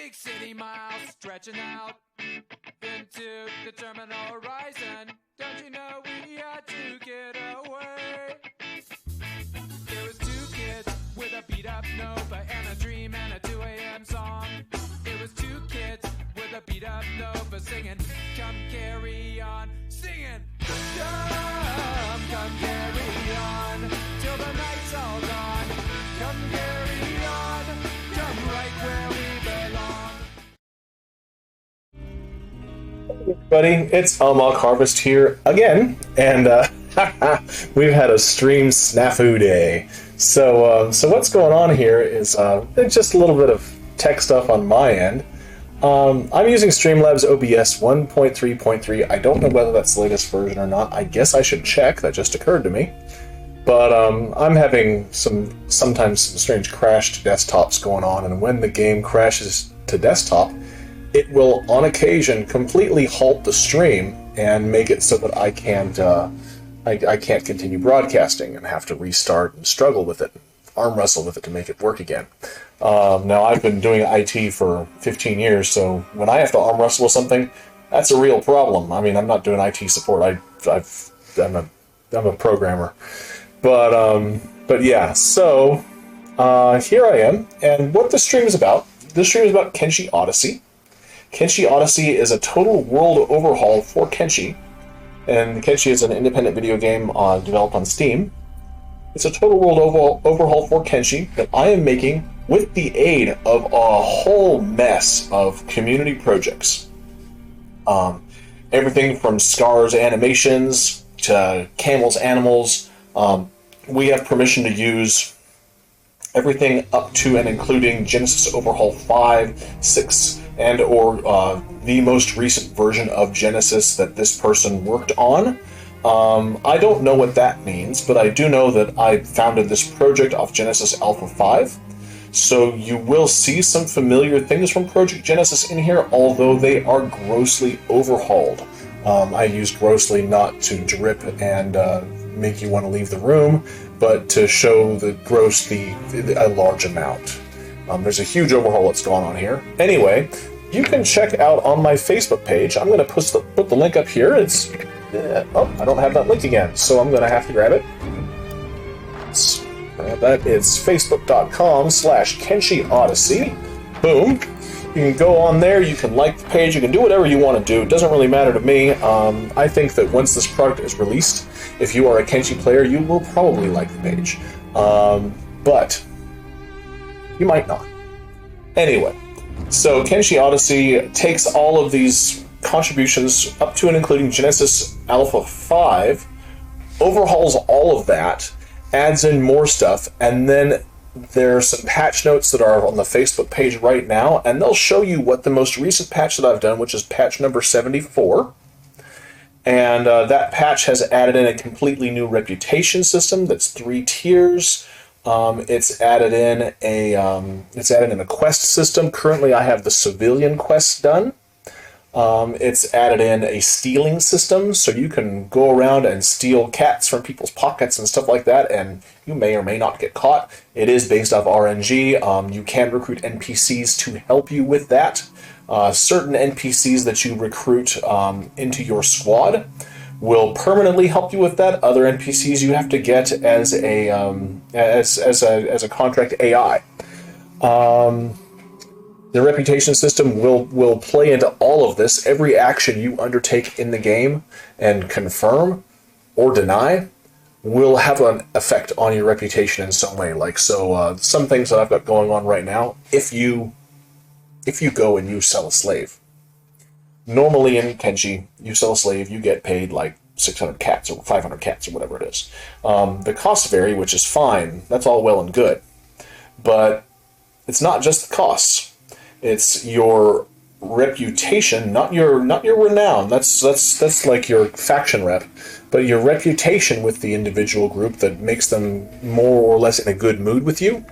Big city miles stretching out into the terminal horizon. Don't you know we had to get away? There was two kids with a beat up Nova and a dream and a 2 a.m. song. It was two kids with a beat up Nova singing, come carry on, singing, come carry on, till the night's all gone. Come carry on, come right where we belong. Hey everybody, it's Amok Harvest here again, and we've had a stream snafu day. So what's going on here is just a little bit of tech stuff on my end. I'm using Streamlabs OBS 1.3.3. I don't know whether that's the latest version or not. I guess I should check. That just occurred to me. But I'm having sometimes some strange crash to desktops going on, and when the game crashes to desktop, it will on occasion completely halt the stream and make it so that I can't continue broadcasting and have to restart and struggle with it, arm wrestle with it to make it work again. Now I've been doing IT for 15 years, so when I have to arm wrestle with something, that's a real problem. I mean, I'm not doing IT support. I'm a programmer. But yeah, so here I am, and what this stream is about. This stream is about Kenshi Odyssey. Kenshi Odyssey is a total world overhaul for Kenshi, and Kenshi is an independent video game developed on Steam. It's a total world overhaul for Kenshi that I am making with the aid of a whole mess of community projects. Everything from Scar's animations to Camel's animals. We have permission to use everything up to and including Genesis Overhaul 5, 6, and or the most recent version of Genesis that this person worked on. I don't know what that means, but I do know that I founded this project off Genesis Alpha 5. So you will see some familiar things from Project Genesis in here, although they are grossly overhauled. I use grossly not to drip and make you want to leave the room, but to show the gross a large amount. There's a huge overhaul that's going on here. Anyway, you can check out on my Facebook page. I'm going to put the link up here. It's I don't have that link again, so I'm going to have to grab it. It's facebook.com/Kenshi Odyssey. Boom. You can go on there, you can like the page, you can do whatever you want to do. It doesn't really matter to me. I think that once this product is released, if you are a Kenshi player, you will probably like the page. But you might not. Anyway, so Kenshi Odyssey takes all of these contributions up to and including Genesis Alpha 5, overhauls all of that, adds in more stuff, and then there are some patch notes that are on the Facebook page right now, and they'll show you what the most recent patch that I've done, which is patch number 74. And that patch has added in a completely new reputation system that's 3 tiers. It's added in a quest system. Currently, I have the civilian quests done. It's added in a stealing system, so you can go around and steal cats from people's pockets and stuff like that, and you may or may not get caught. It is based off RNG. You can recruit NPCs to help you with that. Certain NPCs that you recruit into your squad will permanently help you with that. Other NPCs you have to get as a contract AI. The reputation system will play into all of this. Every action you undertake in the game and confirm or deny will have an effect on your reputation in some way. Like some things that I've got going on right now. If you go and you sell a slave, normally in Kenshi, you sell a slave, you get paid like 600 cats or 500 cats or whatever it is. The costs vary, which is fine. That's all well and good, but it's not just the costs. It's your reputation, not your renown. That's like your faction rep, but your reputation with the individual group that makes them more or less in a good mood with you.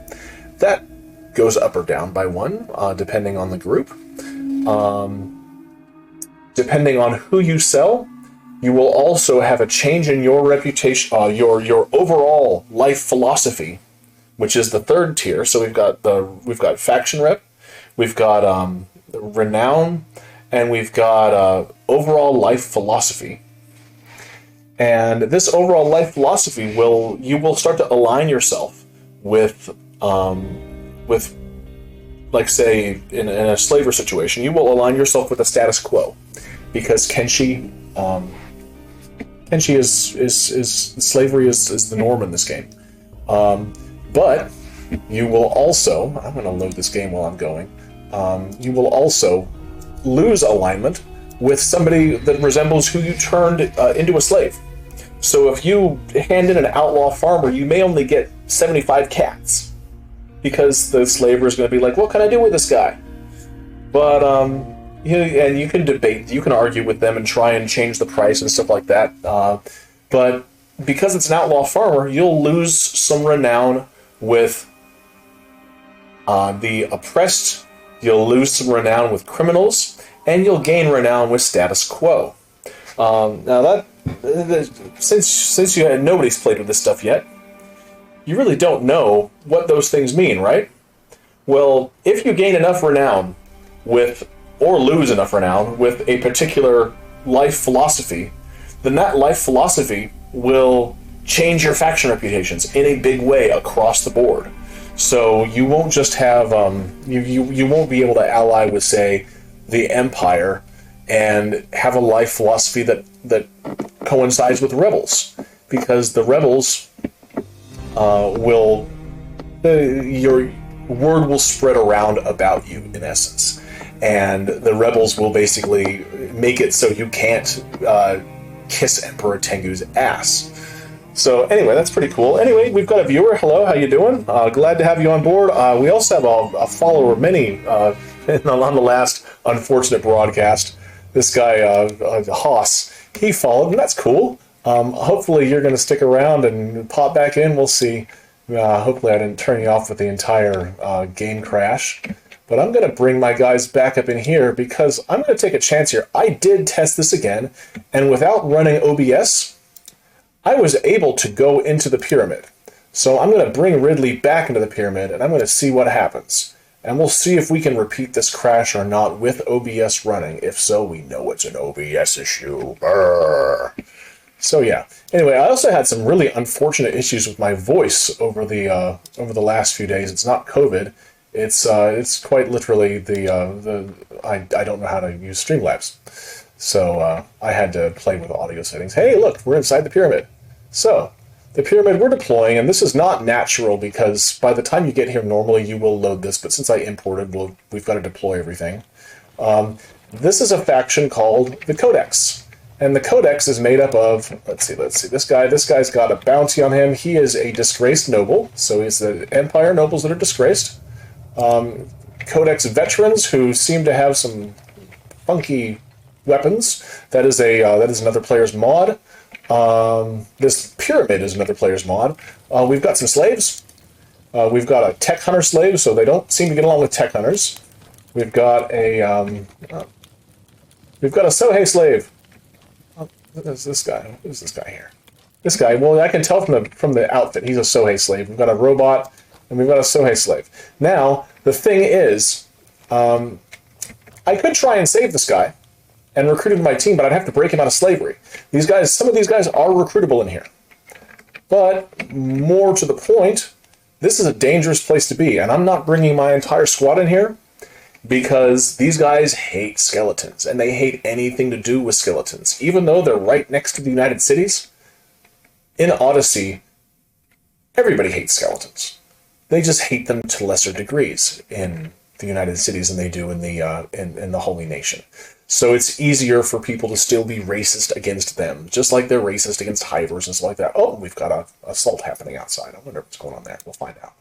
That goes up or down by 1, depending on the group. Depending on who you sell, you will also have a change in your reputation, your overall life philosophy, which is the 3rd tier. So we've got faction rep, we've got renown, and we've got overall life philosophy. And this overall life philosophy you will start to align yourself with like say in a slavery situation, you will align yourself with the status quo, because Kenshi is slavery is the norm in this game. But you will also, I'm going to load this game while I'm going, you will also lose alignment with somebody that resembles who you turned into a slave. So if you hand in an outlaw farmer, you may only get 75 cats, because the slaver is going to be like, what can I do with this guy? But and you can debate, you can argue with them and try and change the price and stuff like that. But because it's an outlaw farmer, you'll lose some renown with the oppressed, you'll lose some renown with criminals, and you'll gain renown with status quo. Now since nobody's played with this stuff yet, you really don't know what those things mean, right? Well, if you gain enough renown or lose enough renown with a particular life philosophy, then that life philosophy will change your faction reputations in a big way across the board. So you won't just have you won't be able to ally with, say, the Empire and have a life philosophy that coincides with rebels, because the rebels your word will spread around about you, in essence, and the rebels will basically make it so you can't kiss Emperor Tengu's ass. So anyway, that's pretty cool. Anyway, we've got a viewer. Hello, how you doing? Glad to have you on board. We also have a follower, many, on the last unfortunate broadcast. This guy, Haas, he followed, and that's cool. Hopefully you're going to stick around and pop back in. We'll see. Hopefully I didn't turn you off with the entire game crash. But I'm going to bring my guys back up in here because I'm going to take a chance here. I did test this again, and without running OBS, I was able to go into the pyramid. So I'm going to bring Ridley back into the pyramid, and I'm going to see what happens. And we'll see if we can repeat this crash or not with OBS running. If so, we know it's an OBS issue. Brrr. So yeah. Anyway, I also had some really unfortunate issues with my voice over the last few days. It's not COVID. It's quite literally I don't know how to use Streamlabs. So I had to play with audio settings. Hey, look, we're inside the pyramid. So the pyramid we're deploying, and this is not natural because by the time you get here, normally you will load this, but since I imported, we've got to deploy everything. This is a faction called the Codex. And the Codex is made up of, let's see, this guy's got a bounty on him. He is a disgraced noble, so he's the Empire nobles that are disgraced. Codex veterans who seem to have some funky weapons. That is another player's mod. This pyramid is another player's mod. We've got some slaves. We've got a tech hunter slave, so they don't seem to get along with tech hunters. We've got a Sohei slave. Who's this guy? Who's this guy here? This guy, well, I can tell from the outfit, he's a Sohei slave. We've got a robot, and we've got a Sohei slave. Now, the thing is, I could try and save this guy and recruit him to my team, but I'd have to break him out of slavery. Some of these guys are recruitable in here. But more to the point, this is a dangerous place to be, and I'm not bringing my entire squad in here because these guys hate skeletons, and they hate anything to do with skeletons. Even though they're right next to the United Cities, in Odyssey, everybody hates skeletons. They just hate them to lesser degrees in the United Cities than they do in the Holy Nation. So it's easier for people to still be racist against them, just like they're racist against hivers and stuff like that. Oh, we've got an assault happening outside. I wonder what's going on there. We'll find out.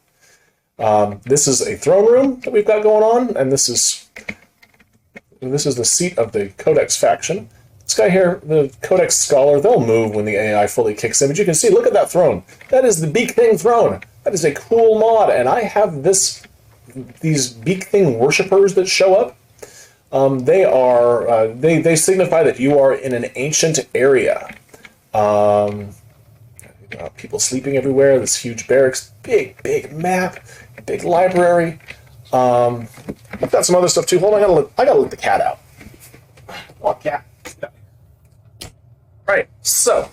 This is a throne room that we've got going on, and this is the seat of the Codex faction. This guy here, the Codex Scholar, they'll move when the AI fully kicks in, but you can see, look at that throne. That is the Beak Thing throne. That is a cool mod, and I have these Beak Thing worshippers that show up. They signify that you are in an ancient area. People sleeping everywhere, this huge barracks, big map, big library. I've got some other stuff too. Hold on, I gotta let the cat out. Oh, cat. Right. So,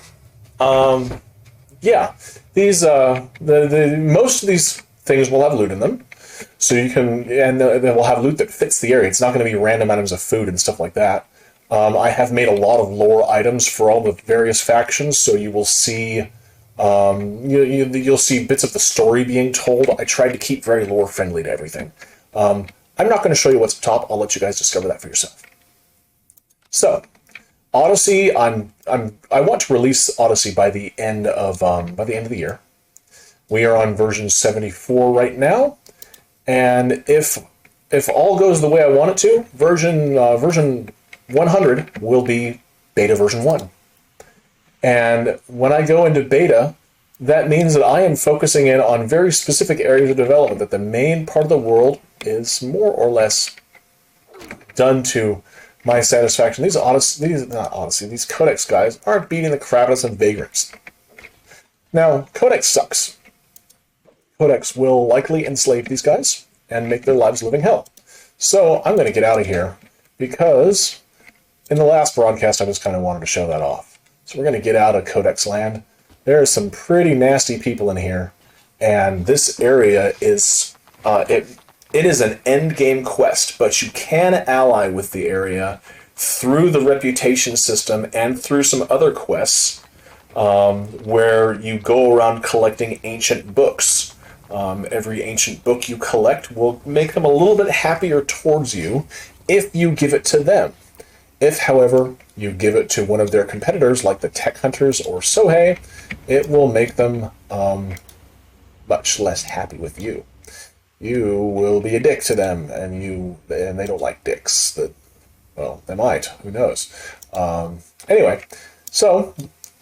yeah, these most of these things will have loot in them, so you can, and they will have loot that fits the area. It's not going to be random items of food and stuff like that. I have made a lot of lore items for all the various factions, so you will see, you'll see bits of the story being told. I tried to keep very lore friendly to everything. I'm not going to show you what's up top. I'll let you guys discover that for yourself. So, Odyssey, I want to release Odyssey by the end of the year. We are on version 74 right now, and if all goes the way I want it to, version 100 will be beta version 1. And when I go into beta, that means that I am focusing in on very specific areas of development, that the main part of the world is more or less done to my satisfaction. These Codex guys aren't beating the crap out of some vagrants. Now, Codex sucks. Codex will likely enslave these guys and make their lives living hell. So I'm going to get out of here because in the last broadcast I just kind of wanted to show that off. So we're going to get out of Codex land. There are some pretty nasty people in here, and this area is it is an end game quest, but you can ally with the area through the reputation system and through some other quests where you go around collecting ancient books. Every ancient book you collect will make them a little bit happier towards you if you give it to them. If, however, you give it to one of their competitors, like the Tech Hunters or Sohei, it will make them much less happy with you. You will be a dick to them, and they don't like dicks. Well, they might. Who knows? Anyway, so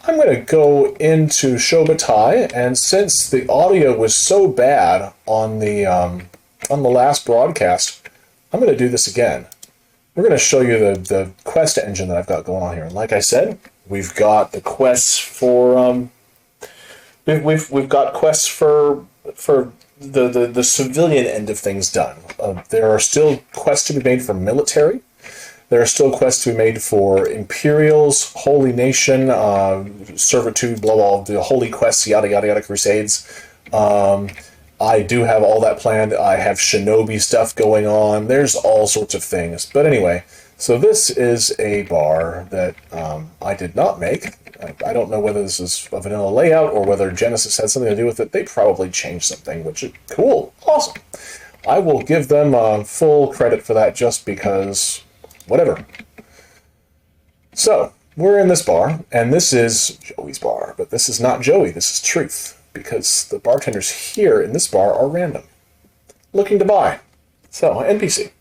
I'm going to go into Shobatai, and since the audio was so bad on the last broadcast, I'm going to do this again. We're going to show you the quest engine that I've got going on here. And like I said, we've got the quests for we've got quests for the civilian end of things done. There are still quests to be made for military. There are still quests to be made for Imperials, Holy Nation, Servitude, blah, blah, the Holy Quests, yada, yada, yada, Crusades. I do have all that planned. I have Shinobi stuff going on. There's all sorts of things. But anyway, so this is a bar that I did not make. I don't know whether this is a vanilla layout or whether Genesis had something to do with it. They probably changed something, which is cool. Awesome. I will give them full credit for that just because whatever. So, we're in this bar, and this is Joey's bar, but this is not Joey, this is Truth, because the bartenders here in this bar are random. Looking to buy. So, NPC.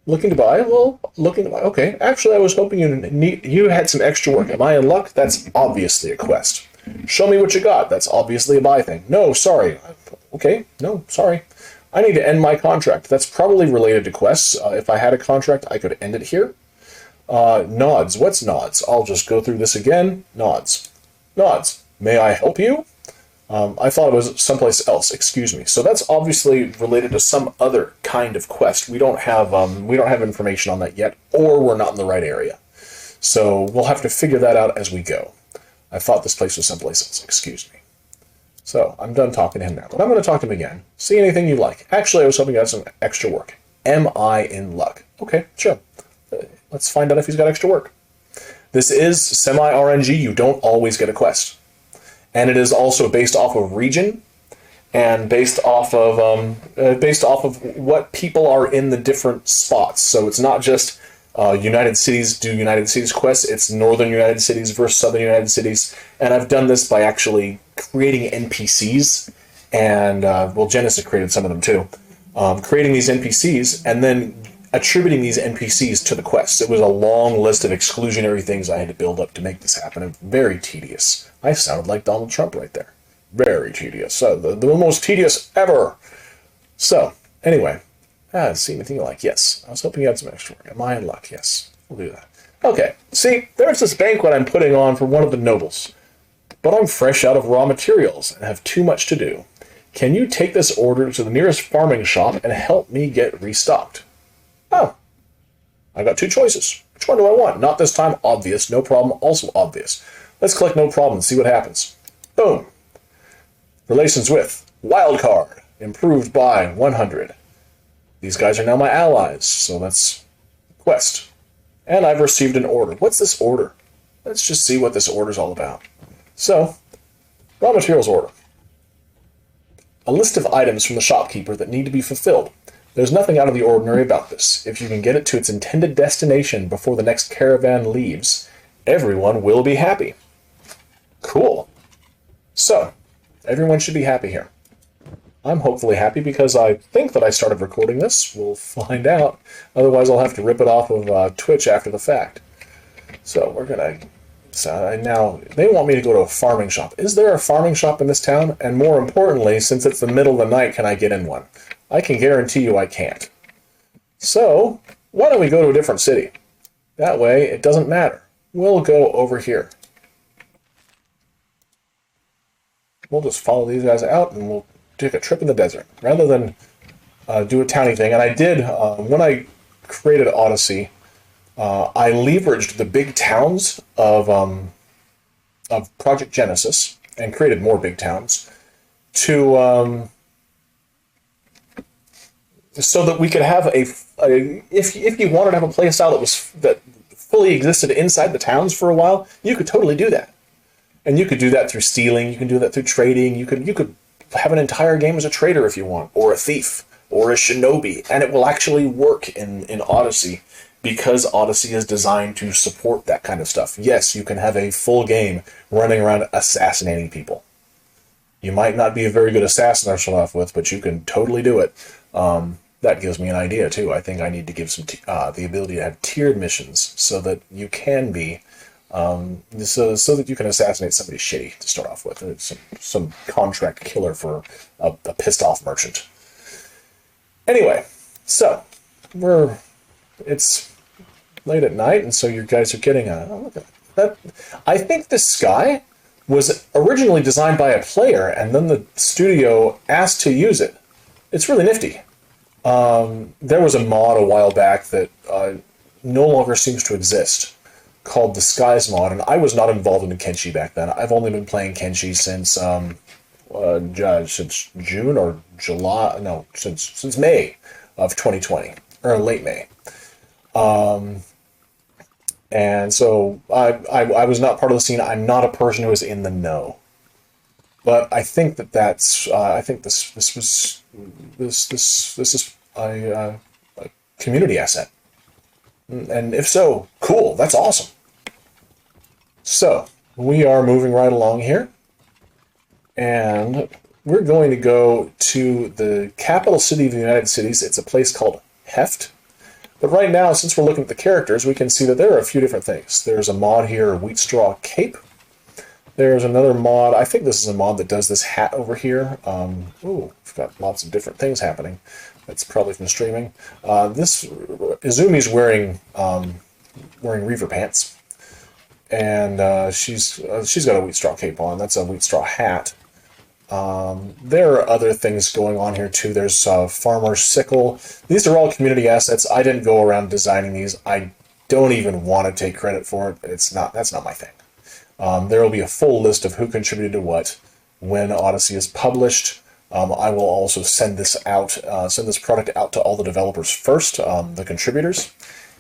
Looking to buy? Well, looking to buy. Okay, actually I was hoping you had some extra work. Am I in luck? That's obviously a quest. Show me what you got. That's obviously a buy thing. No, sorry. Okay, no, sorry. I need to end my contract. That's probably related to quests. If I had a contract, I could end it here. Nods. What's nods? I'll just go through this again. Nods. Nods. May I help you? I thought it was someplace else. Excuse me. So that's obviously related to some other kind of quest. We don't have information on that yet, or we're not in the right area. So we'll have to figure that out as we go. I thought this place was someplace else. Excuse me. So, I'm done talking to him now, but I'm going to talk to him again. See anything you like. Actually, I was hoping you had some extra work. Am I in luck? Okay, sure. Let's find out if he's got extra work. This is semi-RNG. You don't always get a quest. And it is also based off of region and based off of what people are in the different spots. So it's not just United Cities do United Cities quests. It's Northern United Cities versus Southern United Cities. And I've done this by actually creating NPCs. And, well, Genesis created some of them too. Creating these NPCs and then attributing these NPCs to the quests. It was a long list of exclusionary things I had to build up to make this happen. And very tedious. I sounded like Donald Trump right there. Very tedious. So, the most tedious ever. So, anyway. See anything you like? Yes. I was hoping you had some extra work. Am I in luck? Yes. We'll do that. Okay. See, there's this banquet I'm putting on for one of the nobles. But I'm fresh out of raw materials and have too much to do. Can you take this order to the nearest farming shop and help me get restocked? Oh, I got two choices. Which one do I want? Not this time, obvious. No problem, also obvious. Let's click no problem and see what happens. Boom. Relations with. Wildcard. Improved by 100. These guys are now my allies, so let's quest. And I've received an order. What's this order? Let's just see what this order's all about. So, raw materials order. A list of items from the shopkeeper that need to be fulfilled. There's nothing out of the ordinary about this. If you can get it to its intended destination before the next caravan leaves, everyone will be happy. Cool. So, everyone should be happy here. I'm hopefully happy because I think that I started recording this. We'll find out. Otherwise, I'll have to rip it off of Twitch after the fact. So we're gonna. So now they want me to go to a farming shop. Is there a farming shop in this town? And more importantly, since it's the middle of the night, can I get in one? I can guarantee you I can't. So why don't we go to a different city? That way it doesn't matter. We'll go over here. We'll just follow these guys out and we'll take a trip in the desert rather than do a towny thing. And I did, when I created Odyssey, I leveraged the big towns of Project Genesis and created more big towns to so that we could have if you wanted to have a playstyle that fully existed inside the towns for a while, you could totally do that. And you could do that through stealing, you can do that through trading, you could have an entire game as a trader if you want, or a thief, or a shinobi, and it will actually work in Odyssey because Odyssey is designed to support that kind of stuff. Yes, you can have a full game running around assassinating people. You might not be a very good assassin to start off with, but you can totally do it. That gives me an idea too. I think I need to give some the ability to have tiered missions so that you can be so that you can assassinate somebody shitty to start off with. It's some contract killer for a pissed off merchant. Anyway, so it's late at night, and so you guys are getting look at that. I think this sky was originally designed by a player, and then the studio asked to use it. It's really nifty. There was a mod a while back that no longer seems to exist, called the Skies mod, and I was not involved in Kenshi back then. I've only been playing Kenshi since June or July, no, since May of 2020, or late May. And so I was not part of the scene. I'm not a person who is in the know. But I think that's I think this is a community asset. And if so, cool, that's awesome. So, we are moving right along here. And we're going to go to the capital city of the United States. It's a place called Heft. But right now, since we're looking at the characters, we can see that there are a few different things. There's a mod here, Wheat Straw Cape. There's another mod, I think this is a mod that does this hat over here. Ooh, we've got lots of different things happening. That's probably from streaming. This Izumi's wearing Reaver pants, and she's got a Wheat Straw Cape on. That's a Wheat Straw hat. There are other things going on here too. There's Farmer's Sickle. These are all community assets. I didn't go around designing these. I don't even want to take credit for it. That's not my thing. There will be a full list of who contributed to what when Odyssey is published. I will also send this product out to all the developers first, the contributors,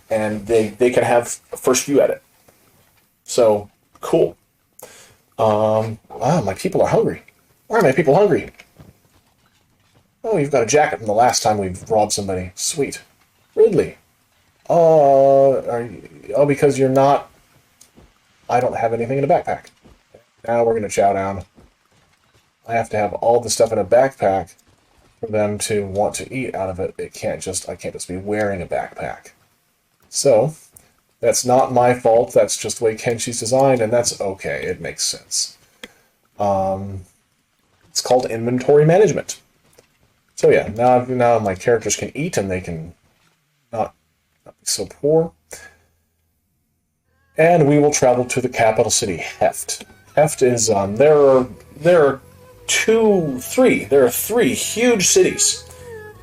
and they can have a first view at it. So, cool. Wow, my people are hungry. Why are my people hungry? Oh, you've got a jacket from the last time we've robbed somebody. Sweet. Ridley. Because you're not... I don't have anything in a backpack. Now we're going to chow down. I have to have all the stuff in a backpack for them to want to eat out of it. I can't just be wearing a backpack. So, that's not my fault. That's just the way Kenshi's designed, and that's okay. It makes sense. It's called inventory management. So yeah, now my characters can eat and they can not be so poor. And we will travel to the capital city, Heft. Heft is there are There are three huge cities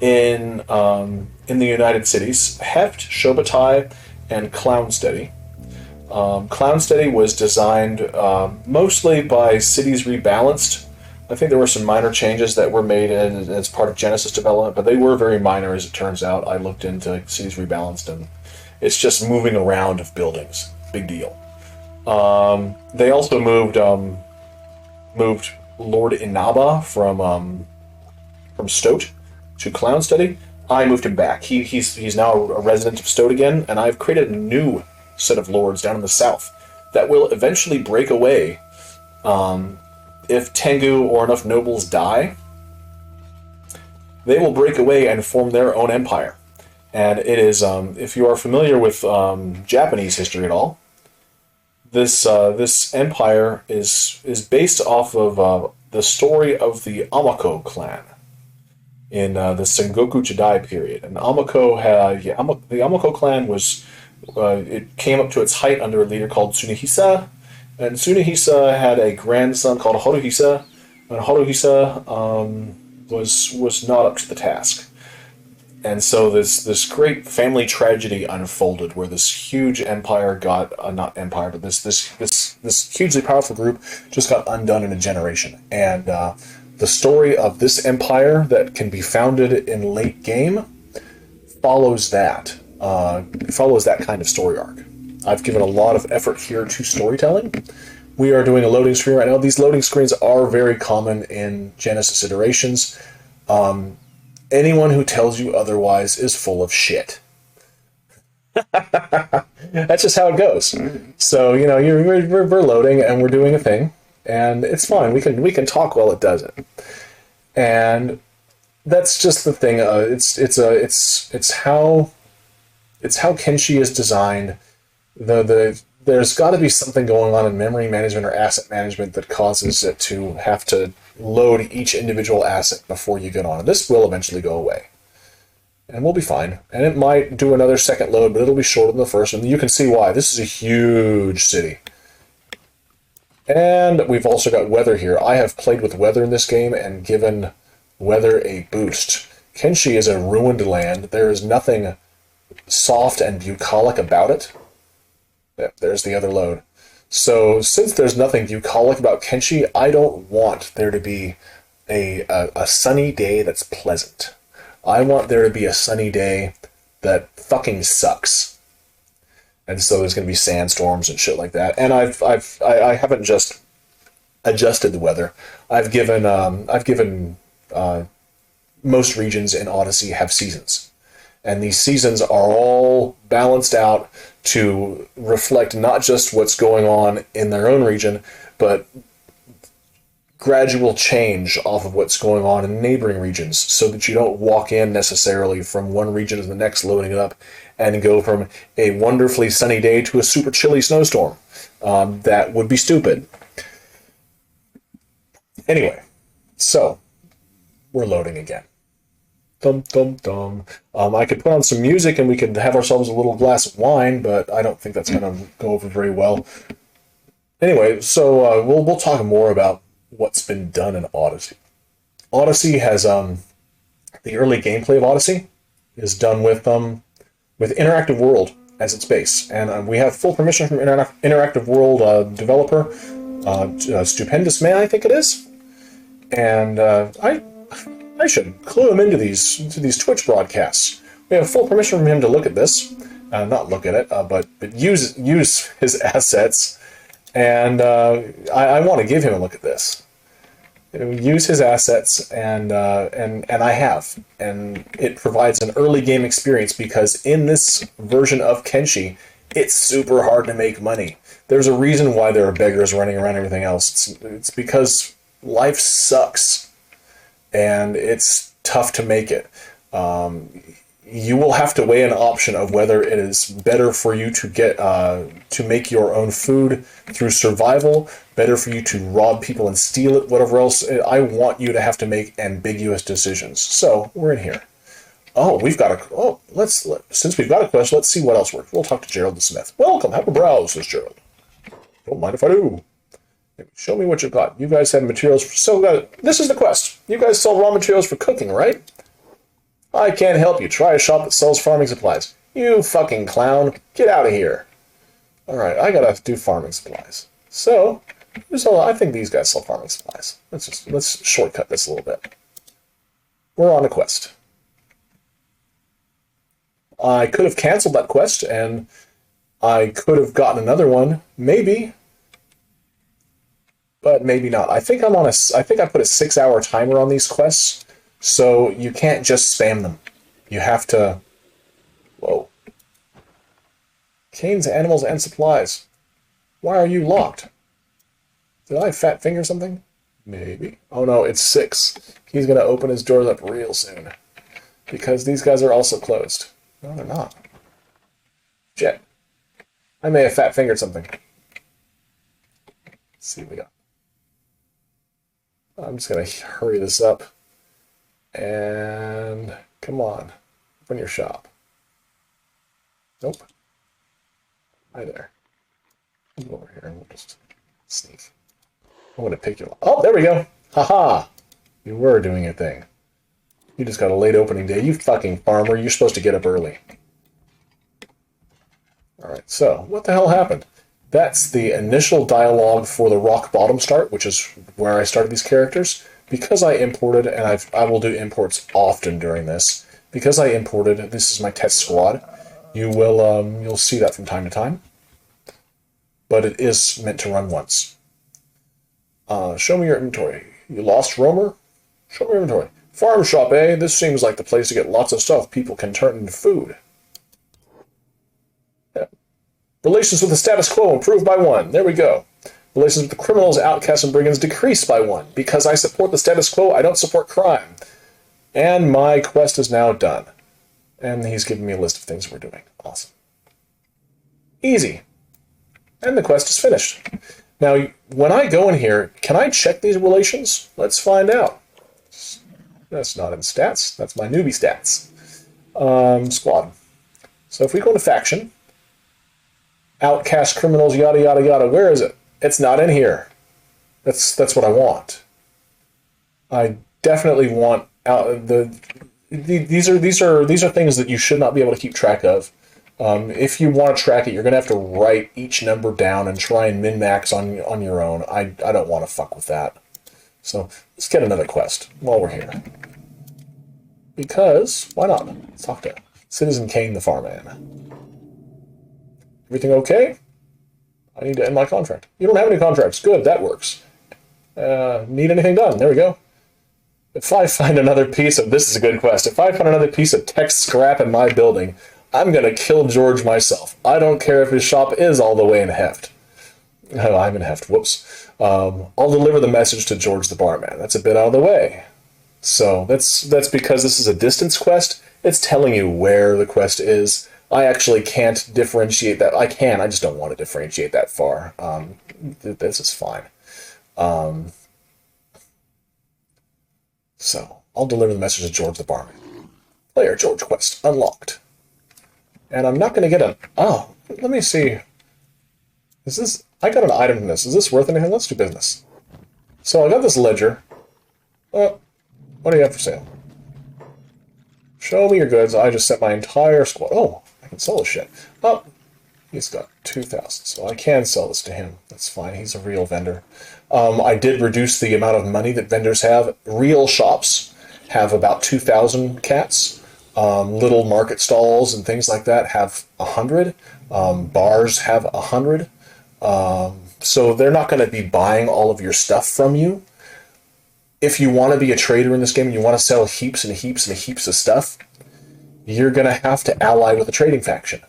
in the United Cities: Heft, Shobatai, and Clownsteady. Clownsteady was designed mostly by Cities Rebalanced. I think there were some minor changes that were made as part of Genesis development, but they were very minor as it turns out. I looked into Cities Rebalanced, and it's just moving around of buildings. Big deal. They also moved Lord Inaba from Stoat to Clownsteady. I moved him back. He's now a resident of Stoat again, and I've created a new set of lords down in the south that will eventually break away if Tengu or enough nobles die. They will break away and form their own empire. And it is, if you are familiar with Japanese history at all, this empire is based off of the story of the Amok clan in the Sengoku Jidai period. And the Amok clan was it came up to its height under a leader called Tsunehisa, and Tsunehisa had a grandson called Haruhisa, and Haruhisa was not up to the task. And so this great family tragedy unfolded, where this huge empire got not empire, but this hugely powerful group just got undone in a generation. And the story of this empire that can be founded in late game follows that kind of story arc. I've given a lot of effort here to storytelling. We are doing a loading screen right now. These loading screens are very common in Genesis iterations. Anyone who tells you otherwise is full of shit. That's just how it goes. So, we're loading and we're doing a thing, and it's fine. We can talk while it does it. And that's just the thing. It's how Kenshi is designed. There's got to be something going on in memory management or asset management that causes it to have to load each individual asset before you get on. And this will eventually go away. And we'll be fine. And it might do another second load, but it'll be shorter than the first. And you can see why. This is a huge city. And we've also got weather here. I have played with weather in this game and given weather a boost. Kenshi is a ruined land. There is nothing soft and bucolic about it. Yep, there's the other load. So since there's nothing bucolic about Kenshi, I don't want there to be a sunny day that's pleasant. I want there to be a sunny day that fucking sucks. And so there's going to be sandstorms and shit like that. And I haven't just adjusted the weather. I've given most regions in Odyssey have seasons. And these seasons are all balanced out to reflect not just what's going on in their own region, but gradual change off of what's going on in neighboring regions, so that you don't walk in necessarily from one region to the next loading it up and go from a wonderfully sunny day to a super chilly snowstorm. That would be stupid. Anyway, so we're loading again. Dum, dum, dum. I could put on some music and we could have ourselves a little glass of wine, but I don't think that's going to go over very well. Anyway, so we'll talk more about what's been done in Odyssey. Odyssey has the early gameplay of Odyssey is done with Interactive World as its base, and we have full permission from Interactive World developer, Stupendous Man, I think it is, and I should clue him into these Twitch broadcasts. We have full permission from him to look at this, not look at it, but use his assets. And I want to give him a look at this. Use his assets, and I have, and it provides an early game experience, because in this version of Kenshi, it's super hard to make money. There's a reason why there are beggars running around everything else. It's because life sucks, and it's tough to make it. You will have to weigh an option of whether it is better for you to get to make your own food through survival, better for you to rob people and steal it, whatever else. I want you to have to make ambiguous decisions. So we're in here. Oh, since we've got a quest, let's see what else works. We'll talk to Gerald the Smith. Welcome, have a browse, says Gerald. Don't mind if I do. Show me what you've got. You guys have materials for... So, this is the quest. You guys sell raw materials for cooking, right? I can't help you. Try a shop that sells farming supplies. You fucking clown. Get out of here. Alright, I gotta do farming supplies. So, I think these guys sell farming supplies. Let's shortcut this a little bit. We're on a quest. I could have canceled that quest, and I could have gotten another one, maybe. But maybe not. I think I put a 6-hour timer on these quests, so you can't just spam them. You have to... Whoa. Canes, animals, and supplies. Why are you locked? Did I fat finger something? Maybe. Oh no, it's 6. He's going to open his doors up real soon. Because these guys are also closed. No, they're not. Shit. I may have fat fingered something. Let's see what we got. I'm just going to hurry this up. And come on. Open your shop. Nope. Hi there. Come over here and we'll just sneak. I'm going to pick you up. Oh, there we go. Haha. You were doing your thing. You just got a late opening day. You fucking farmer. You're supposed to get up early. Alright, so what the hell happened? That's the initial dialogue for the rock bottom start, which is where I started these characters. Because I imported, and I will do imports often during this, because I imported, this is my test squad, you'll see that from time to time. But it is meant to run once. Show me your inventory. You lost Roamer? Show me your inventory. Farm shop, eh? This seems like the place to get lots of stuff people can turn into food. Yeah. Relations with the status quo improved by 1. There we go. Relations with the criminals, outcasts, and brigands decreased by 1. Because I support the status quo, I don't support crime. And my quest is now done. And he's giving me a list of things we're doing. Awesome. Easy. And the quest is finished. Now, when I go in here, can I check these relations? Let's find out. That's not in stats. That's my newbie stats. Squad. So if we go to faction, outcast, criminals, yada, yada, yada, where is it? It's not in here. That's what I want. I definitely want these are things that you should not be able to keep track of. If you want to track it, you're going to have to write each number down and try and min-max on your own. I don't want to fuck with that. So let's get another quest while we're here. Because, why not? Let's talk to Citizen Kane the Farman. Everything okay? I need to end my contract. You don't have any contracts. Good, that works. Need anything done? There we go. If I find another piece of... This is a good quest. If I find another piece of tech scrap in my building, I'm going to kill George myself. I don't care if his shop is all the way in Heft. Oh, I'm in Heft. Whoops. I'll deliver the message to George the barman. That's a bit out of the way. So that's because this is a distance quest. It's telling you where the quest is. I actually can't differentiate that. I can, I just don't want to differentiate that far. This is fine. So, I'll deliver the message to George the barman. Player George quest unlocked. And I'm not going to get a... Oh, let me see. Is this... I got an item from this. Is this worth anything? Let's do business. So I got this ledger. What do you have for sale? Show me your goods. I just set my entire squad. Oh, I can sell this shit. Oh, he's got 2,000, so I can sell this to him. That's fine. He's a real vendor. I did reduce the amount of money that vendors have. Real shops have about 2,000 cats. Little market stalls and things like that have 100. Bars have 100. So they're not going to be buying all of your stuff from you. If you want to be a trader in this game and you want to sell heaps and heaps and heaps of stuff, you're going to have to ally with a trading faction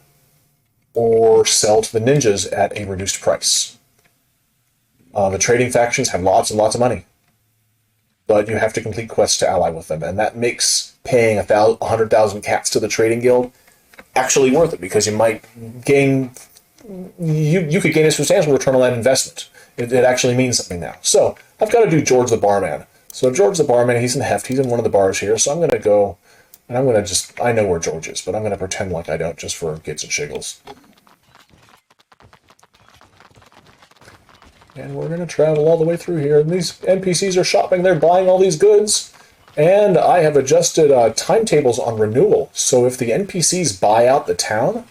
or sell to the ninjas at a reduced price. The trading factions have lots and lots of money, but you have to complete quests to ally with them, and that makes paying 100,000 cats to the trading guild actually worth it, because you might gain... You could gain a substantial return on that investment. It actually means something now. So, I've got to do George the barman. So George the barman, he's in Heft. He's in one of the bars here. So I'm going to go, and I'm going to just... I know where George is, but I'm going to pretend like I don't, just for gigs and shiggles. And we're going to travel all the way through here. And these NPCs are shopping. They're buying all these goods. And I have adjusted timetables on renewal. So if the NPCs buy out the town,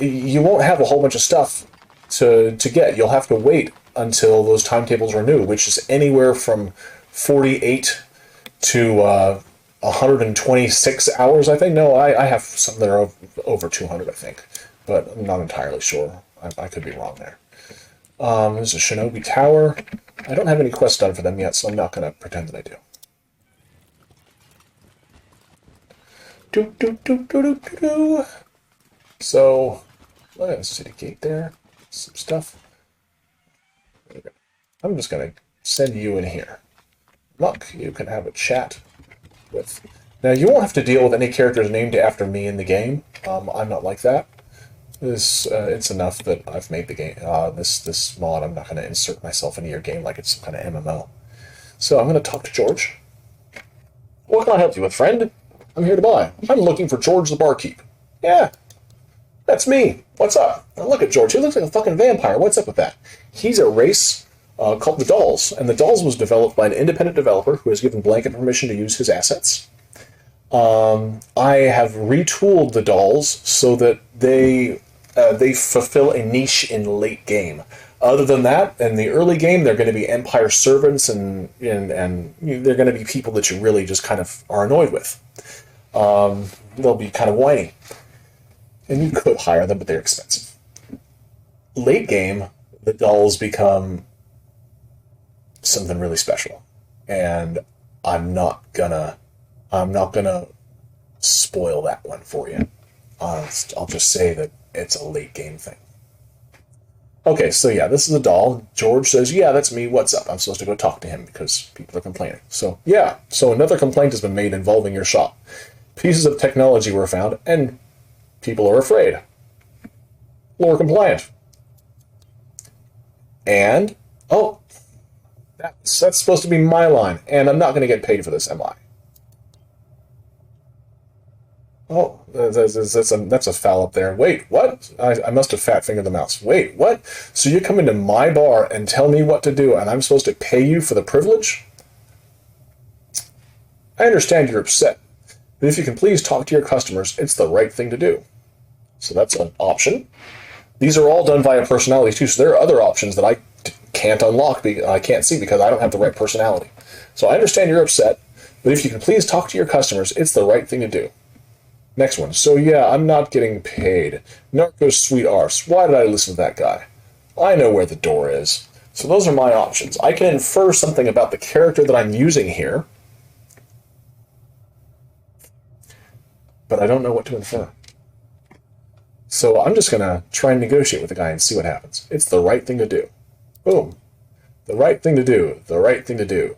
you won't have a whole bunch of stuff to get. You'll have to wait until those timetables renew, which is anywhere from 48 to 126 hours, I think. No, I have some that are over 200, I think. But I'm not entirely sure. I could be wrong there. There's a Shinobi Tower. I don't have any quests done for them yet, so I'm not going to pretend that I do. So, look at the city gate there. Some stuff. I'm just going to send you in here. Look, you can have a chat with... Now, you won't have to deal with any characters named after me in the game. I'm not like that. It's enough that I've made the game, this mod. I'm not going to insert myself into your game like it's some kind of MMO. So I'm going to talk to George. What can I help you with, friend? I'm here to buy. I'm looking for George the barkeep. Yeah, that's me. What's up? Now look at George. He looks like a fucking vampire. What's up with that? He's a race called the Dolls, and the Dolls was developed by an independent developer who has given blanket permission to use his assets. I have retooled the Dolls so that they fulfill a niche in late game. Other than that, in the early game, they're going to be Empire servants, and they're going to be people that you really just kind of are annoyed with. They'll be kind of whiny. And you could hire them, but they're expensive. Late game, the Dolls become something really special. And I'm not gonna spoil that one for you. I'll just say that it's a late game thing. Okay, so yeah, this is a doll. George says, yeah, that's me. What's up? I'm supposed to go talk to him because people are complaining. So yeah, so another complaint has been made involving your shop. Pieces of technology were found, and people are afraid. Lore compliant. And, oh, that's supposed to be my line, and I'm not going to get paid for this, am I? Oh, that's a foul up there. Wait, what? I must have fat-fingered the mouse. Wait, what? So you come into my bar and tell me what to do, and I'm supposed to pay you for the privilege? I understand you're upset, but if you can please talk to your customers, it's the right thing to do. So that's an option. These are all done via personality, too, so there are other options that I can't unlock, I can't see because I don't have the right personality. So I understand you're upset, but if you can please talk to your customers, it's the right thing to do. Next one. So yeah, I'm not getting paid. Narco's sweet arse. Why did I listen to that guy? I know where the door is. So those are my options. I can infer something about the character that I'm using here, but I don't know what to infer. So I'm just going to try and negotiate with the guy and see what happens. It's the right thing to do. Boom. The right thing to do. The right thing to do.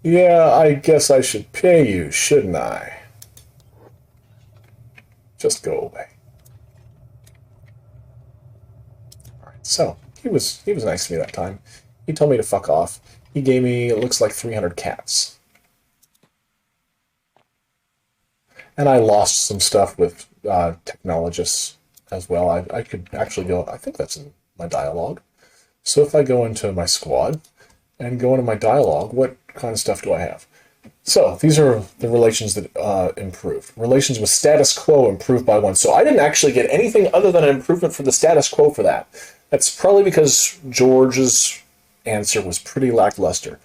Yeah, I guess I should pay you, shouldn't I? Just go away. Alright, so he was nice to me that time. He told me to fuck off. He gave me, it looks like 300 cats. And I lost some stuff with technologists as well. I could actually go, I think that's in my dialogue. So if I go into my squad and go into my dialogue, what kind of stuff do I have? So these are the relations that improved. Relations with status quo improved by 1. So I didn't actually get anything other than an improvement for the status quo for that. That's probably because George's answer was pretty lackluster.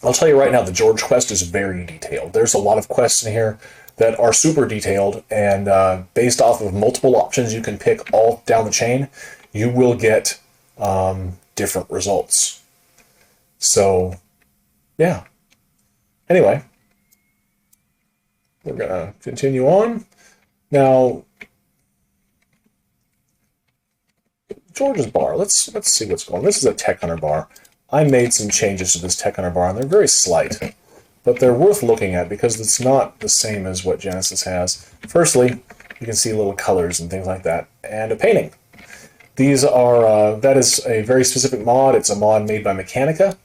I'll tell you right now, the George quest is very detailed. There's a lot of quests in here that are super detailed, and based off of multiple options you can pick all down the chain, you will get different results. So, yeah. Anyway, we're going to continue on. Now, George's bar, let's see what's going on. This is a Tech Hunter bar. I made some changes to this Tech Hunter bar, and they're very slight, but they're worth looking at because it's not the same as what Genesis has. Firstly, you can see little colors and things like that, and a painting. These are, that is a very specific mod. It's a mod made by Mechanica.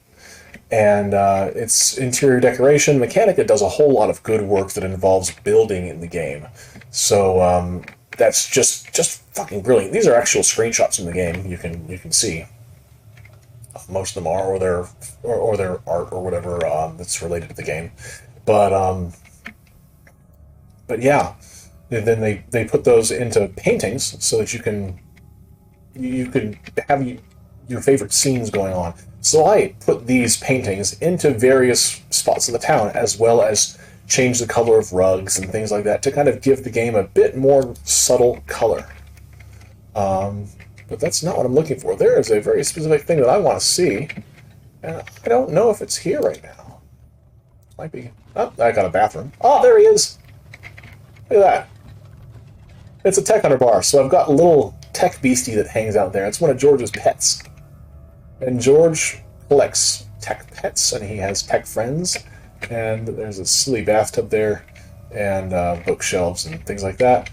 And it's interior decoration. Mechanica does a whole lot of good work that involves building in the game. So that's just fucking brilliant. These are actual screenshots from the game. You can see. Most of them are, or their art or whatever that's related to the game. But but yeah, then they put those into paintings so that you can have your favorite scenes going on. So I put these paintings into various spots of the town, as well as change the color of rugs and things like that to kind of give the game a bit more subtle color. But that's not what I'm looking for. There is a very specific thing that I want to see, and I don't know if it's here right now. Might be. Oh, I got a bathroom. Oh, there he is. Look at that. It's a tech hunter bar, so I've got a little tech beastie that hangs out there. It's one of George's pets. And George collects tech pets, and he has tech friends. And there's a silly bathtub there, and bookshelves and things like that.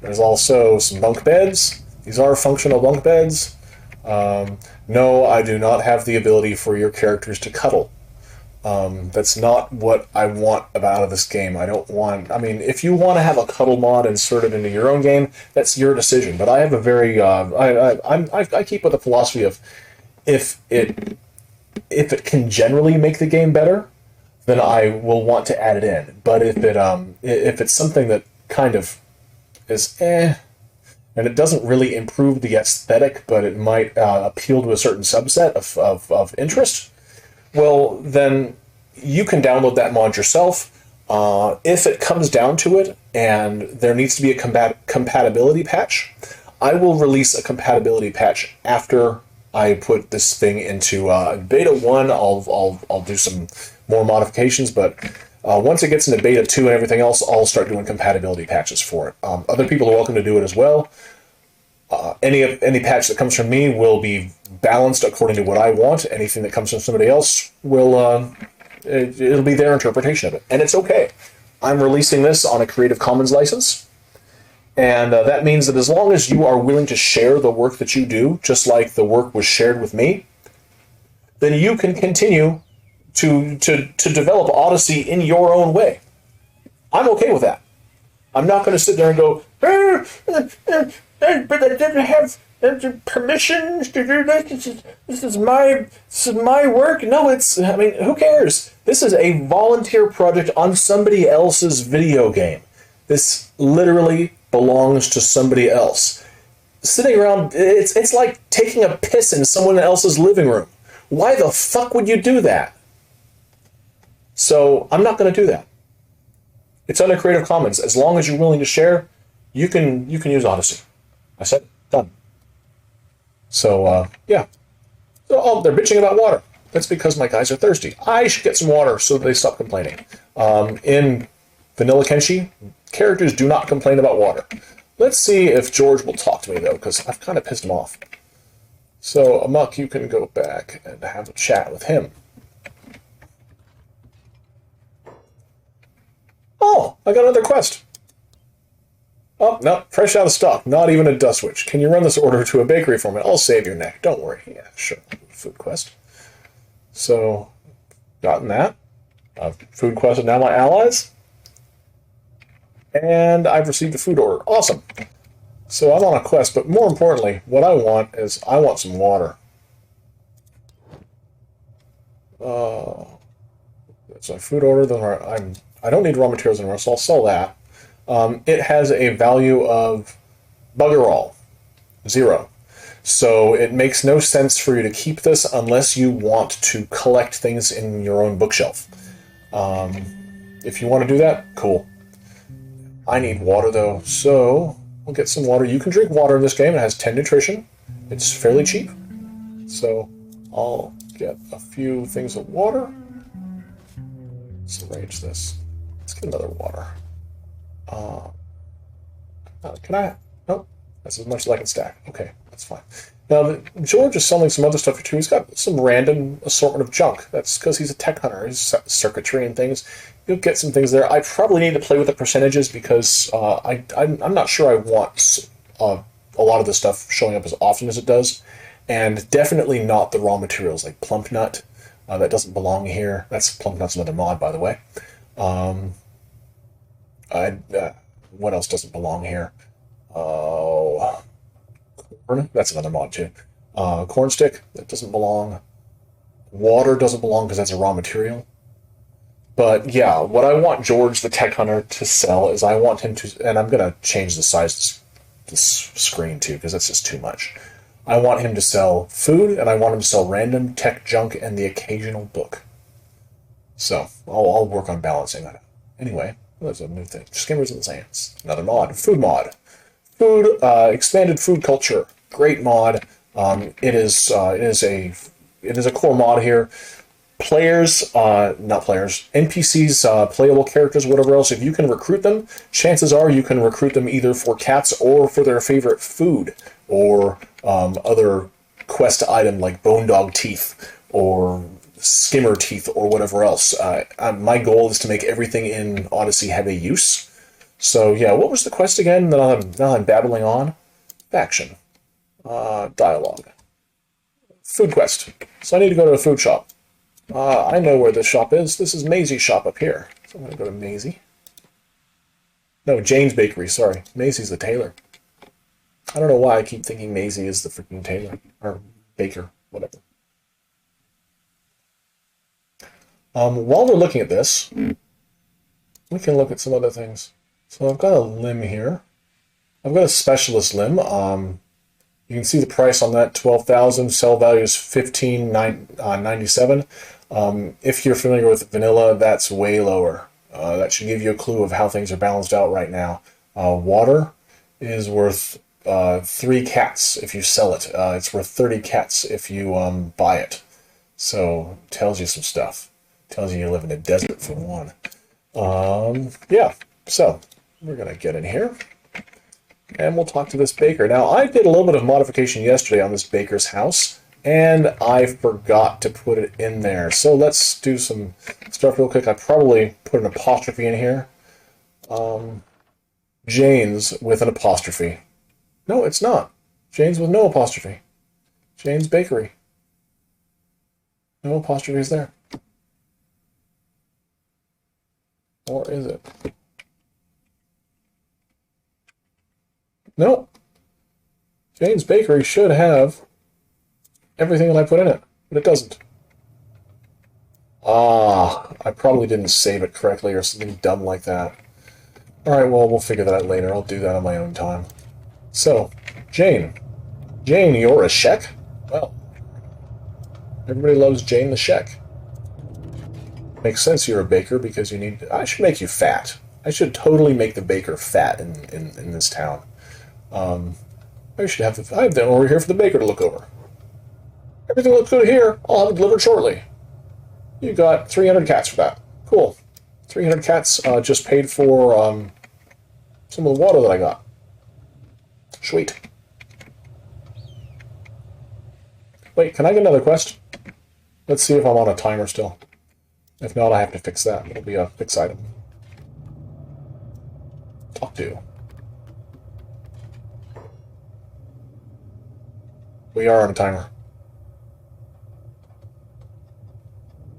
There's also some bunk beds. These are functional bunk beds. No, I do not have the ability for your characters to cuddle. That's not what I want out of this game. I don't want... I mean, if you want to have a cuddle mod inserted into your own game, that's your decision. But I have a very... I keep with the philosophy of if it can generally make the game better, then I will want to add it in. But if it's something that kind of is and it doesn't really improve the aesthetic, but it might appeal to a certain subset of interest, well, then you can download that mod yourself. If it comes down to it, and there needs to be a compatibility patch, I will release a compatibility patch after I put this thing into beta 1. I'll do some more modifications, but once it gets into beta 2 and everything else, I'll start doing compatibility patches for it. Other people are welcome to do it as well. Any patch that comes from me will be balanced according to what I want. Anything that comes from somebody else will it'll be their interpretation of it, and it's okay. I'm releasing this on a Creative Commons license, and that means that as long as you are willing to share the work that you do, just like the work was shared with me, then you can continue to develop Odyssey in your own way. I'm okay with that. I'm not going to sit there and go, but I didn't have permission to do this. This is my work. No, I mean, who cares? This is a volunteer project on somebody else's video game. This literally belongs to somebody else. Sitting around, it's like taking a piss in someone else's living room. Why the fuck would you do that? So I'm not going to do that. It's under Creative Commons. As long as you're willing to share, you can use Odyssey. I said, done. So, yeah. So, they're bitching about water. That's because my guys are thirsty. I should get some water so they stop complaining. In Vanilla Kenshi, characters do not complain about water. Let's see if George will talk to me, though, because I've kind of pissed him off. So, Amok, you can go back and have a chat with him. Oh, I got another quest. Oh, no, fresh out of stock. Not even a dust witch. Can you run this order to a bakery for me? I'll save your neck. Don't worry. Yeah, sure. Food quest. So, gotten that. I've food quested now my allies. And I've received a food order. Awesome. So I'm on a quest, but more importantly, what I want is I want some water. That's my food order. Then I don't need raw materials anymore, so I'll sell that. It has a value of bugger all, 0. So it makes no sense for you to keep this unless you want to collect things in your own bookshelf. If you want to do that, cool. I need water though, so we'll get some water. You can drink water in this game. It has 10 nutrition. It's fairly cheap. So I'll get a few things of water. Let's arrange this. Let's get another water. Can I? Nope. That's as much as I can stack. Okay, that's fine. Now, George is selling some other stuff too. He's got some random assortment of junk. That's because he's a tech hunter. He's circuitry and things. You'll get some things there. I probably need to play with the percentages because I'm not sure I want a lot of the stuff showing up as often as it does. And definitely not the raw materials like plump nut. That doesn't belong here. That's plump nut's another mod, by the way. What else doesn't belong here? Oh, corn. That's another mod too. Corn stick, that doesn't belong. Water doesn't belong because that's a raw material. But yeah, what I want George the Tech Hunter to sell is I want him to, and I'm going to change the size of this screen too because that's just too much. I want him to sell food, and I want him to sell random tech junk and the occasional book. So I'll work on balancing that out. Anyway, there's a new thing. Skimmers in the Sands. Another mod. Food mod. Food, expanded food culture. Great mod. It is a core mod here. Players, not players, NPCs, playable characters, whatever else, if you can recruit them, chances are you can recruit them either for cats or for their favorite food, or other quest item like bone dog teeth, or skimmer teeth, or whatever else. My goal is to make everything in Odyssey have a use. So yeah, what was the quest again? Now I'm babbling on. Faction. Dialogue. Food quest. So I need to go to a food shop. I know where this shop is. This is Maisie's shop up here. So I'm going to go to Maisie. No, Jane's Bakery, sorry. Maisie's the tailor. I don't know why I keep thinking Maisie is the freaking tailor. Or baker, whatever. While we're looking at this, we can look at some other things. So I've got a limb here. I've got a specialist limb. You can see the price on that, 12,000. Sell value is 15.97. If you're familiar with vanilla, that's way lower. That should give you a clue of how things are balanced out right now. Water is worth 3 cats if you sell it. It's worth 30 cats if you buy it. So tells you some stuff. Tells you live in a desert for one. Yeah. So we're gonna get in here. And we'll talk to this baker. Now, I did a little bit of modification yesterday on this baker's house, and I forgot to put it in there. So let's do some stuff real quick. I probably put an apostrophe in here. Jane's with an apostrophe. No, it's not. Jane's with no apostrophe. Jane's Bakery. No apostrophes there. Or is it? Nope. Jane's Bakery should have everything that I put in it, but it doesn't. I probably didn't save it correctly or something dumb like that. Alright, well, we'll figure that out later. I'll do that on my own time. So, Jane. Jane, you're a Sheik? Well, everybody loves Jane the Sheik. Makes sense you're a baker because you need... I should make you fat. I should totally make the baker fat in this town. I should have I have them over here for the baker to look over. Everything looks good here. I'll have it delivered shortly. You got 300 cats for that. Cool. 300 cats just paid for some of the water that I got. Sweet. Wait, can I get another quest? Let's see if I'm on a timer still. If not, I have to fix that. It'll be a fix item. Talk to. We are on a timer.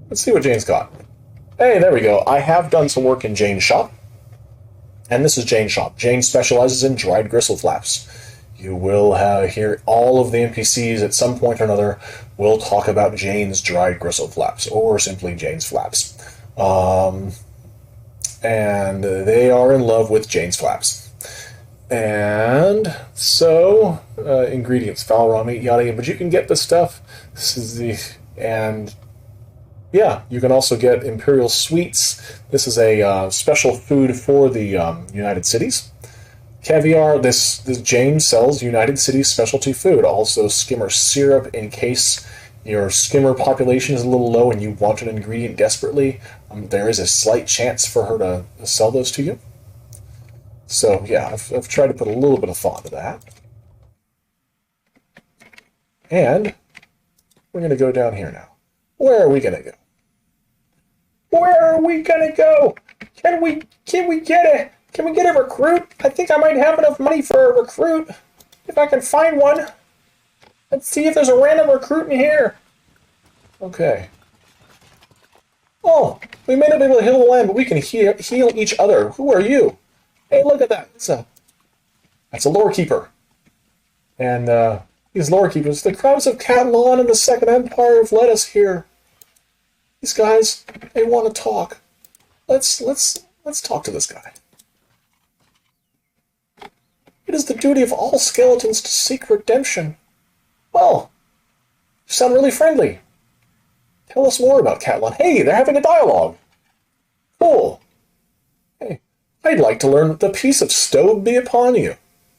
Let's see what Jane's got. Hey, there we go. I have done some work in Jane's shop. And this is Jane's shop. Jane specializes in dried gristle flaps. You will hear all of the NPCs at some point or another will talk about Jane's dried gristle flaps, or simply Jane's flaps. And they are in love with Jane's flaps. And so, ingredients, fowl raw meat, yada yada, but you can get this stuff. This is the, and yeah, you can also get Imperial Sweets. This is a special food for the United Cities. Caviar, this Jane sells United Cities specialty food. Also skimmer syrup in case your skimmer population is a little low and you want an ingredient desperately. There is a slight chance for her to sell those to you. So yeah, I've tried to put a little bit of thought into that. And we're going to go down here now. Where are we going to go? Where are we going to go? Can we get a recruit? I think I might have enough money for a recruit. If I can find one. Let's see if there's a random recruit in here. Okay. Oh, we may not be able to heal the land, but we can heal each other. Who are you? Hey, look at that. That's a lore keeper. And These lore keepers, the crimes of Catalan and the Second Empire have led us here. These guys, they want to talk. Let's talk to this guy. It is the duty of all skeletons to seek redemption. Well, you sound really friendly. Tell us more about Catalan. Hey, they're having a dialogue. Cool. Hey, I'd like to learn the peace of stowed be upon you.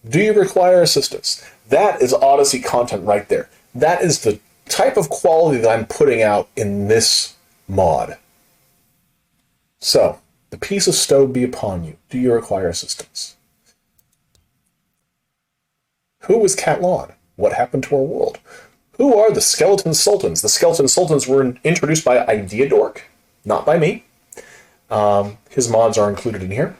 Do you require assistance? That is Odyssey content right there. That is the type of quality that I'm putting out in this mod. So, the peace of stowed be upon you. Do you require assistance? Who was Catalan? What happened to our world? Who are the Skeleton Sultans? The Skeleton Sultans were introduced by Ideadork, not by me. His mods are included in here.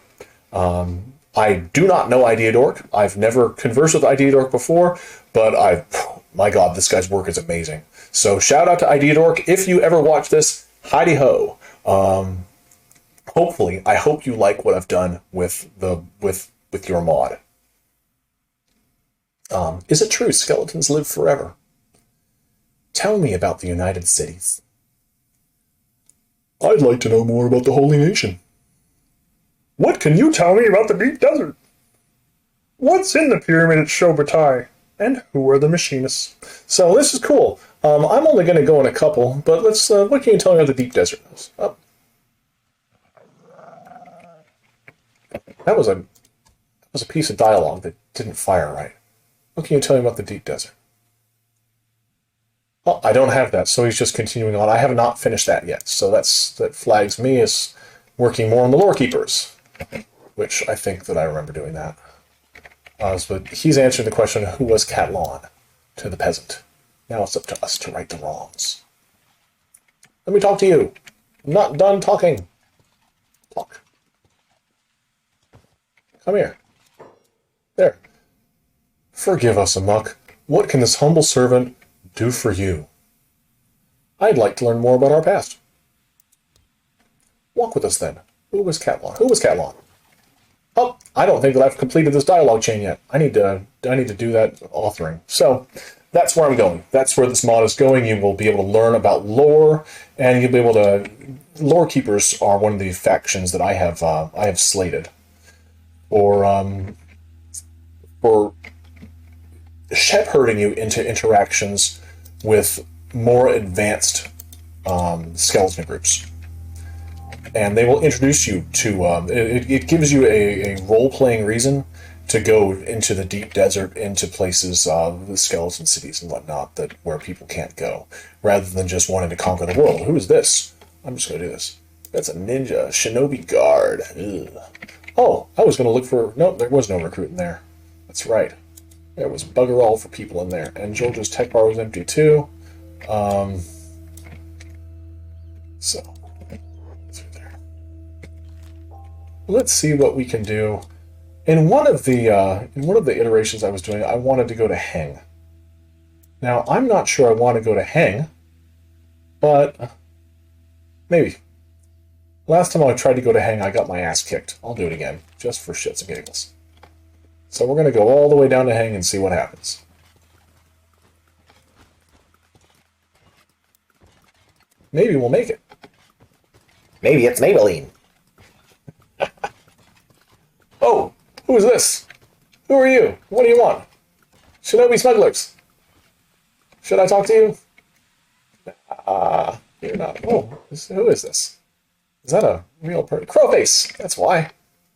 I do not know Ideadork. I've never conversed with Ideadork before, but my God, this guy's work is amazing. So shout out to Ideadork. If you ever watch this, hidey ho. Hopefully, I hope you like what I've done with your mod. Is it true skeletons live forever? Tell me about the United Cities. I'd like to know more about the Holy Nation. What can you tell me about the Deep Desert? What's in the pyramid at Shobatai? And who are the machinists? So this is cool. I'm only going to go in a couple, but let's. What can you tell me about the Deep Desert? Oh. That was a piece of dialogue that didn't fire right. What can you tell me about the Deep Desert? Oh, I don't have that, so he's just continuing on. I have not finished that yet, so that flags me as working more on the lore keepers, which I think that I remember doing that. But he's answering the question, who was Catalan to the peasant? Now it's up to us to right the wrongs. Let me talk to you. I'm not done talking. Talk. Come here. There. Forgive us, Amok. What can this humble servant do for you? I'd like to learn more about our past. Walk with us then. Who was Catalan? Who was Catalan? Oh, I don't think that I've completed this dialogue chain yet. I need to do that authoring. So that's where I'm going. That's where this mod is going. You will be able to learn about lore, and you'll be able to. Lore keepers are one of the factions that I have slated for shepherding you into interactions with more advanced skeleton groups. And they will introduce you to, it gives you a role-playing reason to go into the deep desert, into places, the skeleton cities and whatnot, where people can't go, rather than just wanting to conquer the world. Who is this? I'm just going to do this. That's a ninja, shinobi guard. Ugh. Oh, I was going to look for, no, there was no recruit in there. That's right. There was bugger all for people in there. And Georgia's tech bar was empty too. So, through there. Let's see what we can do. In one of the iterations I was doing, I wanted to go to Heng. Now, I'm not sure I want to go to Heng, but maybe. Last time I tried to go to Heng, I got my ass kicked. I'll do it again, just for shits and giggles. So we're going to go all the way down to Heng and see what happens. Maybe we'll make it. Maybe it's Maybelline. Oh, who is this? Who are you? What do you want? Shinobi smugglers. Should I talk to you? You're not. Oh, who is this? Is that a real person? Crowface! That's why.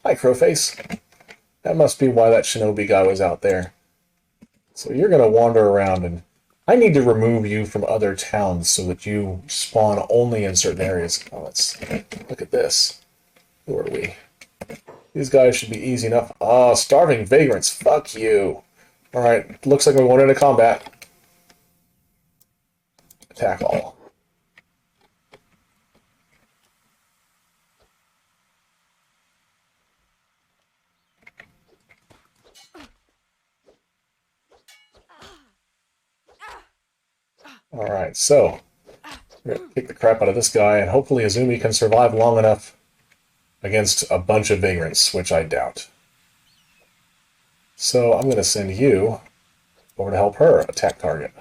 Hi, Crowface. That must be why that shinobi guy was out there. So you're going to wander around, and I need to remove you from other towns so that you spawn only in certain areas. Oh, let's look at this. Who are we? These guys should be easy enough. Oh, starving vagrants. Fuck you. Alright, looks like we went into combat. Attack all. Alright, so we're going to kick the crap out of this guy, and hopefully Azumi can survive long enough against a bunch of vagrants, which I doubt. So I'm going to send you over to help her attack target.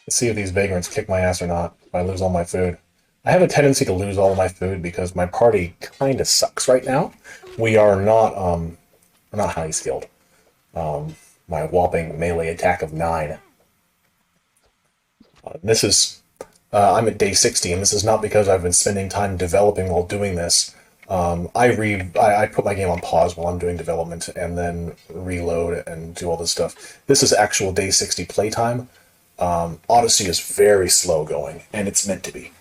Let's see if these vagrants kick my ass or not, if I lose all my food. I have a tendency to lose all my food because my party kind of sucks right now. We are not, we're not highly skilled. My whopping melee attack of 9. This is, I'm at day 60, and this is not because I've been spending time developing while doing this. I put my game on pause while I'm doing development and then reload and do all this stuff. This is actual day 60 playtime. Odyssey is very slow going, and it's meant to be.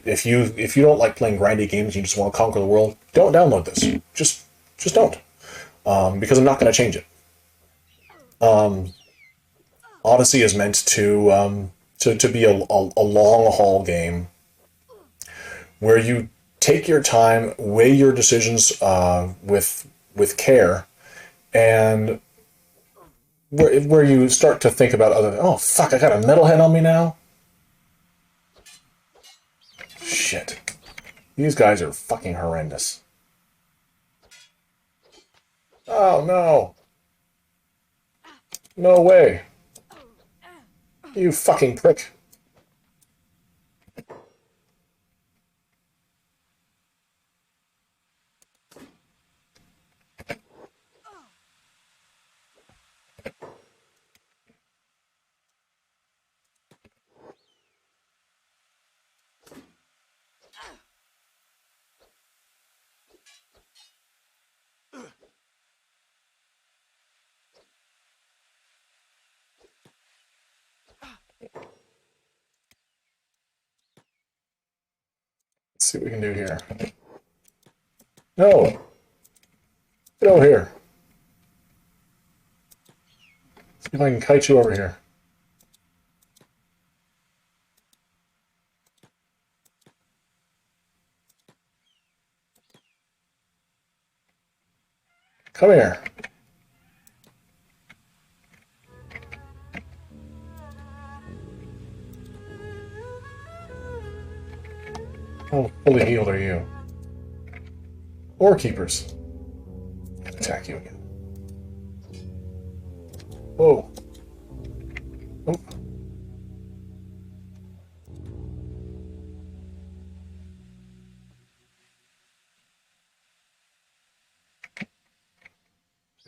If you don't like playing grindy games and you just want to conquer the world, don't download this. Just don't. Because I'm not going to change it. Odyssey is meant to be a long haul game where you take your time, weigh your decisions with care, and where you start to think about other. Oh fuck! I got a metalhead on me now. Shit, these guys are fucking horrendous. Oh no! No way! You fucking prick! Let's see what we can do here. No! Get over here. See if I can kite you over here. Come here. How fully healed are you? Or keepers. Attack you again. Whoa. Oh.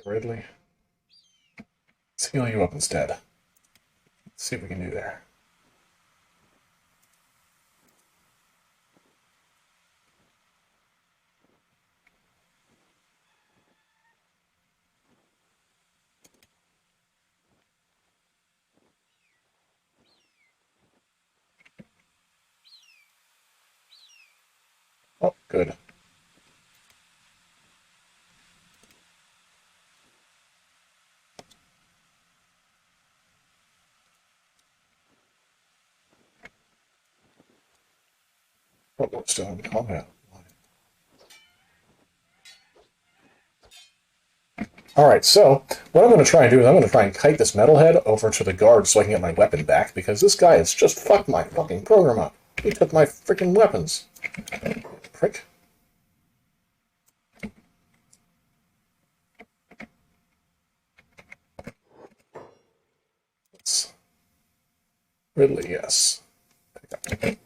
Ridley. Let's heal you up instead. Let's see what we can do there. Oh, good. Oh, we're still in combat. Alright, so what I'm going to try and do is I'm going to try and kite this metalhead over to the guard so I can get my weapon back, because this guy has just fucked my fucking program up. He took my freaking weapons. Prick. Ridley, yes. Pick up.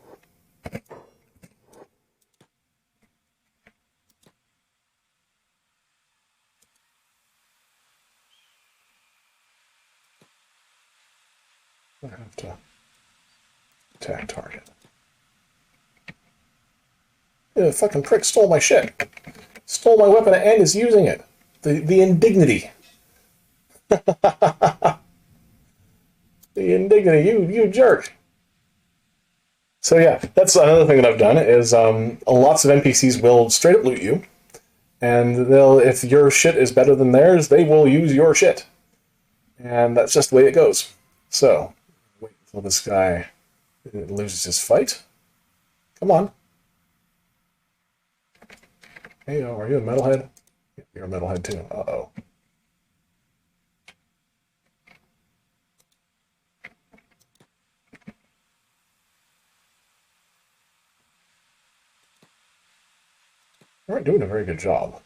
I have to attack target. The fucking prick stole my shit. Stole my weapon and is using it. The indignity. The indignity, you jerk. So yeah, that's another thing that I've done is lots of NPCs will straight up loot you, and they'll, if your shit is better than theirs, they will use your shit. And that's just the way it goes. So, wait until this guy loses his fight. Come on. Hey, are you a metalhead? You're a metalhead too. Uh-oh. doing a very good job.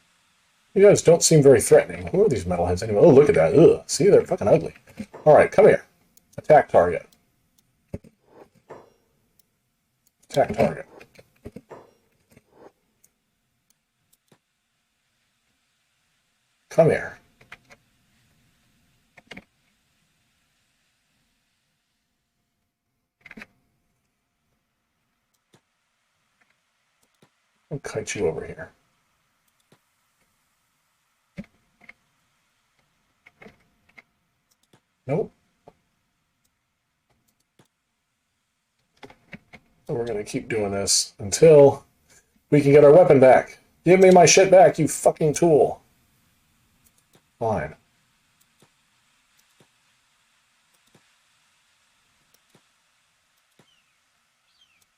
You guys don't seem very threatening. Who are these metalheads anyway? Oh, look at that. Ugh. See, they're fucking ugly. Alright, come here. Attack target. Attack target. Come here. I'll kite you over here. Nope. So we're going to keep doing this until we can get our weapon back. Give me my shit back, you fucking tool. Fine.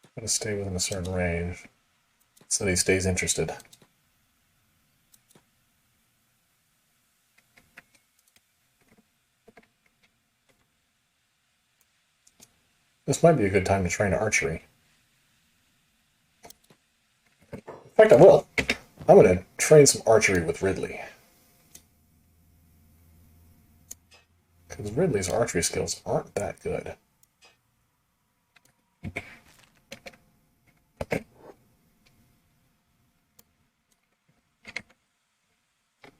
I'm going to stay within a certain range so that he stays interested. This might be a good time to train archery. In fact, I will. I'm going to train some archery with Ridley. Because Ridley's archery skills aren't that good.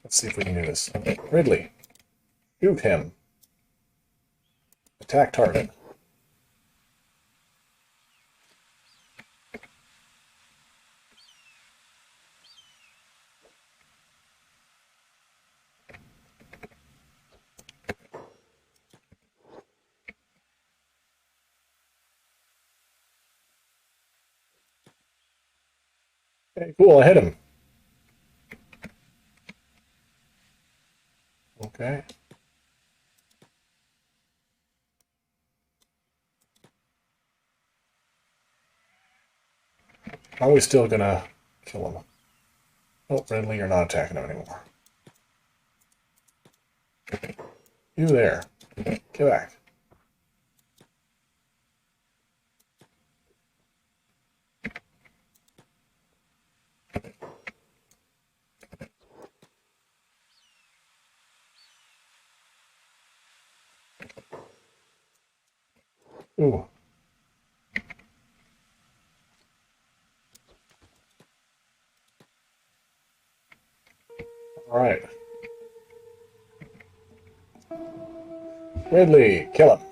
Let's see if we can do this. Ridley, shoot him. Attack target. Okay, cool, I hit him. Okay. Are we still gonna kill him? Oh, Ridley, you're not attacking him anymore. You there. Get back. Ooh. All right. Ridley, kill him.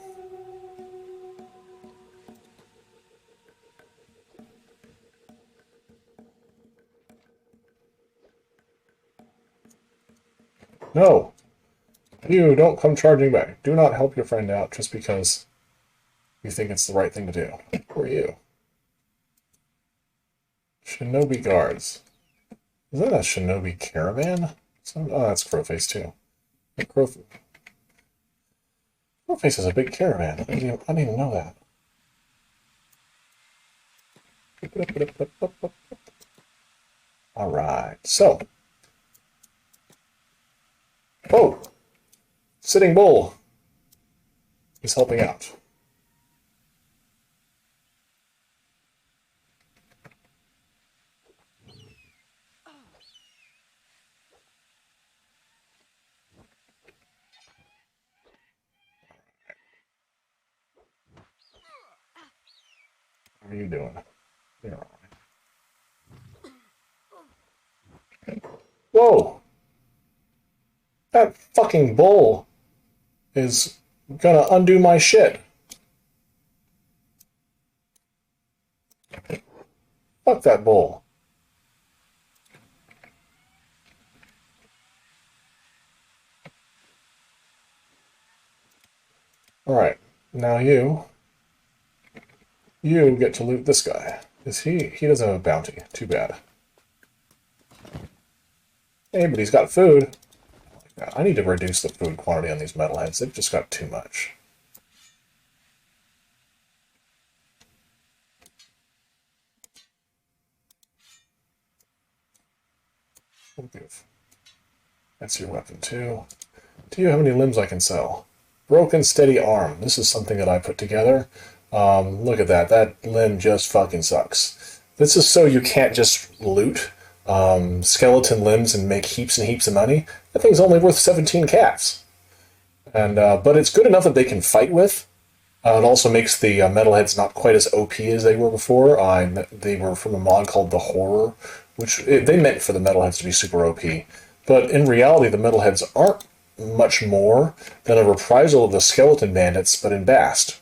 No. You don't come charging back. Do not help your friend out just because you think it's the right thing to do. Who are you? Shinobi guards. Is that a shinobi caravan? Oh, that's Crowface too. Crowface is a big caravan. I didn't even know that. Alright, so. Oh! Sitting Bull is helping out. How are you doing? You're all right. Whoa! That fucking bull is gonna undo my shit. Fuck that bull. Alright, now you get to loot this guy. He doesn't have a bounty. Too bad. Hey, but he's got food. I need to reduce the food quantity on these metalheads. They've just got too much. That's your weapon too. Do you have any limbs I can sell? Broken steady arm. This is something that I put together. Look at that. That limb just fucking sucks. This is so you can't just loot skeleton limbs and make heaps and heaps of money, that thing's only worth 17 cats. And but it's good enough that they can fight with. It also makes the metalheads not quite as OP as they were before. They were from a mod called the Horror, they meant for the metalheads to be super OP. But in reality, the metalheads aren't much more than a reprisal of the skeleton bandits, but in Bast.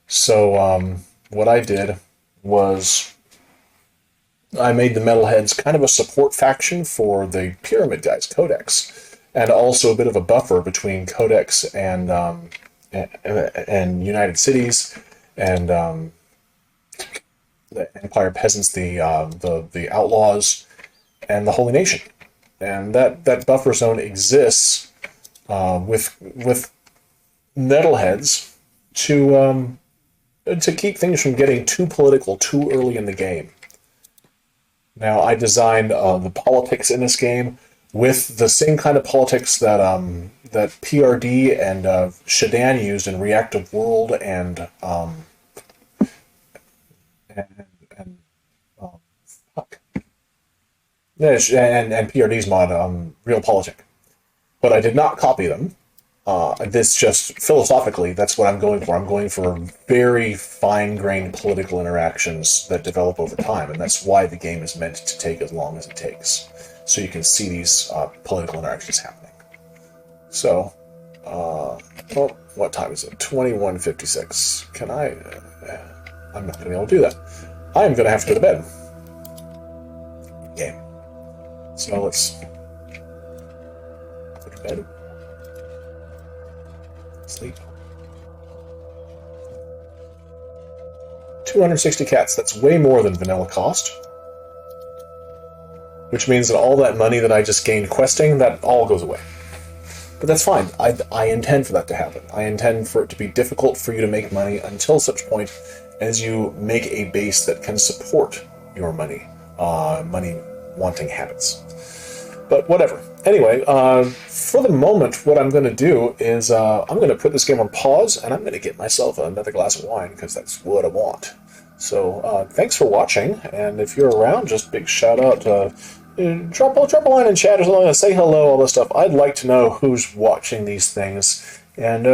So what I did was I made the metalheads kind of a support faction for the pyramid guys, Codex, and also a bit of a buffer between Codex and United Cities and the Empire Peasants, the Outlaws, and the Holy Nation. And that buffer zone exists with metalheads to keep things from getting too political too early in the game. Now, I designed the politics in this game with the same kind of politics that that PRD and Shadan used in Reactive World and fuck. Yeah, and PRD's mod, Realpolitik. But I did not copy them. This just, philosophically, that's what I'm going for. I'm going for very fine-grained political interactions that develop over time, and that's why the game is meant to take as long as it takes. So you can see these political interactions happening. So, well, what time is it? 21:56. Can I... I'm not going to be able to do that. I'm going to have to go to bed. Game. So let's go to bed. Sleep. 260 cats. That's way more than vanilla cost. Which means that all that money that I just gained questing, that all goes away. But that's fine. I intend for that to happen. I intend for it to be difficult for you to make money until such point as you make a base that can support your money wanting habits. But whatever. Anyway, for the moment, what I'm going to do is I'm going to put this game on pause, and I'm going to get myself another glass of wine, because that's what I want. So, thanks for watching, and if you're around, just big shout out. Drop a line in chat or something, say hello, all this stuff. I'd like to know who's watching these things, and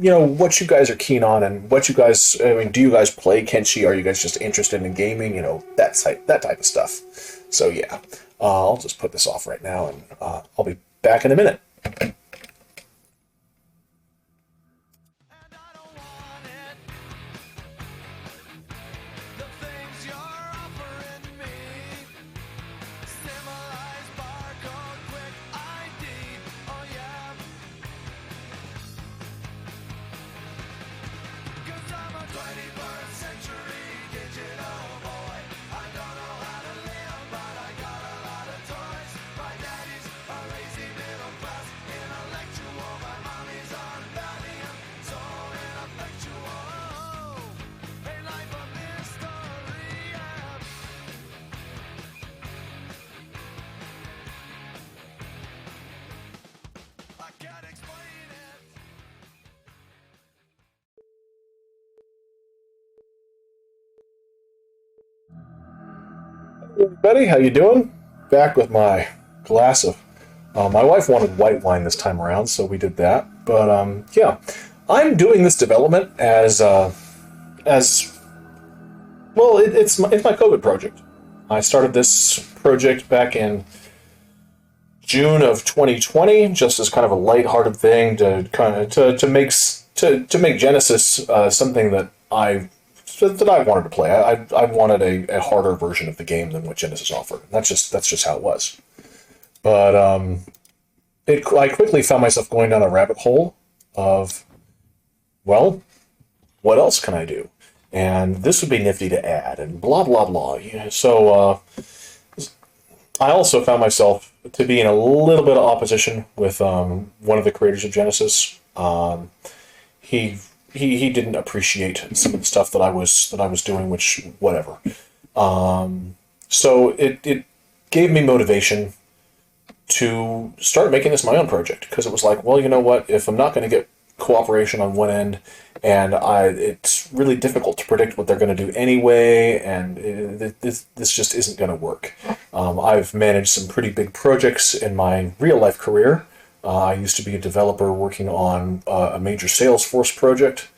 you know, what you guys are keen on, and what you guys, I mean, do you guys play Kenshi? Are you guys just interested in gaming? You know, that type of stuff. So yeah. I'll just put this off right now, and I'll be back in a minute. Hey everybody, how you doing? Back with my glass of... my wife wanted white wine this time around, so we did that. But, yeah. I'm doing this development as well, it's my COVID project. I started this project back in June of 2020, just as kind of a lighthearted thing to make Genesis something that I wanted to play. I wanted a harder version of the game than what Genesis offered. That's just how it was. But I quickly found myself going down a rabbit hole of, well, what else can I do? And this would be nifty to add, and blah blah blah. So I also found myself to be in a little bit of opposition with one of the creators of Genesis. He didn't appreciate some of the stuff that I was doing, which whatever. So it gave me motivation to start making this my own project, because it was like, well, you know what? If I'm not going to get cooperation on one end, and it's really difficult to predict what they're going to do anyway, and this just isn't going to work. I've managed some pretty big projects in my real life career. I used to be a developer working on a major Salesforce project.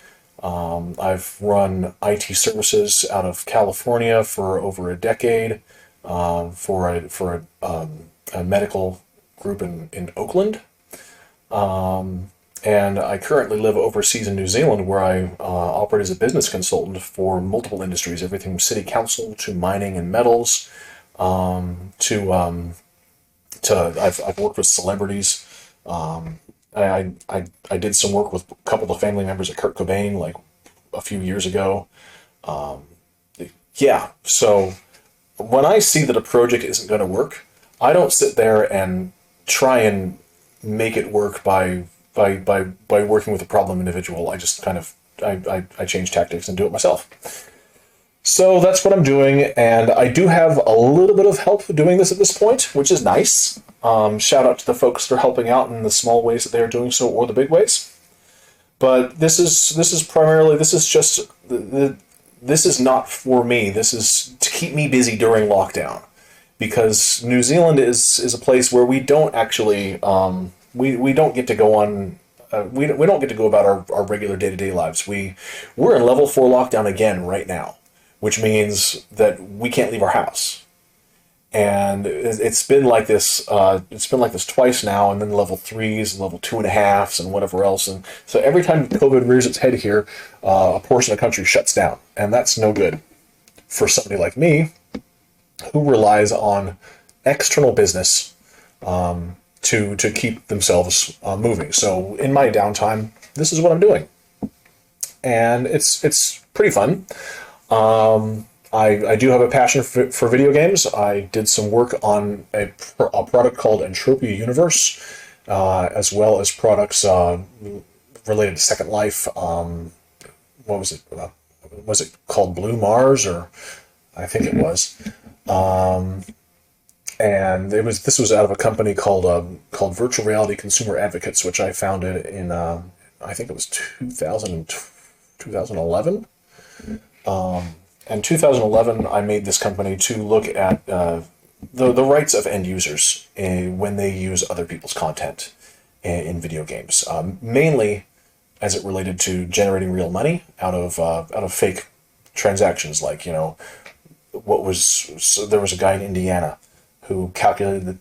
I've run IT services out of California for over a decade, for a medical group in Oakland. And I currently live overseas in New Zealand, where I operate as a business consultant for multiple industries, everything from city council to mining and metals, I've worked with celebrities. I did some work with a couple of family members of Kurt Cobain like a few years ago. Yeah, so when I see that a project isn't going to work, I don't sit there and try and make it work by working with a problem individual. I just kind of I change tactics and do it myself. So that's what I'm doing, and I do have a little bit of help doing this at this point, which is nice. Shout out to the folks that are helping out in the small ways that they are doing so, or the big ways. But this is primarily, this is just this is not for me. This is to keep me busy during lockdown, because New Zealand is a place where we don't actually we don't get to go on. We don't get to go about our regular day-to-day lives. We're in level 4 lockdown again right now, which means that we can't leave our house. And it's been like this. It's been like this twice now, and then level 3s and level 2.5s and whatever else. And so every time COVID rears its head here, a portion of the country shuts down, and that's no good for somebody like me, who relies on external business to keep themselves moving. So in my downtime, this is what I'm doing, and it's pretty fun. I do have a passion for video games. I did some work on a product called Entropia Universe, as well as products related to Second Life. What was it? Was it called Blue Mars, or I think it was. And this was out of a company called Virtual Reality Consumer Advocates, which I founded in I think it was 2011. In 2011, I made this company to look at the rights of end users when they use other people's content in video games, mainly as it related to generating real money out of fake transactions. Like, there was a guy in Indiana who calculated the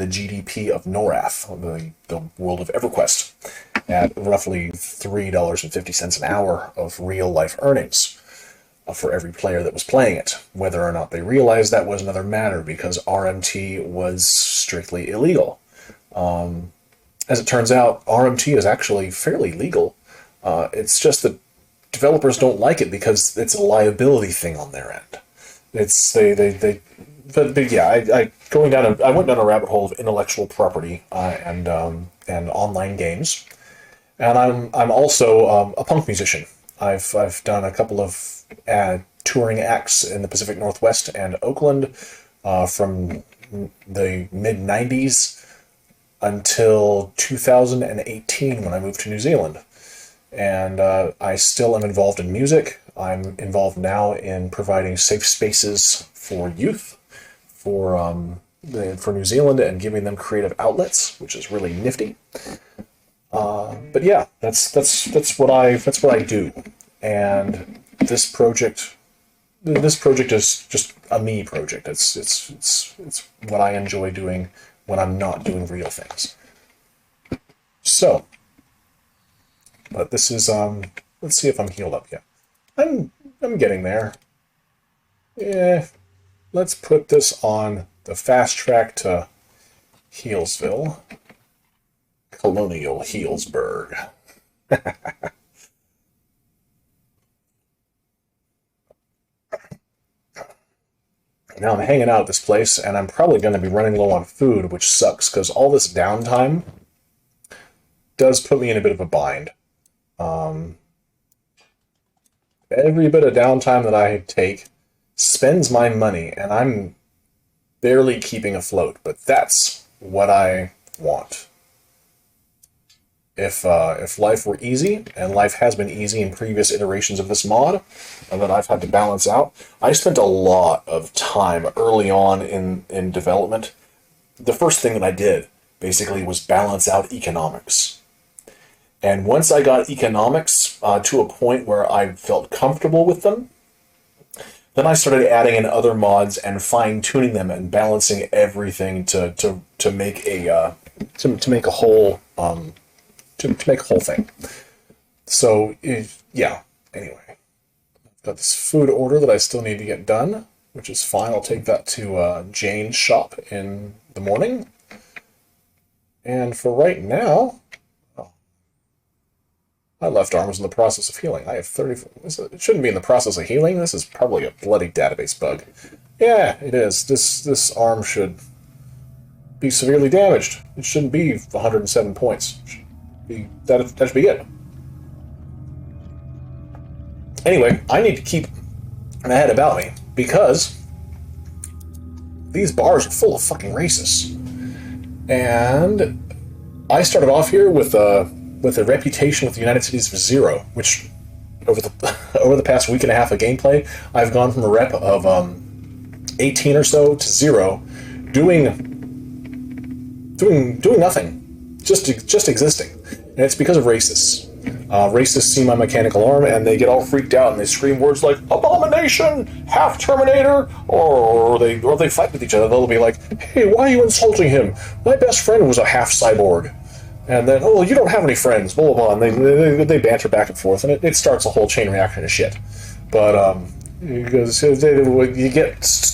GDP of Norath, the world of EverQuest, at roughly $3.50 an hour of real life earnings for every player that was playing it. Whether or not they realized that was another matter, because RMT was strictly illegal. As it turns out, RMT is actually fairly legal. It's just that developers don't like it because it's a liability thing on their end. But yeah, I went down a rabbit hole of intellectual property and online games, and I'm also a punk musician. I've done a couple of touring acts in the Pacific Northwest and Oakland from the mid-90s until 2018, when I moved to New Zealand. And I still am involved in music. I'm involved now in providing safe spaces for youth for New Zealand and giving them creative outlets, which is really nifty. But yeah, that's what I do. And this project is just a me project. It's what I enjoy doing when I'm not doing real things. So, but this is let's see if I'm healed up yet. I'm getting there. Yeah, let's put this on the fast track to Healesville, Colonial Healesburg. Now I'm hanging out at this place, and I'm probably going to be running low on food, which sucks, because all this downtime does put me in a bit of a bind. Every bit of downtime that I take spends my money, and I'm barely keeping afloat, but that's what I want. if life were easy, and life has been easy in previous iterations of this mod, and that I've had to balance out, I spent a lot of time early on in development. The first thing that I did, basically, was balance out economics. And once I got economics to a point where I felt comfortable with them, then I started adding in other mods and fine-tuning them and balancing everything to make a to make a whole to make a whole thing. So yeah. Anyway, I've got this food order that I still need to get done, which is fine. I'll take that to Jane's shop in the morning. And for right now, my left arm is in the process of healing. I have 30... It shouldn't be in the process of healing. This is probably a bloody database bug. Yeah, it is. This arm should be severely damaged. It shouldn't be 107 points. That should be it. Anyway, I need to keep my head about me, because these bars are full of fucking racists. And I started off here with a reputation with the United Cities of 0, which over the past week and a half of gameplay, I've gone from a rep of 18 or so to 0, doing nothing, just existing, and it's because of racists. Racists see my mechanical arm and they get all freaked out and they scream words like "abomination," "half Terminator," or they fight with each other. They'll be like, "Hey, why are you insulting him? My best friend was a half cyborg." And then, "Oh, you don't have any friends," blah, blah, blah, and they banter back and forth, and it starts a whole chain reaction of shit. But, because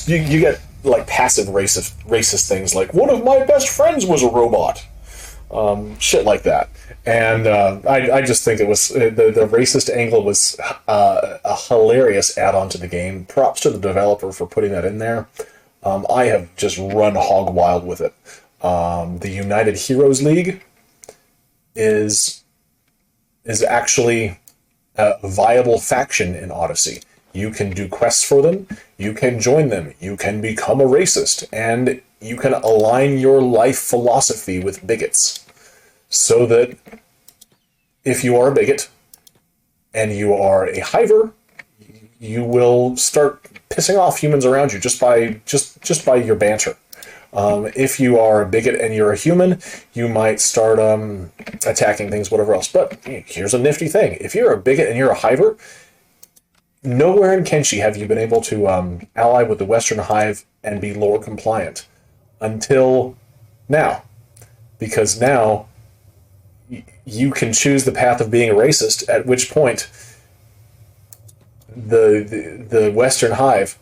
you get, like, passive racist things, like, "One of my best friends was a robot." Shit like that. And, I just think it was, the racist angle was, a hilarious add-on to the game. Props to the developer for putting that in there. I have just run hog wild with it. The United Heroes League is actually a viable faction in Odyssey. You can do quests for them, you can join them, you can become a racist, and you can align your life philosophy with bigots. So that if you are a bigot and you are a hiver, you will start pissing off humans around you just by your banter. If you are a bigot and you're a human, you might start attacking things, whatever else. But here's a nifty thing. If you're a bigot and you're a hiver, nowhere in Kenshi have you been able to ally with the Western Hive and be lore compliant. Until now. Because now you can choose the path of being a racist, at which point the Western Hive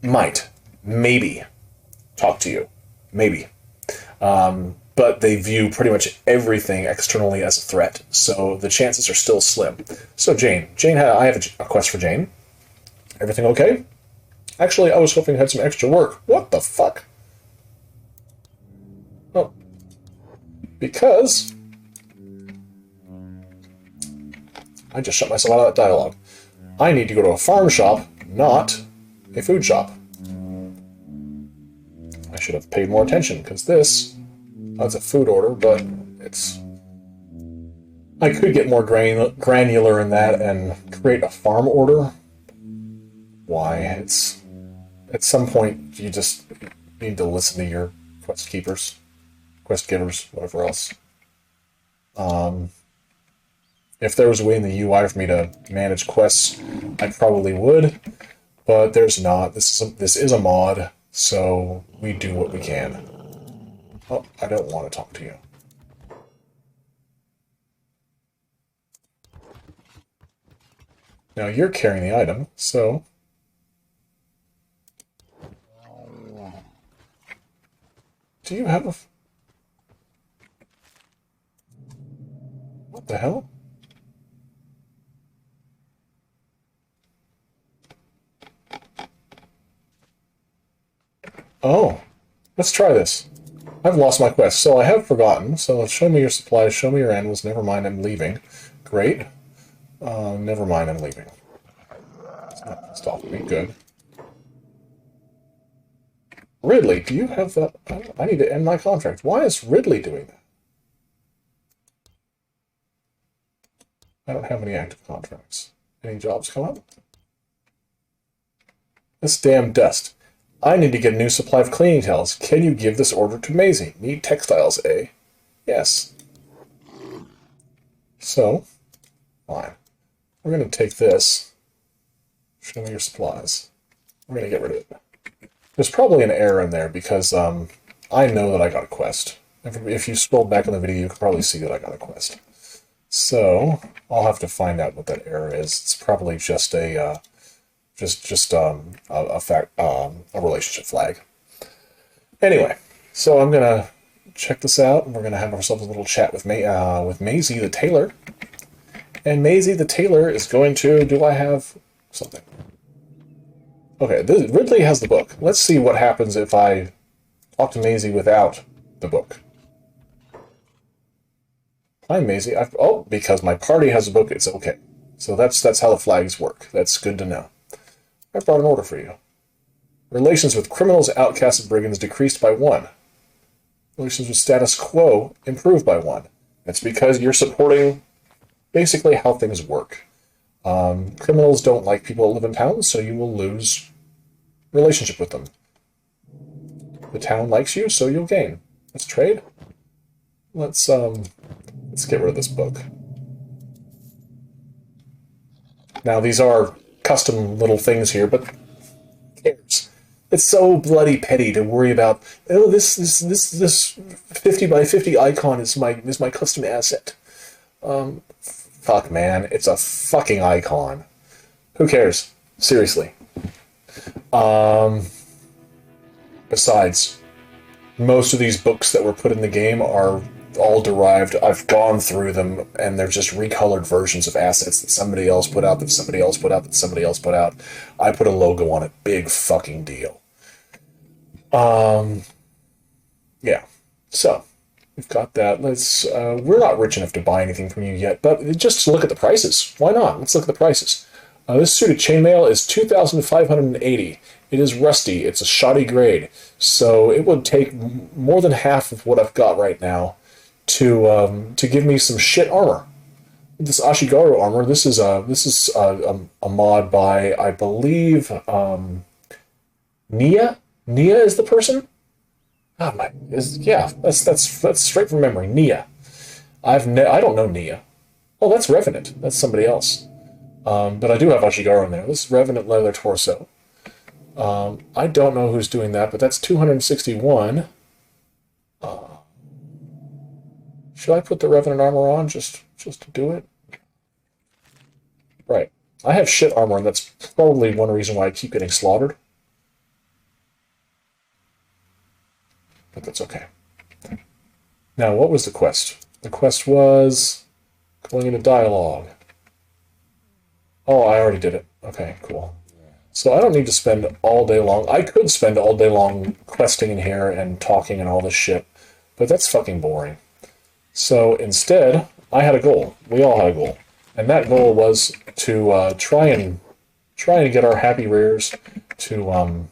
might, maybe, talk to you. Maybe. But they view pretty much everything externally as a threat, so the chances are still slim. So Jane, I have a quest for Jane. Everything okay? Actually, I was hoping you had some extra work. What the fuck? Oh. Because I just shut myself out of that dialogue. I need to go to a farm shop, not a food shop. I should have paid more attention, because that's a food order, but it's... I could get more granular in that and create a farm order. Why? It's... At some point, you just need to listen to your quest keepers, quest givers, whatever else. If there was a way in the UI for me to manage quests, I probably would, but there's not. This is a mod, so we do what we can. Oh, I don't want to talk to you. Now you're carrying the item, so... Do you have a... What the hell? Oh, let's try this. I've lost my quest, so I have forgotten. So show me your supplies, show me your animals. Never mind, I'm leaving. Great. Never mind, I'm leaving. It's not pissed off me. Good. Ridley, do you have that? I need to end my contract. Why is Ridley doing that? I don't have any active contracts. Any jobs come up? This damn dust. I need to get a new supply of cleaning towels. Can you give this order to Maisie? Need textiles, eh? Yes. So, fine. We're going to take this. Show me your supplies. We're going to get rid of it. There's probably an error in there because I know that I got a quest. If you scroll back on the video, you can probably see that I got a quest. So, I'll have to find out what that error is. It's probably just a relationship flag. Anyway, so I'm gonna check this out, and we're gonna have ourselves a little chat with Maisie the tailor. And Maisie the tailor is going to. Do I have something? Okay, Ridley has the book. Let's see what happens if I talk to Maisie without the book. Hi, Maisie. Because my party has a book, it's okay. So that's how the flags work. That's good to know. I brought an order for you. Relations with criminals, outcasts, and brigands decreased by 1. Relations with status quo improved by 1. That's because you're supporting basically how things work. Criminals don't like people that live in towns, so you will lose relationship with them. The town likes you, so you'll gain. Let's trade. Let's get rid of this book. Now these are custom little things here, but who cares? It's so bloody petty to worry about. Oh, this 50 by 50 icon is my custom asset. Fuck, man, it's a fucking icon. Who cares? Seriously. Besides, most of these books that were put in the game are all derived. I've gone through them, and they're just recolored versions of assets that somebody else put out, that somebody else put out, that somebody else put out. I put a logo on it. Big fucking deal. Yeah. So, we've got that. We're not rich enough to buy anything from you yet, but just look at the prices. Why not? Let's look at the prices. This suit of chainmail is $2,580. It is rusty. It's a shoddy grade. So it would take more than half of what I've got right now to give me some shit armor. This Ashigaru armor. This is a mod by, I believe, Nia. Nia is the person. That's straight from memory. Nia. I don't know Nia. Oh, that's Revenant. That's somebody else. But I do have Ashigaru in there. This is Revenant leather torso. I don't know who's doing that, but that's 261. Should I put the Revenant armor on just to do it? Right. I have shit armor, and that's probably one reason why I keep getting slaughtered. But that's okay. Now, what was the quest? The quest was going into dialogue. Oh, I already did it. Okay, cool. So I don't need to spend all day long. I could spend all day long questing in here and talking and all this shit, but that's fucking boring. So instead, I had a goal. We all had a goal. And that goal was to try and get our happy rears to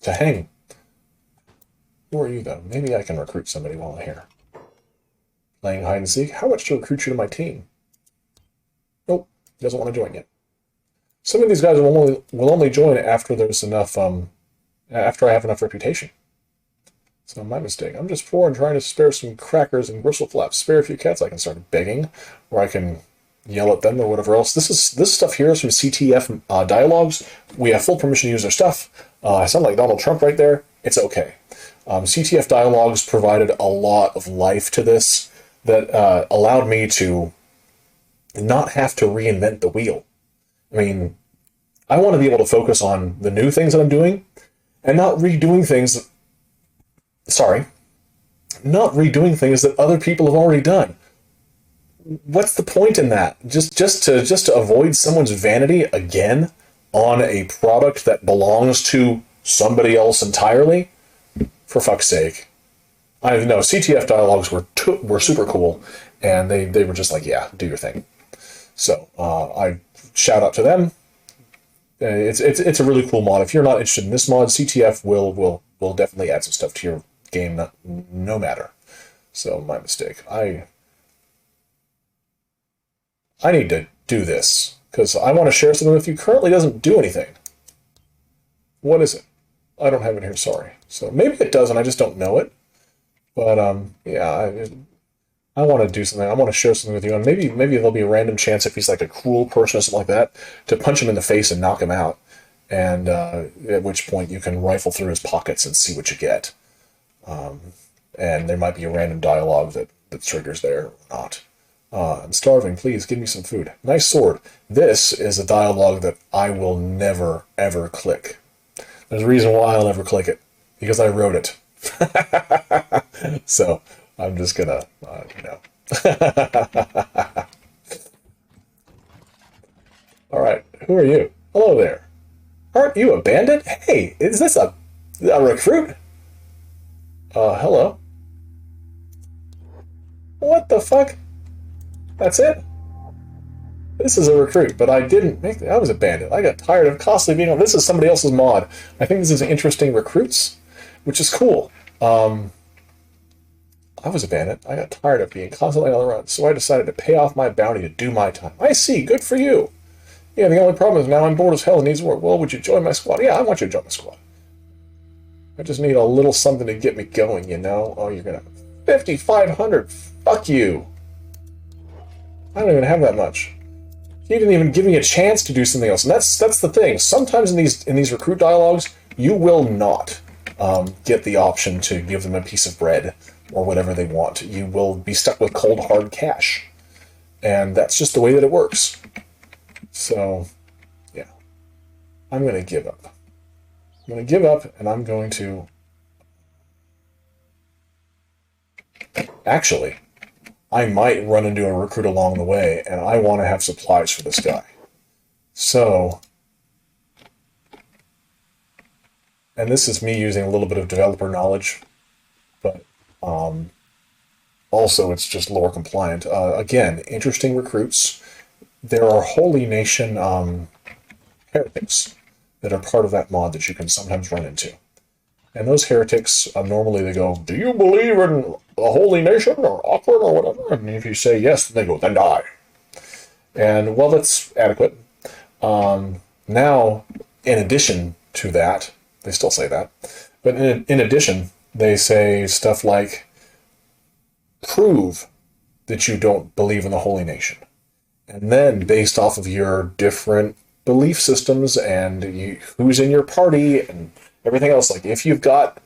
hang. Who are you, though? Maybe I can recruit somebody while I'm here. Playing hide and seek. How much to recruit you to my team? Nope, he doesn't want to join yet. Some of these guys will only join after there's enough. After I have enough reputation. So my mistake. I'm just poor and trying to spare some crackers and bristle flaps. Spare a few cats. I can start begging, or I can yell at them or whatever else. This stuff here is from CTF dialogues. We have full permission to use their stuff. I sound like Donald Trump right there. It's okay. CTF dialogues provided a lot of life to this that allowed me to not have to reinvent the wheel. I mean, I want to be able to focus on the new things that I'm doing and not redoing things. Not redoing things that other people have already done. What's the point in that? Just to avoid someone's vanity again on a product that belongs to somebody else entirely? For fuck's sake. I know CTF dialogues were super cool, and they were just like, yeah, do your thing. So I shout out to them. It's a really cool mod. If you're not interested in this mod, CTF will definitely add some stuff to your game, no matter. So my mistake. I need to do this because I want to share something with you. Currently doesn't do anything. What is it? I don't have it here, sorry. So maybe it does and I just don't know it. But yeah, I want to do something. I want to share something with you, and maybe there'll be a random chance if he's like a cruel person or something like that to punch him in the face and knock him out. And at which point you can rifle through his pockets and see what you get. And there might be a random dialogue that triggers there or not. I'm starving. Please give me some food. Nice sword. This is a dialogue that I will never ever click. There's a reason why I'll never click it because I wrote it. So I'm just gonna, All right, who are you? Hello there. Aren't you a bandit? Hey, is this a recruit? Hello. What the fuck? That's it? This is a recruit, but I was a bandit. I got tired of constantly being on. This is somebody else's mod. I think this is interesting recruits, which is cool. I was a bandit. I got tired of being constantly on the run, so I decided to pay off my bounty to do my time. I see. Good for you. Yeah, the only problem is now I'm bored as hell and needs work. Well, would you join my squad? Yeah, I want you to join my squad. I just need a little something to get me going, you know? Oh, you're gonna... 5,500? Fuck you. I don't even have that much. He didn't even give me a chance to do something else. And that's the thing. Sometimes in these recruit dialogues, you will not get the option to give them a piece of bread or whatever they want. You will be stuck with cold, hard cash. And that's just the way that it works. So, yeah. I'm going to give up. I'm going to give up, and I'm going to... Actually, I might run into a recruit along the way, and I want to have supplies for this guy. So... And this is me using a little bit of developer knowledge, but also it's just lore compliant. Again, interesting recruits. There are Holy Nation heretics that are part of that mod that you can sometimes run into. And those heretics, normally they go, do you believe in the Holy Nation or Awkward or whatever? And if you say yes, then they go, then die. And, well, that's adequate. Now, in addition to that, they still say that, but in addition, they say stuff like, prove that you don't believe in the Holy Nation. And then, based off of your different belief systems and who's in your party and everything else, like if you've got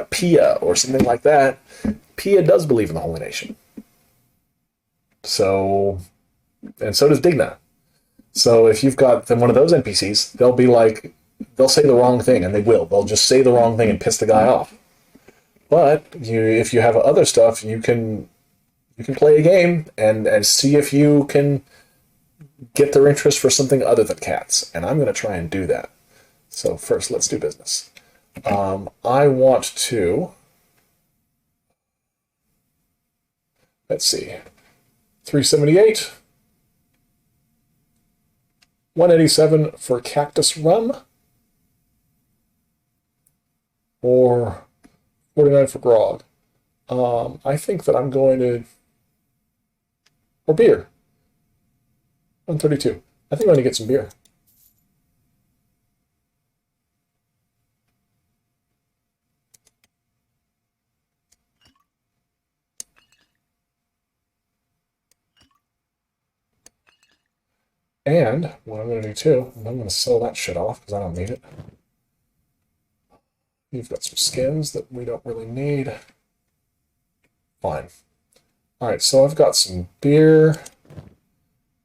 Pia or something like that, Pia does believe in the Holy Nation. So, and so does Digna. So if you've got one of those NPCs, they'll be like, they'll say the wrong thing, and they will. They'll just say the wrong thing and piss the guy off. But if you have other stuff, you can play a game and see if you can get their interest for something other than cats. And I'm going to try and do that. So first, let's do business. I want to... Let's see. 378. 187 for cactus rum. Or 49 for grog. I think that I'm going to... Or beer. 132. I think I'm going to get some beer. And what I'm going to do too, I'm going to sell that shit off because I don't need it. You've got some skins that we don't really need. Fine. Alright, so I've got some beer.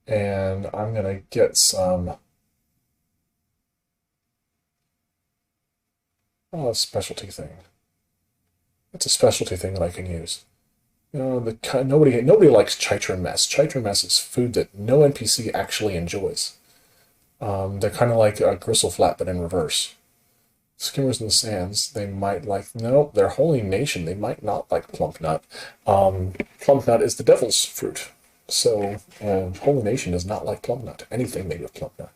And I'm going to get some... Oh, a specialty thing. It's a specialty thing that I can use. You know, nobody likes chitron mess. Chitron mess is food that no NPC actually enjoys. They're kind of like a gristle flat, but in reverse. Skimmers in the Sands, they might like... No, they're Holy Nation. They might not like plump nut. Plump nut is the devil's fruit. So, Holy Nation does not like plum nut. Anything made with plum nut.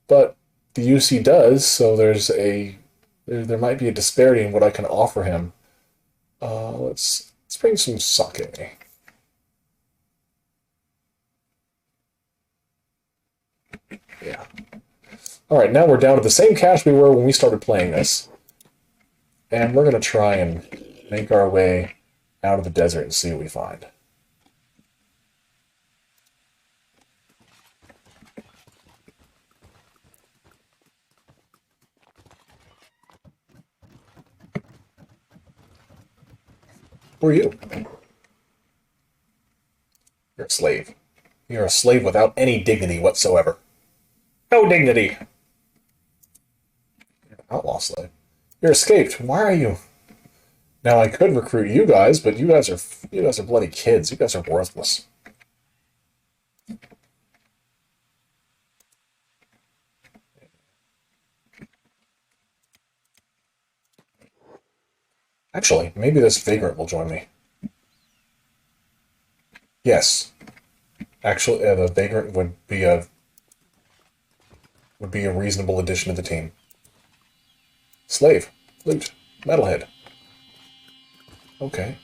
But the UC does, so there's a There might be a disparity in what I can offer him. Let's bring some sake. Yeah. All right, now we're down to the same cash we were when we started playing this. And we're going to try and make our way out of the desert and see what we find. Who are you? You're a slave. You're a slave without any dignity whatsoever. No dignity! You're an outlaw slave. You're escaped. Why are you? Now I could recruit you guys, but you guys are bloody kids. You guys are worthless. Actually, maybe this vagrant will join me. Yes. Actually, the vagrant would be a reasonable addition to the team. Slave, loot, metalhead. Okay.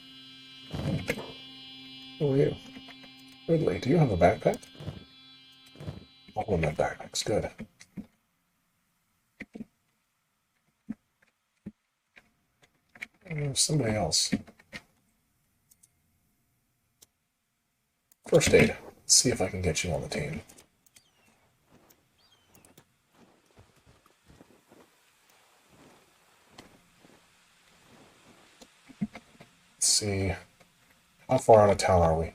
Who are you? Ridley, do you have a backpack? All of my backpacks, good. There's somebody else. First aid. Let's see if I can get you on the team. Let's see. How far out of town are we?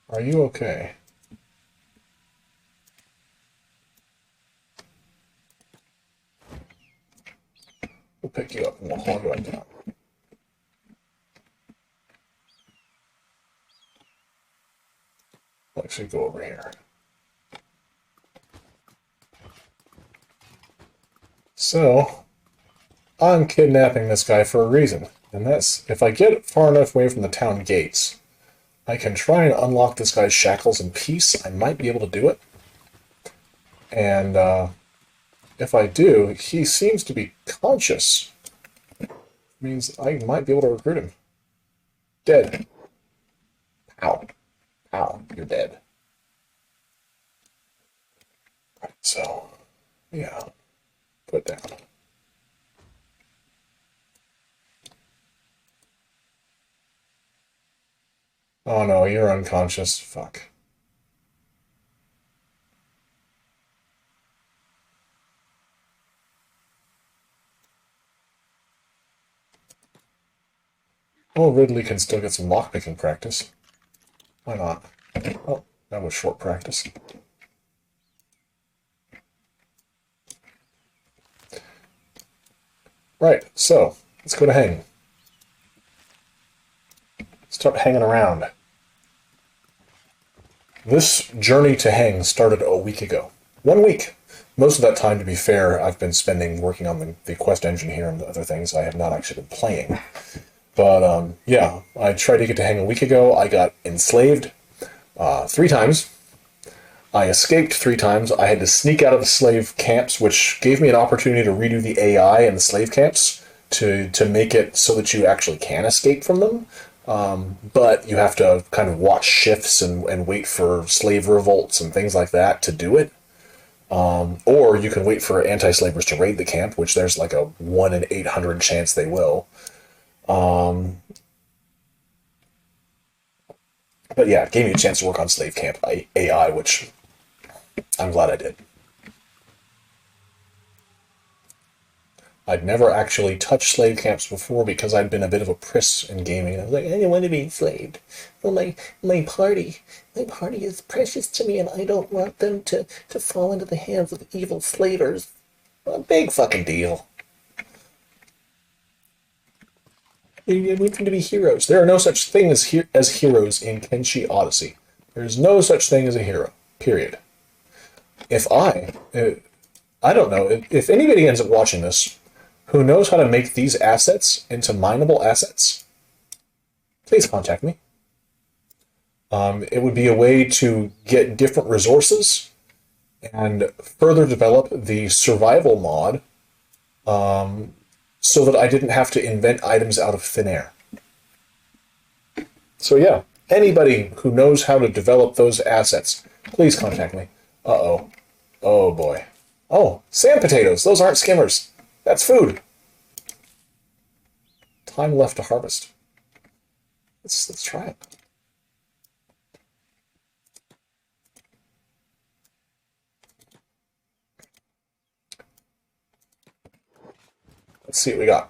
Are you okay? We'll pick you up and we'll haul you right down. We'll actually go over here. So, I'm kidnapping this guy for a reason. And that's, if I get far enough away from the town gates, I can try and unlock this guy's shackles in peace. I might be able to do it. And if I do, he seems to be conscious. Means I might be able to recruit him. Dead. Ow. Ow, you're dead. Right, so, yeah. Put down. Oh no, you're unconscious. Fuck. Oh, Ridley can still get some lockpicking practice. Why not? Oh, that was short practice. Right, so, let's go to hang. Start hanging around. This journey to hang started a week ago. 1 week. Most of that time, to be fair, I've been spending working on the quest engine here and the other things. I have not actually been playing. But, yeah, I tried to get to hang a week ago. I got enslaved 3 times. I escaped 3 times. I had to sneak out of the slave camps, which gave me an opportunity to redo the AI in the slave camps to make it so that you actually can escape from them. But you have to kind of watch shifts and wait for slave revolts and things like that to do it. Or you can wait for anti-slavers to raid the camp, which there's like a 1 in 800 chance they will. But yeah, it gave me a chance to work on slave camp AI, which I'm glad I did. I'd never actually touched slave camps before because I'd been a bit of a priss in gaming. I was like, I don't want to be enslaved. Well, my party is precious to me, and I don't want them to fall into the hands of evil slavers. A big fucking deal. I want them to be heroes. There are no such thing as heroes in Kenshi Odyssey. There's no such thing as a hero. Period. If I don't know, if anybody ends up watching this, who knows how to make these assets into mineable assets, please contact me. It would be a way to get different resources and further develop the survival mod, so that I didn't have to invent items out of thin air. So yeah, anybody who knows how to develop those assets, please contact me. Uh-oh. Oh boy. Oh, sand potatoes. Those aren't skimmers. That's food. Time left to harvest. Let's try it. Let's see what we got.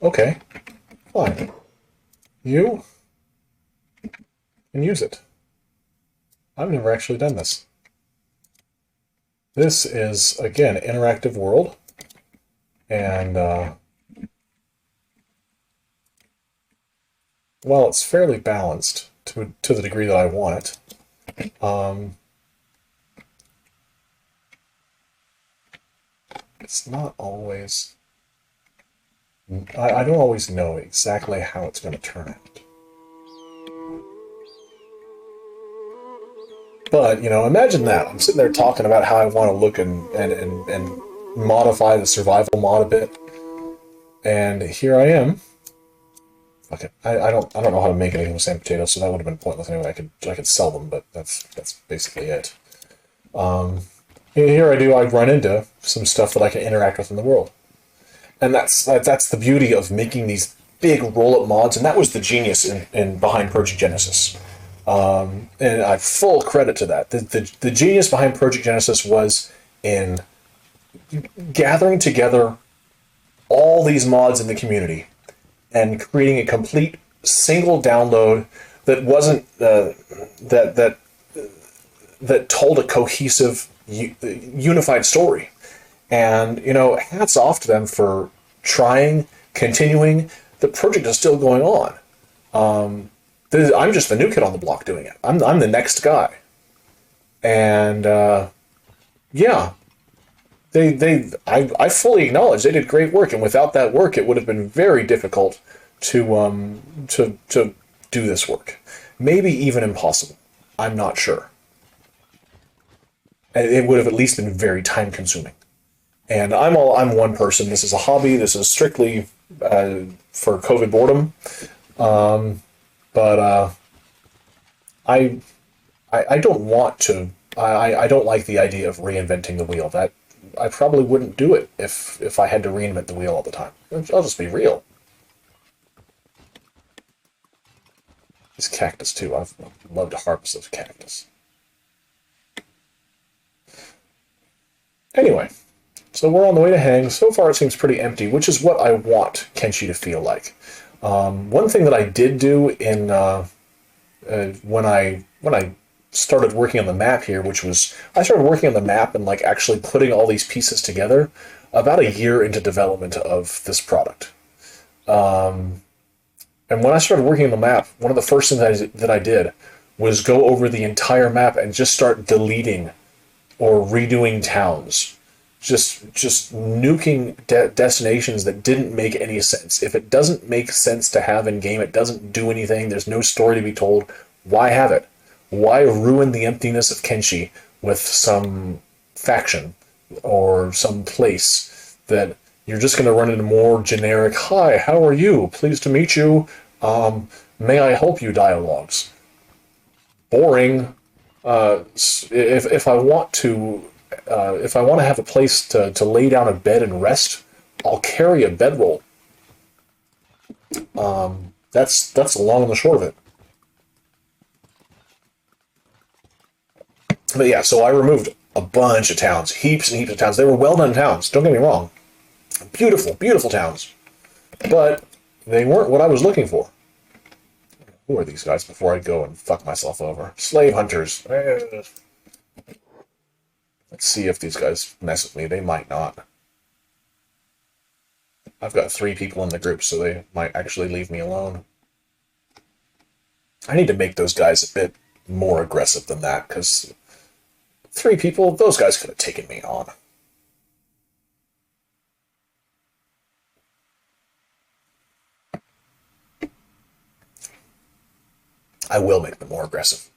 Okay, fine. You can use it. I've never actually done this. This is, again, interactive world. And, well, it's fairly balanced to the degree that I want it. It's not always... I don't always know exactly how it's going to turn out. But, you know, imagine that. I'm sitting there talking about how I want to look and modify the survival mod a bit. And here I am. Okay, I don't know how to make anything with sand potatoes, so that would have been pointless anyway. I could sell them, but that's basically it. Here I run into some stuff that I can interact with in the world. And that's the beauty of making these big roll-up mods, and that was the genius in behind Project Genesis. And I have full credit to that. The genius behind Project Genesis was in gathering together all these mods in the community and creating a complete single download that wasn't that told a cohesive, unified story. And, you know, hats off to them for trying, continuing. The project is still going on. I'm just the new kid on the block doing it. I'm the next guy. And, yeah. I fully acknowledge they did great work, and without that work, it would have been very difficult to do this work. Maybe even impossible. I'm not sure. It would have at least been very time-consuming. And I'm one person. This is a hobby. This is strictly for COVID boredom. But I don't want to. I don't like the idea of reinventing the wheel. That I probably wouldn't do it if I had to reinvent the wheel all the time. I'll just be real. This cactus too. I've loved to harvest those cactus. Anyway, so we're on the way to hang. So far it seems pretty empty, which is what I want Kenshi to feel like. One thing that I did do in when I started working on the map here, which was I started working on the map and like actually putting all these pieces together about a year into development of this product. And when I started working on the map, one of the first things that I did was go over the entire map and just start deleting or redoing towns. Just nuking destinations that didn't make any sense. If it doesn't make sense to have in game, it doesn't do anything, there's no story to be told, why have it? Why ruin the emptiness of Kenshi with some faction or some place that you're just going to run into more generic, hi, how are you? Pleased to meet you. May I help you dialogues. Boring. If I want to have a place to lay down a bed and rest, I'll carry a bedroll. That's the long and the short of it. But yeah, so I removed a bunch of towns, heaps and heaps of towns. They were well-done towns, don't get me wrong. Beautiful, beautiful towns. But they weren't what I was looking for. Who are these guys before I go and fuck myself over? Slave hunters. Let's see if these guys mess with me. They might not. I've got 3 people in the group, so they might actually leave me alone. I need to make those guys a bit more aggressive than that, because 3 people, those guys could have taken me on. I will make them more aggressive.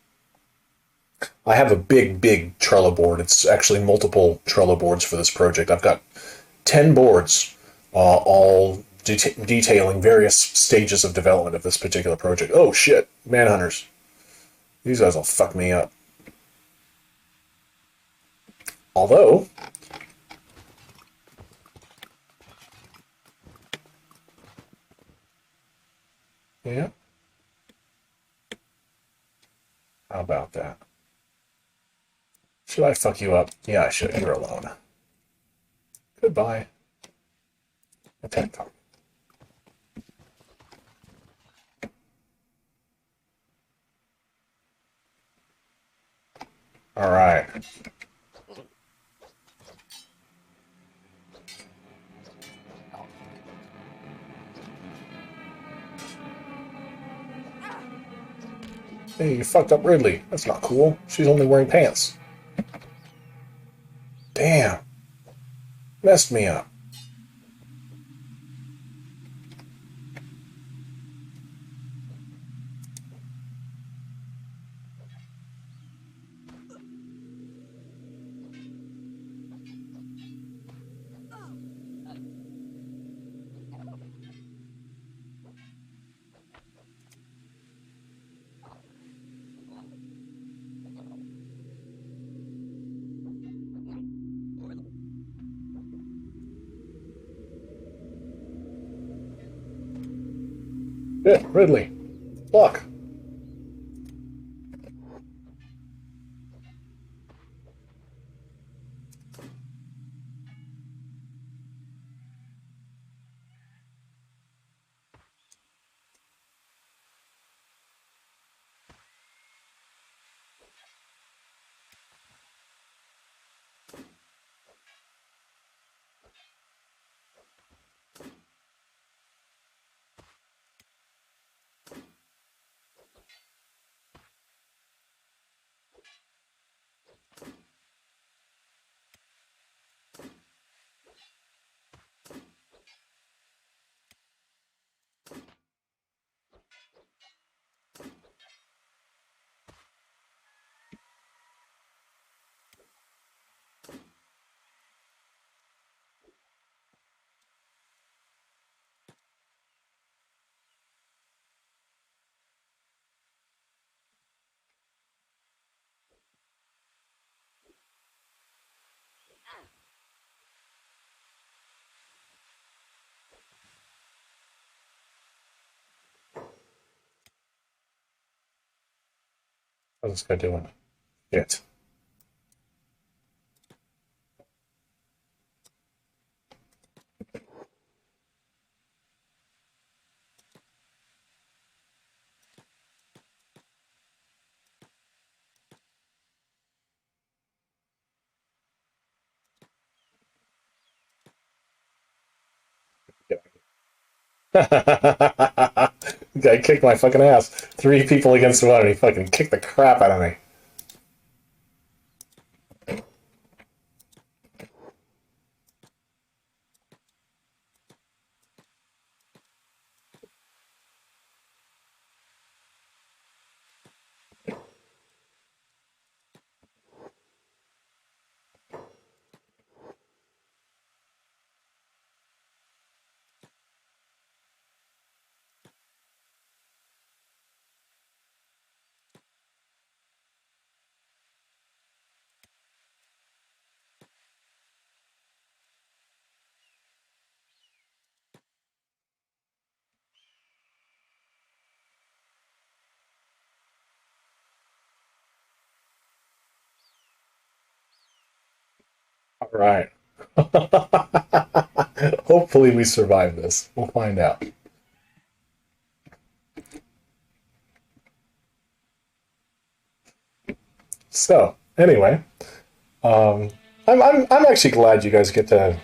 I have a big Trello board. It's actually multiple Trello boards for this project. I've got 10 boards, all detailing various stages of development of this particular project. Oh shit, manhunters. These guys will fuck me up. Although, yeah. How about that? Should I fuck you up? Yeah, I should. You're alone. Goodbye. Attack target. All right. Hey, you fucked up Ridley. That's not cool. She's only wearing pants. Damn. Messed me up. Yeah, Ridley. Look. What's this guy doing? Shit. Guy kicked my fucking ass. 3 people against 1, and he fucking kicked the crap out of me. All right. Hopefully we survive this. We'll find out. So, anyway, I'm actually glad you guys get to,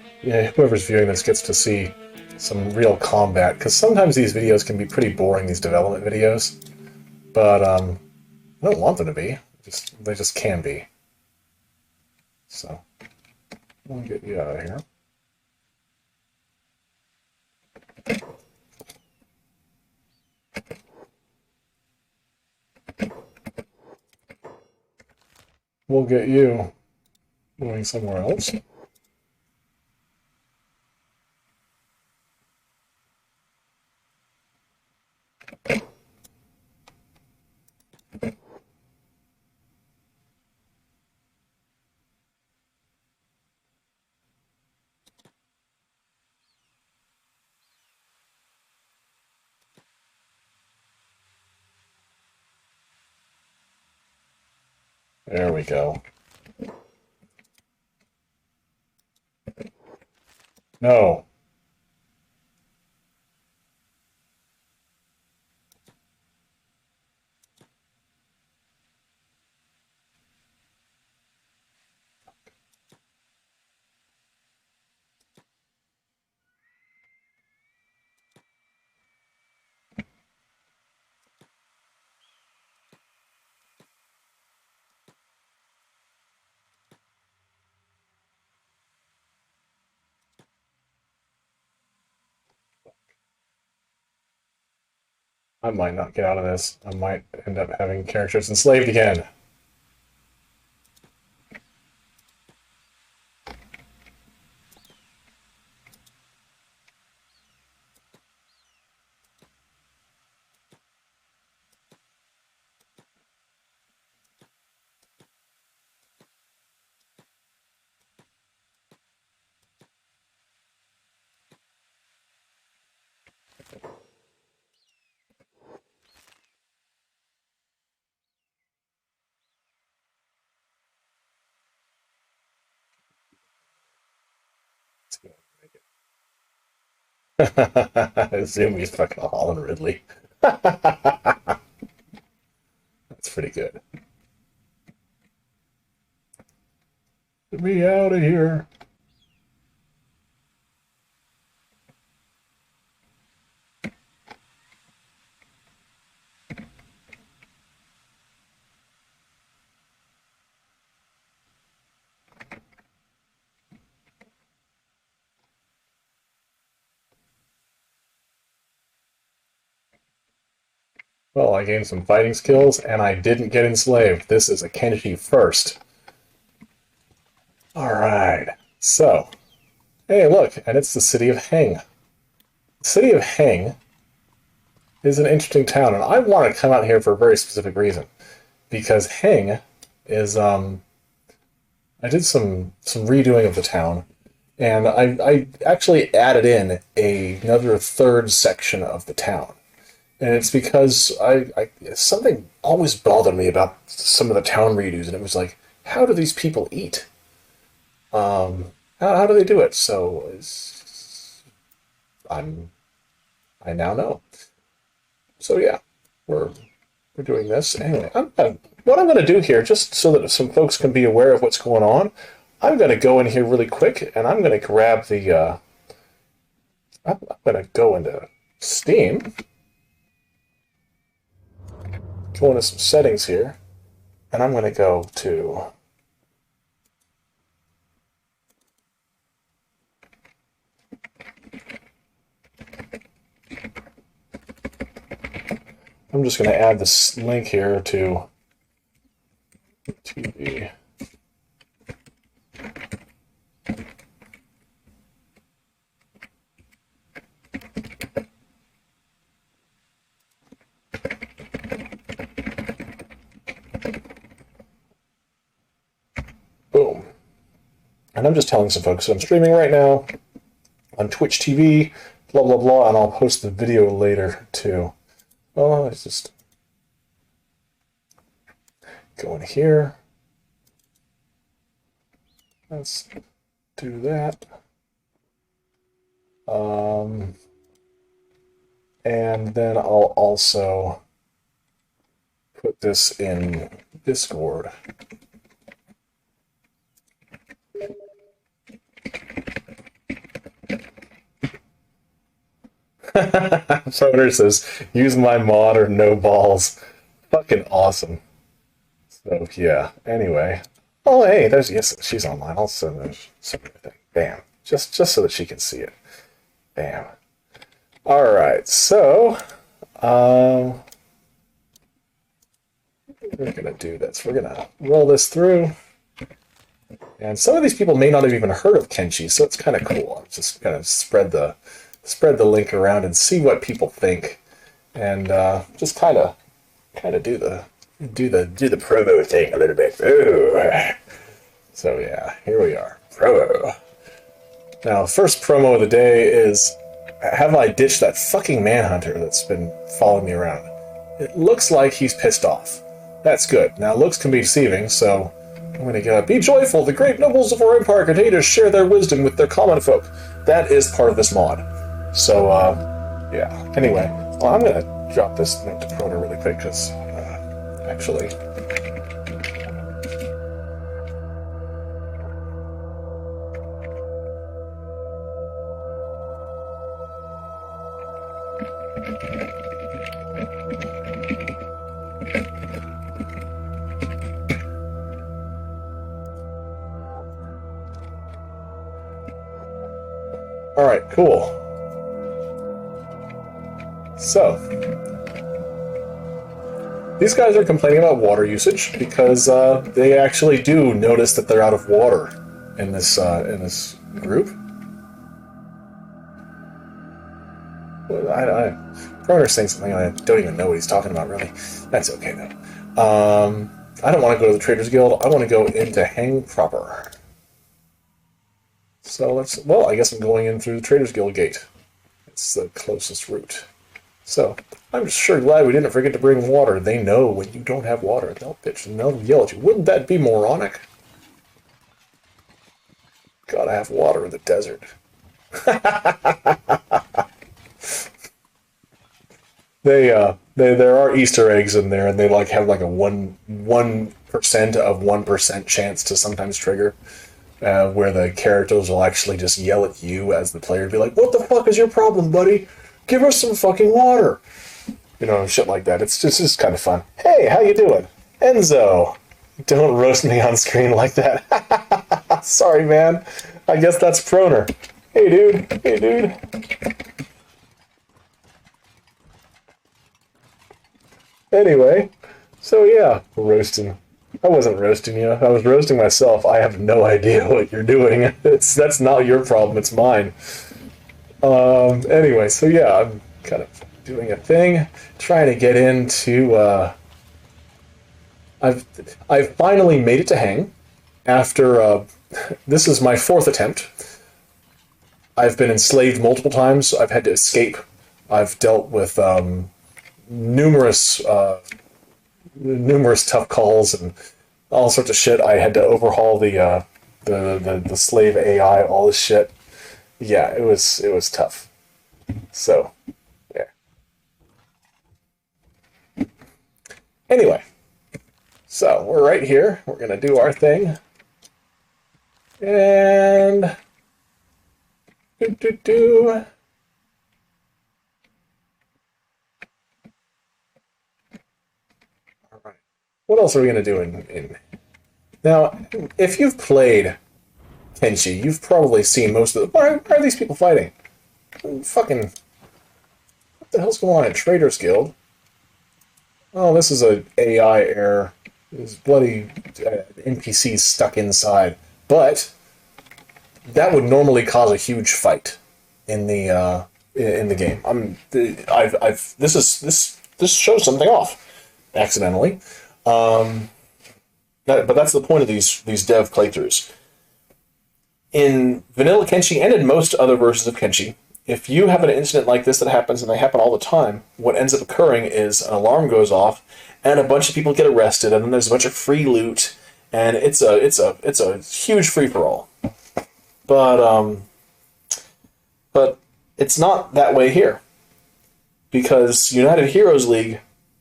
whoever's viewing this gets to see some real combat, because sometimes these videos can be pretty boring, these development videos, but I don't want them to be. They just can be. So we'll get you out of here. We'll get you going somewhere else. There we go. No. I might not get out of this. I might end up having characters enslaved again. I assume he's fucking Holland Ridley. That's pretty good. Get me out of here. Well, I gained some fighting skills, and I didn't get enslaved. This is a Kenshi first. Alright, so, hey look, and it's the city of Heng. The city of Heng is an interesting town, and I want to come out here for a very specific reason. Because Heng is, I did some redoing of the town, and I actually added in another third section of the town. And it's because something always bothered me about some of the town redos, and it was like, how do these people eat? How do they do it? So I now know. So yeah, we're doing this anyway. What I'm going to do here, just so that some folks can be aware of what's going on, I'm going to go in here really quick, and I'm going to grab the. I'm going to go into Steam. Go into some settings here, and I'm going to go to I'm just going to add this link here to TV. Boom. And I'm just telling some folks that I'm streaming right now on Twitch TV, blah, blah, blah, and I'll post the video later too. Oh, let's just go in here. Let's do that. And then I'll also put this in Discord. Phoner says, use my mod or no balls. Fucking awesome. So, yeah. Anyway, Oh, hey, there's yes, she's online. I'll send her thing. Bam, just so that she can see it. Bam. All right, so um, we're gonna do this. We're gonna roll this through, and some of these people may not have even heard of Kenshi, so it's kind of cool. I'm just gonna spread the link around and see what people think, and just kind of do the promo thing a little bit. Ooh. So yeah, here we are, promo. Now, first promo of the day is, have I ditched that fucking manhunter that's been following me around? It looks like he's pissed off. That's good. Now, looks can be deceiving, so I'm going to go, be joyful, the great nobles of our empire continue to share their wisdom with their common folk. That is part of this mod. So, yeah. Anyway, well, I'm going to drop this note to Proner really quick, because, actually... Alright, cool. So, these guys are complaining about water usage because they actually do notice that they're out of water in this group. Well, Proner's saying something I don't even know what he's talking about, really. That's okay, though. I don't want to go to the Traders Guild. I want to go into Hang proper. So well, I guess I'm going in through the Traders Guild gate. It's the closest route. So, I'm just sure glad we didn't forget to bring water. They know when you don't have water. They'll bitch and they'll yell at you. Wouldn't that be moronic? Gotta have water in the desert. There are Easter eggs in there, and they like have like a 1% of 1% chance to sometimes trigger. Where the characters will actually just yell at you as the player, be like, "What the fuck is your problem, buddy? Give us some fucking water." You know, shit like that. It's just kind of fun. Hey, how you doing? Enzo! Don't roast me on screen like that. Sorry, man. I guess that's Proner. Hey, dude. Hey, dude. Anyway, so yeah, roasting. I wasn't roasting you. I was roasting myself. I have no idea what you're doing. That's not your problem. It's mine. Anyway, so yeah, I'm kind of doing a thing, trying to get into. I've finally made it to Hang after. This is my 4th attempt. I've been enslaved multiple times. I've had to escape. I've dealt with numerous tough calls and all sorts of shit. I had to overhaul the slave AI, all this shit. Yeah, it was tough. So, yeah. Anyway, so we're right here. We're gonna do our thing, and do. All right. What else are we gonna do in? Now, if you've played Kenshi, you've probably seen most of the. Why are these people fighting? Fucking. What the hell's going on at Traders Guild? Oh, this is a AI error. There's bloody NPCs stuck inside. But that would normally cause a huge fight in the game. This shows something off accidentally. But that's the point of these dev playthroughs. In vanilla Kenshi and in most other versions of Kenshi, if you have an incident like this that happens, and they happen all the time, what ends up occurring is an alarm goes off, and a bunch of people get arrested, and then there's a bunch of free loot, and it's a huge free for all. But it's not that way here, because United Heroes League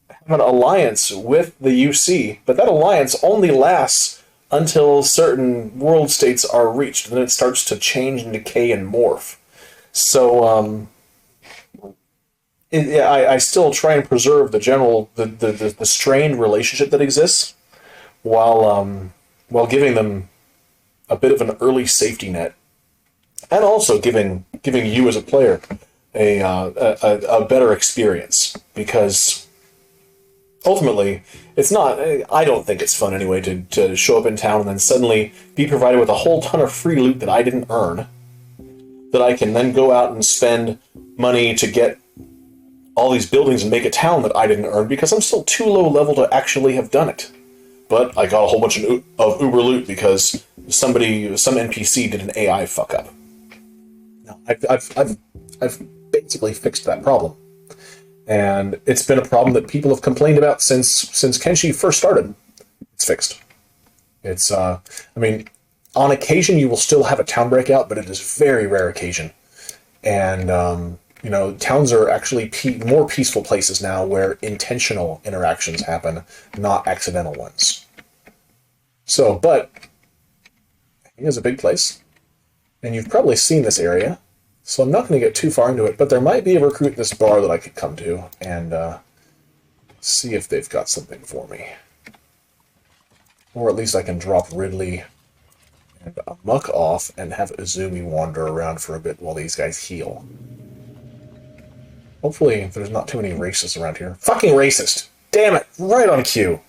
have an alliance with the UC, but that alliance only lasts until certain world states are reached, and then it starts to change and decay and morph. So, I still try and preserve the general, the strained relationship that exists, while while giving them a bit of an early safety net, and also giving you as a player a better experience, because ultimately it's not, I don't think it's fun anyway to show up in town and then suddenly be provided with a whole ton of free loot that I didn't earn, that I can then go out and spend money to get all these buildings and make a town that I didn't earn because I'm still too low level to actually have done it. But I got a whole bunch of uber loot because some NPC did an AI fuck up. No, I've basically fixed that problem, and it's been a problem that people have complained about since Kenshi first started. It's fixed. It's I mean, on occasion you will still have a town breakout, but it is very rare occasion, and you know, towns are actually more peaceful places now where intentional interactions happen, not accidental ones. So, but it is a big place, and you've probably seen this area, so I'm not going to get too far into it, but there might be a recruit in this bar that I could come to and see if they've got something for me. Or at least I can drop Ridley and Amok off and have Izumi wander around for a bit while these guys heal. Hopefully there's not too many racists around here. Fucking racist! Damn it! Right on cue!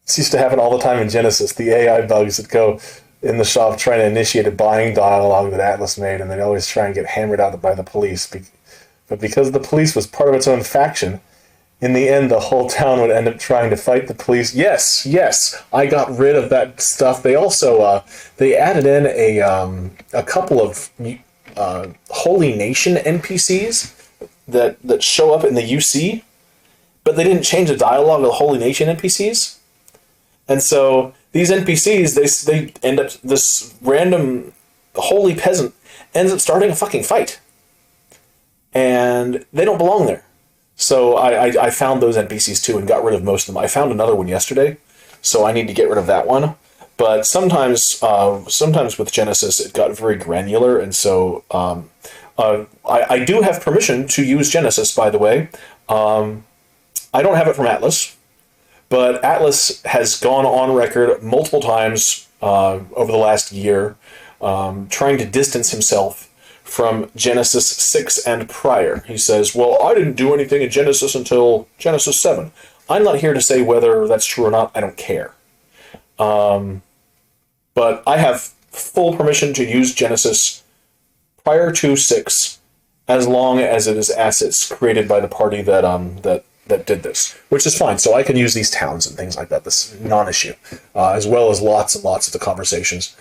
This used to happen all the time in Genesis. The AI bugs that go in the shop trying to initiate a buying dialogue that Atlas made, and they'd always try and get hammered out by the police. But because the police was part of its own faction, in the end the whole town would end up trying to fight the police. Yes, I got rid of that stuff. They also they added in a couple of Holy Nation NPCs that show up in the UC, but they didn't change the dialogue of the Holy Nation NPCs. And so these NPCs, they end up, this random holy peasant ends up starting a fucking fight. And they don't belong there. So I found those NPCs too and got rid of most of them. I found another one yesterday, so I need to get rid of that one. But sometimes with Genesis, it got very granular, and so I do have permission to use Genesis, by the way. I don't have it from Atlas, but Atlas has gone on record multiple times over the last year trying to distance himself from Genesis 6 and prior. He says, well, I didn't do anything in Genesis until Genesis 7. I'm not here to say whether that's true or not. I don't care. But I have full permission to use Genesis prior to 6, as long as it is assets created by the party that did this, which is fine. So I can use these towns and things like that. This is non-issue, as well as lots and lots of the conversations,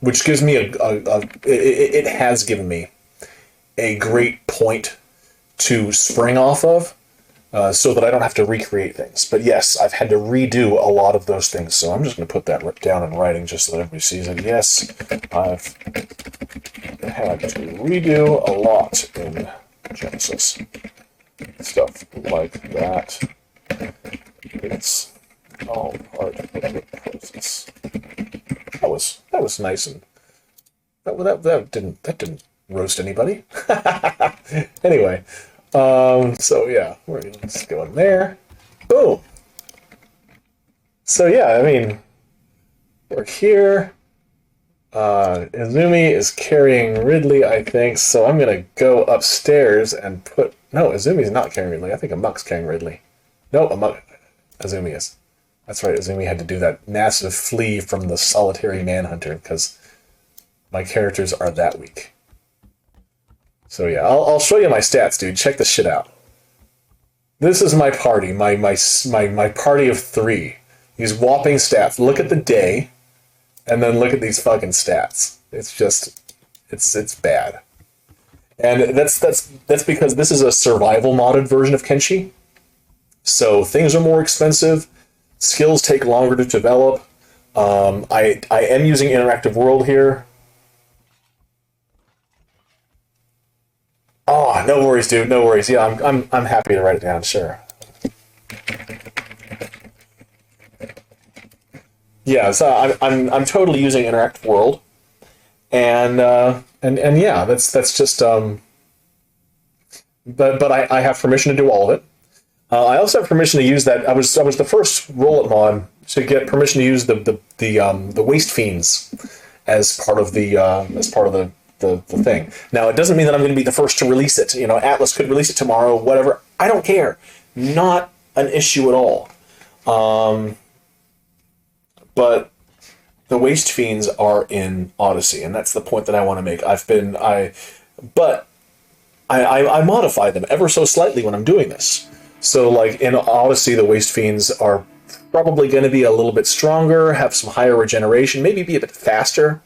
which gives me it has given me a great point to spring off of. So that I don't have to recreate things. But yes, I've had to redo a lot of those things, so I'm just going to put that down in writing just so that everybody sees it. Yes, I've had to redo a lot in Genesis. Stuff like that. It's all part of the process. That was nice, and that didn't roast anybody. Anyway. So yeah, we're just going there. Boom. So yeah, I mean, we're here. Izumi is carrying Ridley, I think, so I'm gonna go upstairs and no, Izumi's not carrying Ridley. I think Amok's carrying Ridley. No, Izumi is. That's right, Izumi had to do that massive flee from the solitary manhunter because my characters are that weak. So yeah, I'll show you my stats, dude. Check this shit out. This is my party, my party of 3. These whopping stats. Look at the day, and then look at these fucking stats. It's just, it's bad. And that's because this is a survival modded version of Kenshi. So things are more expensive. Skills take longer to develop. I am using interactive world here. Oh, no worries, dude. No worries. Yeah, I'm happy to write it down. Sure. Yeah, so I'm totally using interactive world, and yeah, that's just but I have permission to do all of it. I also have permission to use that. I was the first roll-it mod to get permission to use the waste fiends as part of the thing. Now, it doesn't mean that I'm going to be the first to release it. You know, Atlas could release it tomorrow, whatever. I don't care. Not an issue at all. But the waste fiends are in Odyssey, and that's the point that I want to make. But I modify them ever so slightly when I'm doing this. So, like in Odyssey, the waste fiends are probably going to be a little bit stronger, have some higher regeneration, maybe be a bit faster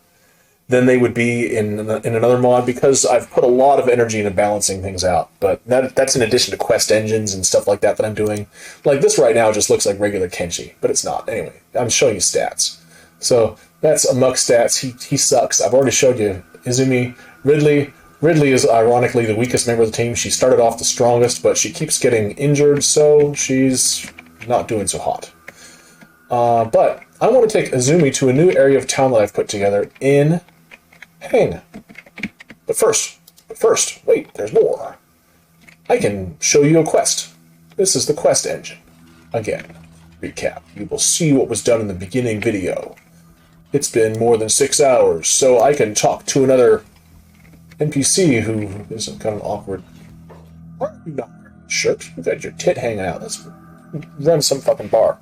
than they would be in another mod, because I've put a lot of energy into balancing things out. But that's in addition to quest engines and stuff like that I'm doing. Like this right now just looks like regular Kenshi, but it's not. Anyway, I'm showing you stats. So that's Amok stats. He sucks. I've already showed you Izumi. Ridley. Ridley is ironically the weakest member of the team. She started off the strongest, but she keeps getting injured, so she's not doing so hot. But I want to take Izumi to a new area of town that I've put together in Hang. But first, wait, there's more. I can show you a quest. This is the quest engine. Again, recap. You will see what was done in the beginning video. It's been more than 6 hours, so I can talk to another NPC who is kind of awkward. Why are you not wearing a shirt? You've got your tit hanging out. Let's run some fucking bar.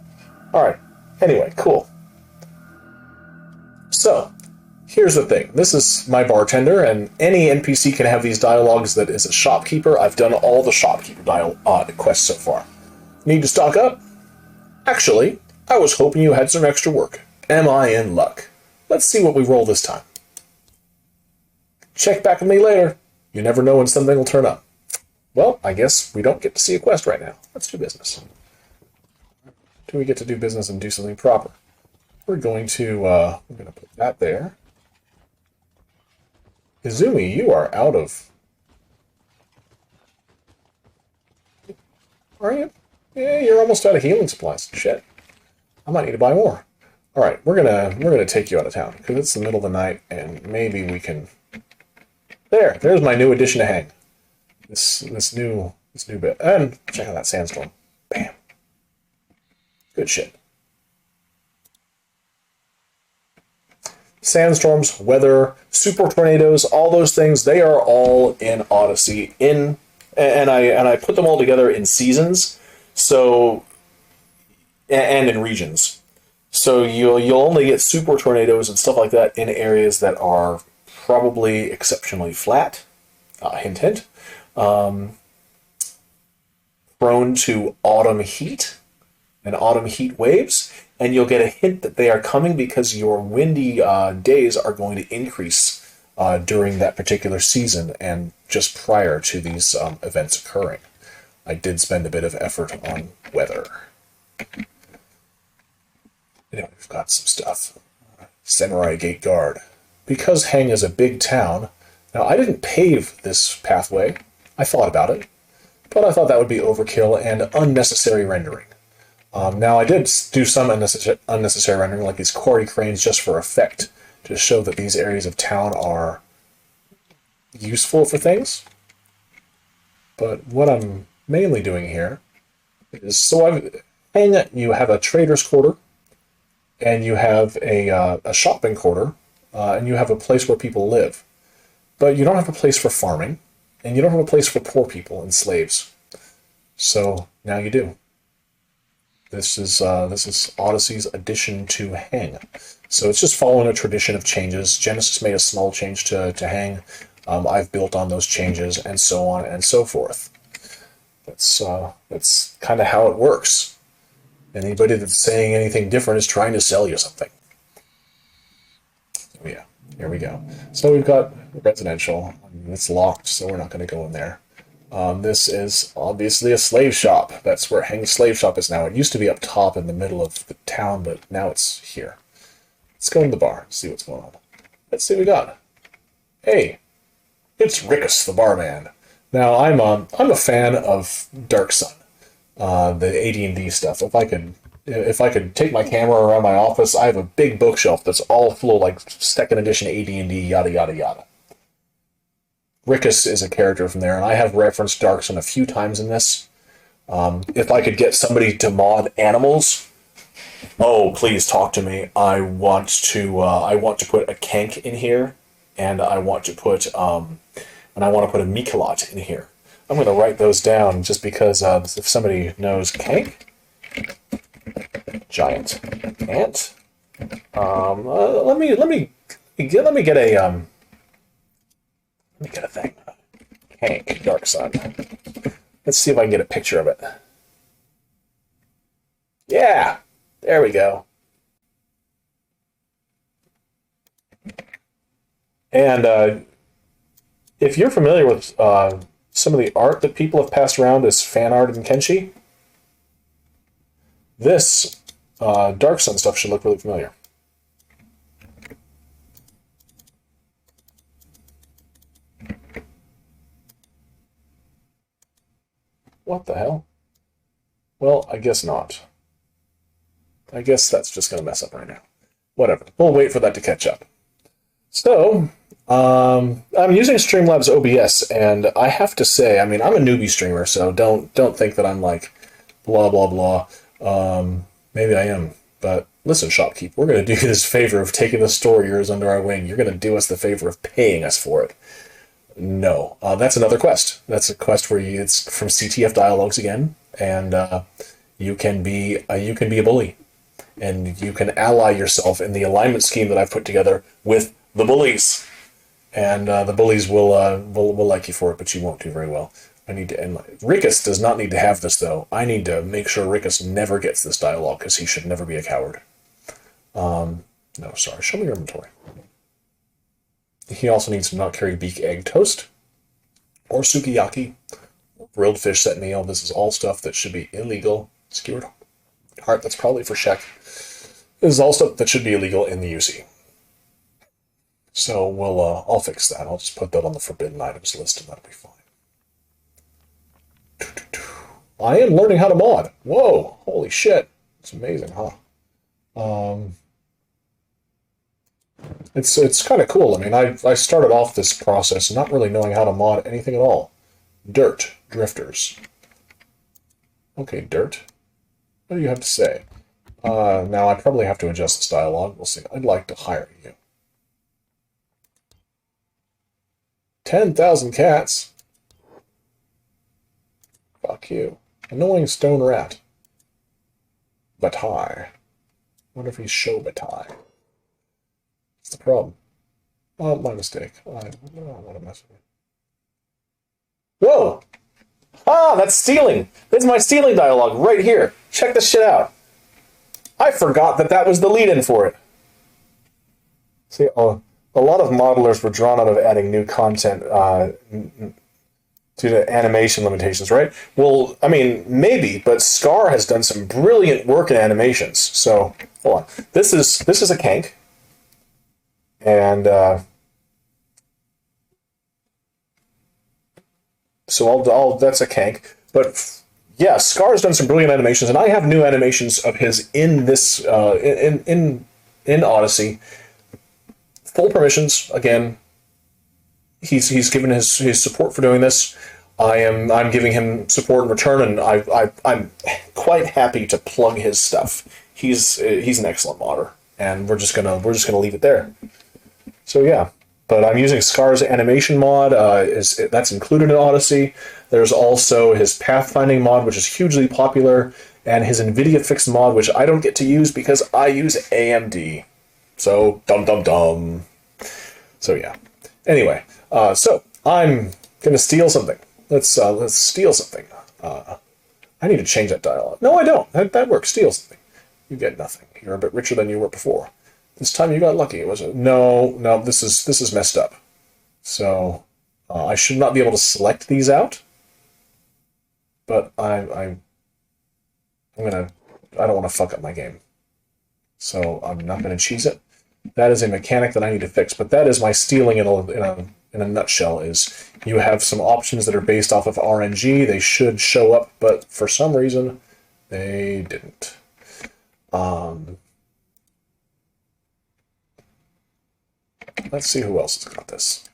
Alright. Anyway, cool. So, here's the thing. This is my bartender, and any NPC can have these dialogues that is a shopkeeper. I've done all the shopkeeper quests so far. Need to stock up? Actually, I was hoping you had some extra work. Am I in luck? Let's see what we roll this time. Check back with me later. You never know when something will turn up. Well, I guess we don't get to see a quest right now. Let's do business. Do we get to do business and do something proper? We're going to put that there. Izumi, you are out of... Are you? Yeah, you're almost out of healing supplies. Shit. I might need to buy more. Alright, we're gonna take you out of town, because it's the middle of the night, and maybe we can... There's my new addition to Hang. This new bit. And check out that sandstorm. Bam. Good shit. Sandstorms, weather, super tornadoes, all those things, they are all in Odyssey. And I put them all together in seasons, so and in regions. So you'll only get super tornadoes and stuff like that in areas that are probably exceptionally flat. Hint, hint. Prone to autumn heat and autumn heat waves, and you'll get a hint that they are coming because your windy days are going to increase during that particular season and just prior to these events occurring. I did spend a bit of effort on weather. Anyway, we've got some stuff. Samurai Gate Guard. Because Hang is a big town, now I didn't pave this pathway. I thought about it, but I thought that would be overkill and unnecessary rendering. Now I did do some unnecessary rendering, like these quarry cranes just for effect, to show that these areas of town are useful for things. But what I'm mainly doing here is, you have a trader's quarter, and you have a shopping quarter, and you have a place where people live. But you don't have a place for farming, and you don't have a place for poor people and slaves. So now you do. This is Odyssey's addition to Hang. So it's just following a tradition of changes. Genesis made a small change to Hang. I've built on those changes, and so on and so forth. That's kind of how it works. Anybody that's saying anything different is trying to sell you something. Oh yeah, here we go. So we've got residential. It's locked, so we're not going to go in there. This is obviously a slave shop. That's where Hang's slave shop is now. It used to be up top in the middle of the town, but now it's here. Let's go to the bar, see what's going on. Let's see what we got. Hey, it's Rickus, the barman. Now, I'm a fan of Dark Sun, the AD&D stuff. If I could take my camera around my office, I have a big bookshelf that's all full of, like, second edition AD&D, yada, yada, yada. Rickus is a character from there, and I have referenced Dark Sun a few times in this. If I could get somebody to mod animals, Oh, please talk to me. I want to put a Kank in here, and I want to put a Mikalot in here. I'm going to write those down just because if somebody knows Kank, giant ant. Let me get a thing. Kank, Dark Sun. Let's see if I can get a picture of it. Yeah, there we go. And if you're familiar with some of the art that people have passed around as fan art in Kenshi, this Dark Sun stuff should look really familiar. What the hell? Well, I guess not. I guess that's just going to mess up right now. Whatever. We'll wait for that to catch up. So, I'm using Streamlabs OBS, and I have to say, I mean, I'm a newbie streamer, so don't think that I'm like blah blah blah. Maybe I am, but listen, shopkeep, we're going to do this favor of taking the store of yours under our wing. You're going to do us the favor of paying us for it. No, that's another quest. That's a quest where it's from CTF Dialogues again, and you can be a bully, and you can ally yourself in the alignment scheme that I've put together with the bullies, and the bullies will like you for it, but you won't do very well. I need to end Rickus does not need to have this though. I need to make sure Rickus never gets this dialogue because he should never be a coward. No, sorry. Show me your inventory. He also needs to not carry beak egg toast or sukiyaki, grilled fish set meal. This is all stuff that should be illegal. Skewered heart, that's probably for Shek. This is all stuff that should be illegal in the UC. So I'll fix that. I'll just put that on the forbidden items list and that'll be fine. I am learning how to mod. Whoa, holy shit. It's amazing, huh? It's kind of cool. I mean, I started off this process not really knowing how to mod anything at all. Dirt, drifters. Okay, Dirt. What do you have to say? Now I probably have to adjust this dialogue. We'll see. I'd like to hire you. 10,000 cats. Fuck you. Annoying stone rat. Batai. Wonder if he's show Batai. What's the problem? Oh, my mistake. I don't want to mess with it. Whoa! Ah, that's stealing! This is my stealing dialogue right here. Check this shit out. I forgot that was the lead-in for it. See, a lot of modelers were drawn out of adding new content due to animation limitations, right? Well, I mean, maybe, but Scar has done some brilliant work in animations. So, hold on. This is a Kank. And so that's a Kank. But yeah, Scar's done some brilliant animations, and I have new animations of his in this in Odyssey. Full permissions again. He's given his support for doing this. I'm giving him support in return, and I'm quite happy to plug his stuff. He's an excellent modder, and we're just gonna leave it there. So yeah, but I'm using Scar's animation mod. That's included in Odyssey. There's also his pathfinding mod, which is hugely popular, and his NVIDIA fixed mod, which I don't get to use because I use AMD. So dum. So yeah. Anyway, so I'm gonna steal something. Let's steal something. I need to change that dialogue. No, I don't. That works. Steal something. You get nothing. You're a bit richer than you were before. This time you got lucky. Was it? No. This is messed up. So I should not be able to select these out. But I don't want to fuck up my game. So I'm not going to cheese it. That is a mechanic that I need to fix. But that is my stealing in a nutshell. Is you have some options that are based off of RNG. They should show up, but for some reason they didn't. Let's see who else has got this.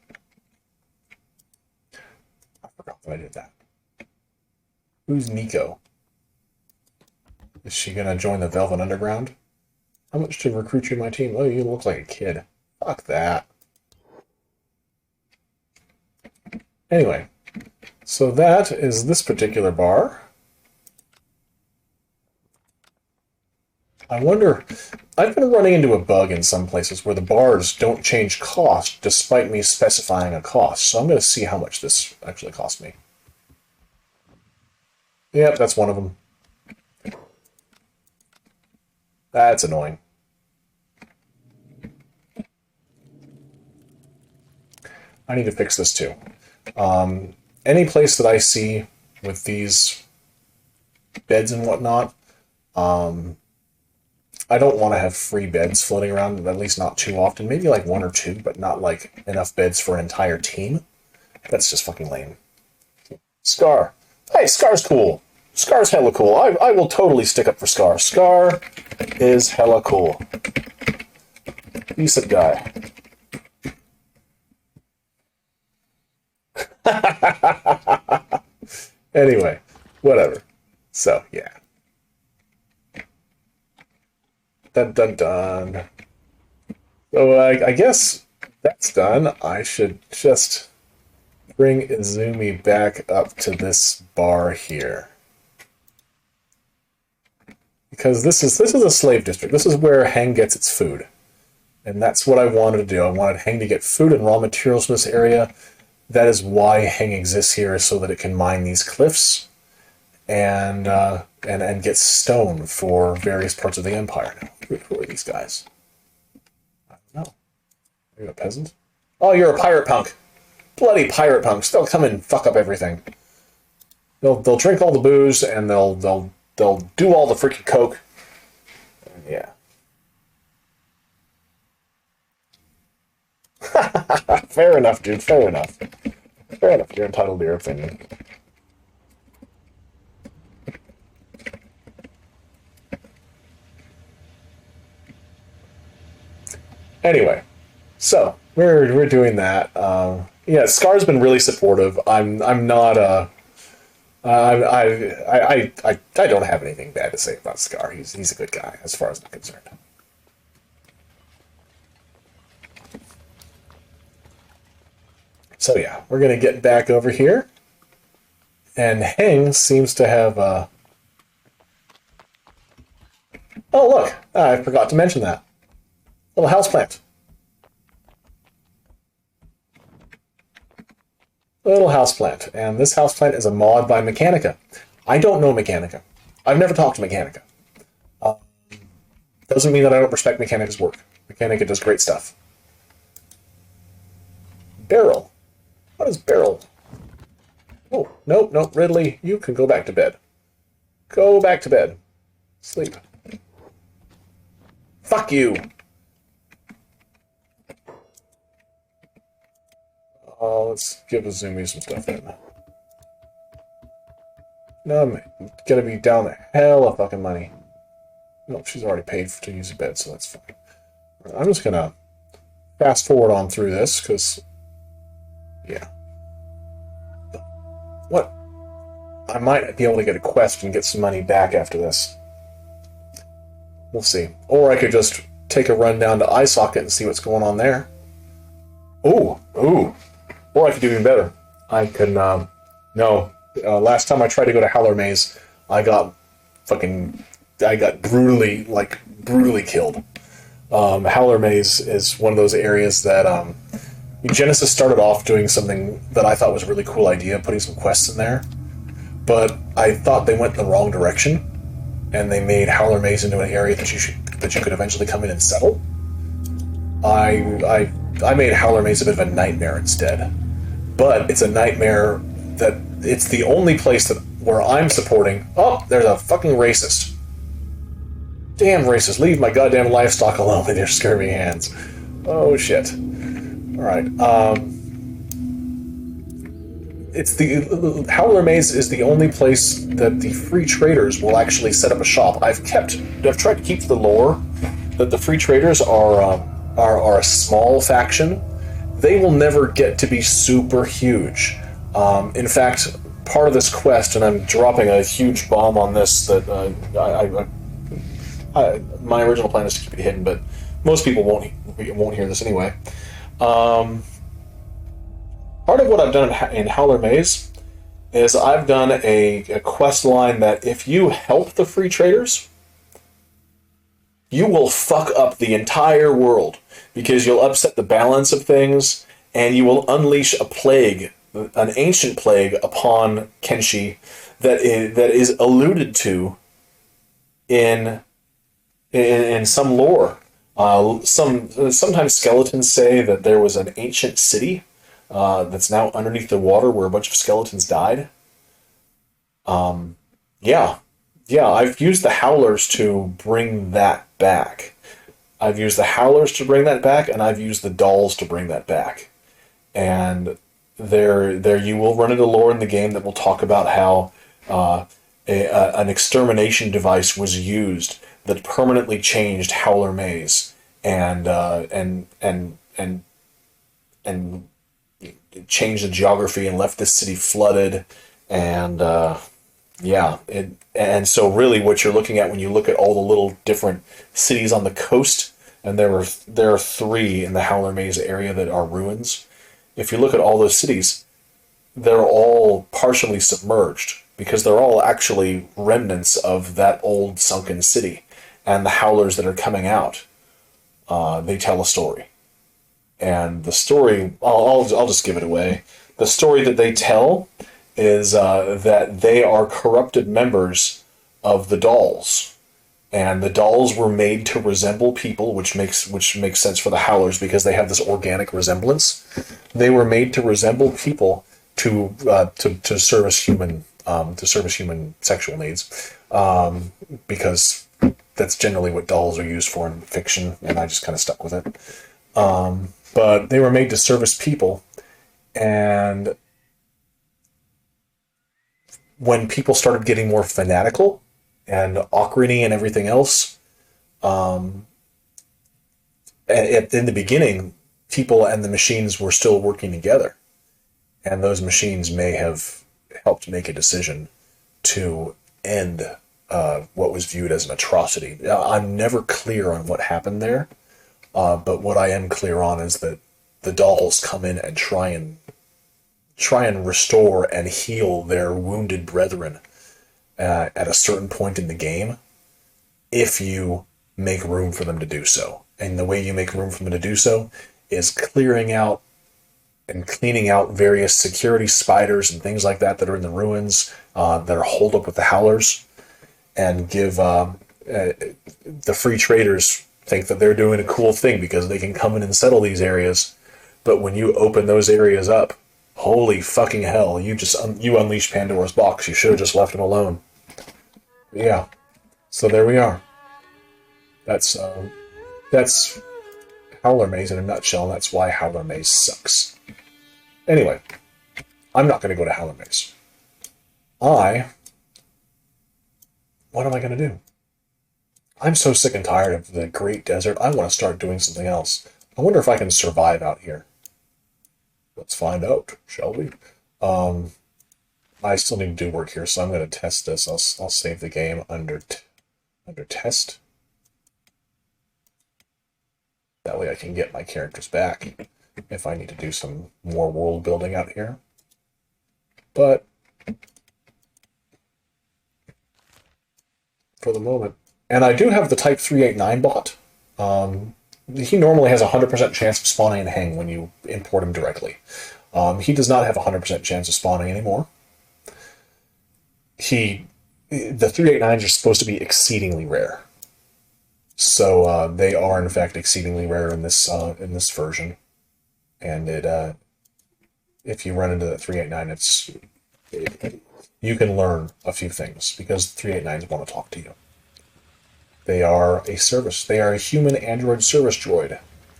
I forgot that I did that. Who's Nico? Is she gonna join the Velvet Underground? How much to recruit you to my team? Oh, you look like a kid. Fuck that. Anyway, so that is this particular bar. I wonder, I've been running into a bug in some places where the bars don't change cost despite me specifying a cost. So I'm going to see how much this actually cost me. Yep, that's one of them. That's annoying. I need to fix this too. Any place that I see with these beds and whatnot, I don't want to have free beds floating around, at least not too often. Maybe like one or two, but not like enough beds for an entire team. That's just fucking lame. Scar. Hey, Scar's cool. Scar's hella cool. I will totally stick up for Scar. Scar is hella cool. Decent guy. Anyway, whatever. So, yeah. Dun dun dun. So I guess that's done. I should just bring Izumi back up to this bar here. Because this is a slave district. This is where Heng gets its food. And that's what I wanted to do. I wanted Heng to get food and raw materials from this area. That is why Heng exists here, is so that it can mine these cliffs and get stone for various parts of the empire. Now, who are these guys? I don't know. Are you a peasant? Oh, you're a pirate punk. Bloody pirate punks. They'll come and fuck up everything. They'll drink all the booze and they'll do all the freaking coke. Yeah. Fair enough, dude. Fair enough. Fair enough. You're entitled to your opinion. Anyway, so we're doing that. Yeah, Scar's been really supportive. I'm not I don't have anything bad to say about Scar. He's a good guy as far as I'm concerned. So yeah, we're gonna get back over here, and Heng seems to have. Oh look, I forgot to mention that little houseplant. Little houseplant, and this houseplant is a mod by Mechanica. I don't know Mechanica. I've never talked to Mechanica. Doesn't mean that I don't respect Mechanica's work. Mechanica does great stuff. Barrel. What is barrel? Oh, nope, nope, Ridley, you can go back to bed. Go back to bed. Sleep. Fuck you! Let's give Izumi some stuff then. No, I'm gonna be down the hell of fucking money. Nope, she's already paid to use a bed, so that's fine. I'm just gonna fast forward on through this, because... yeah. What? I might be able to get a quest and get some money back after this. We'll see. Or I could just take a run down to EyeSocket and see what's going on there. Ooh, ooh. Or I could do even better. I can, no. Last time I tried to go to Howler Maze, I got brutally killed. Howler Maze is one of those areas that, Genesis started off doing something that I thought was a really cool idea, putting some quests in there. But I thought they went in the wrong direction, and they made Howler Maze into an area that you could eventually come in and settle. I made Howler Maze a bit of a nightmare instead. But it's a nightmare that it's the only place where I'm supporting... Oh, there's a fucking racist. Damn racist, leave my goddamn livestock alone with your scurvy hands. Oh shit. Alright, it's the... Howler Maze is the only place that the free traders will actually set up a shop. I've tried to keep the lore that the free traders are a small faction. They will never get to be super huge. In fact, part of this quest, and I'm dropping a huge bomb on this that my original plan is to keep it hidden, but most people won't hear this anyway. Part of what I've done in Howler Maze is I've done a quest line that if you help the free traders, you will fuck up the entire world because you'll upset the balance of things and you will unleash a plague, an ancient plague upon Kenshi that is alluded to in some lore. Sometimes skeletons say that there was an ancient city that's now underneath the water where a bunch of skeletons died. Yeah, I've used the Howlers to bring that back. I've used the Howlers to bring that back, and I've used the dolls to bring that back. And there you will run into lore in the game that will talk about how an extermination device was used that permanently changed Howler Maze and changed the geography and left the city flooded. And and so really what you're looking at when you look at all the little different cities on the coast, and there are 3 in the Howler Maze area that are ruins. If you look at all those cities, they're all partially submerged because they're all actually remnants of that old sunken city. And the Howlers that are coming out, they tell a story. And the story, I'll just give it away. The story that they tell is that they are corrupted members of the dolls. And the dolls were made to resemble people, which makes sense for the Howlers because they have this organic resemblance. They were made to resemble people to service human sexual needs, because that's generally what dolls are used for in fiction, and I just kind of stuck with it. But they were made to service people, and when people started getting more fanatical and ocariny and everything else, in the beginning, people and the machines were still working together, and those machines may have helped make a decision to end what was viewed as an atrocity. I'm never clear on what happened there, but what I am clear on is that the dolls come in and try and restore and heal their wounded brethren at a certain point in the game, if you make room for them to do so. And the way you make room for them to do so is clearing out and cleaning out various security spiders and things like that are in the ruins that are holed up with the Howlers, and give the free traders think that they're doing a cool thing because they can come in and settle these areas. But when you open those areas up, holy fucking hell, you unleash Pandora's box. You should have just left him alone. Yeah. So there we are. That's Howler Maze in a nutshell. That's why Howler Maze sucks. Anyway, I'm not going to go to Howler Maze. What am I going to do? I'm so sick and tired of the Great Desert. I want to start doing something else. I wonder if I can survive out here. Let's find out, shall we? I still need to do work here, so I'm going to test this. I'll save the game under test. That way I can get my characters back if I need to do some more world building out here. But for the moment, and I do have the Type 389 bot. He normally has a 100% chance of spawning and hang when you import him directly. He does not have a 100% chance of spawning anymore. The 389s are supposed to be exceedingly rare. So they are in fact exceedingly rare in this version. And if you run into the 389, you can learn a few things because 389s want to talk to you. They are a service. They are a human android service droid,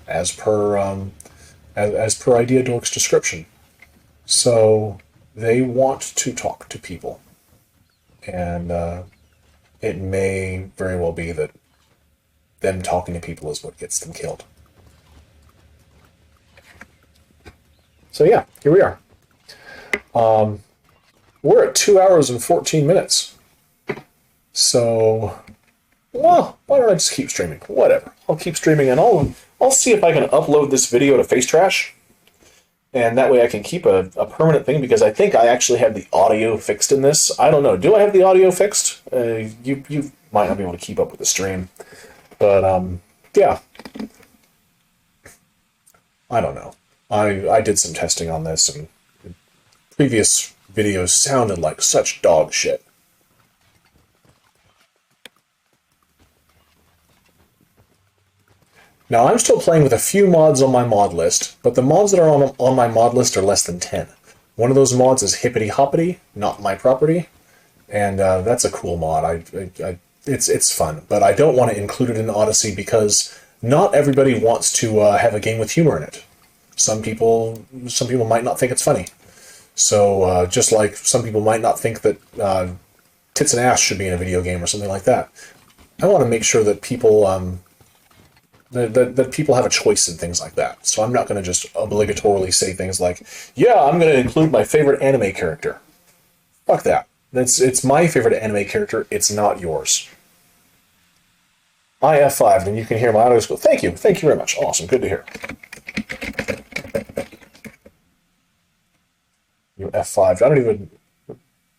as per Idea Dork's description. So they want to talk to people, and it may very well be that them talking to people is what gets them killed. So yeah, here we are. we're at 2 hours and 14 minutes. So, well, why don't I just keep streaming? Whatever. I'll keep streaming, and I'll see if I can upload this video to Face Trash. And that way I can keep a permanent thing, because I think I actually have the audio fixed in this. I don't know. Do I have the audio fixed? You might not be able to keep up with the stream. But, yeah. I don't know. I did some testing on this, and previous videos sounded like such dog shit. Now, I'm still playing with a few mods on my mod list, but the mods that are on my mod list are less than 10. One of those mods is Hippity Hoppity, Not My Property, and that's a cool mod. It's fun, but I don't want to include it in Odyssey because not everybody wants to have a game with humor in it. Some people might not think it's funny. So just like some people might not think that tits and ass should be in a video game or something like that, I want to make sure that people that people have a choice in things like that. So I'm not going to just obligatorily say things like, yeah, I'm going to include my favorite anime character. Fuck that. It's my favorite anime character. It's not yours. I F5, and you can hear my audio go. Thank you very much. Awesome, good to hear. You F5. I don't even.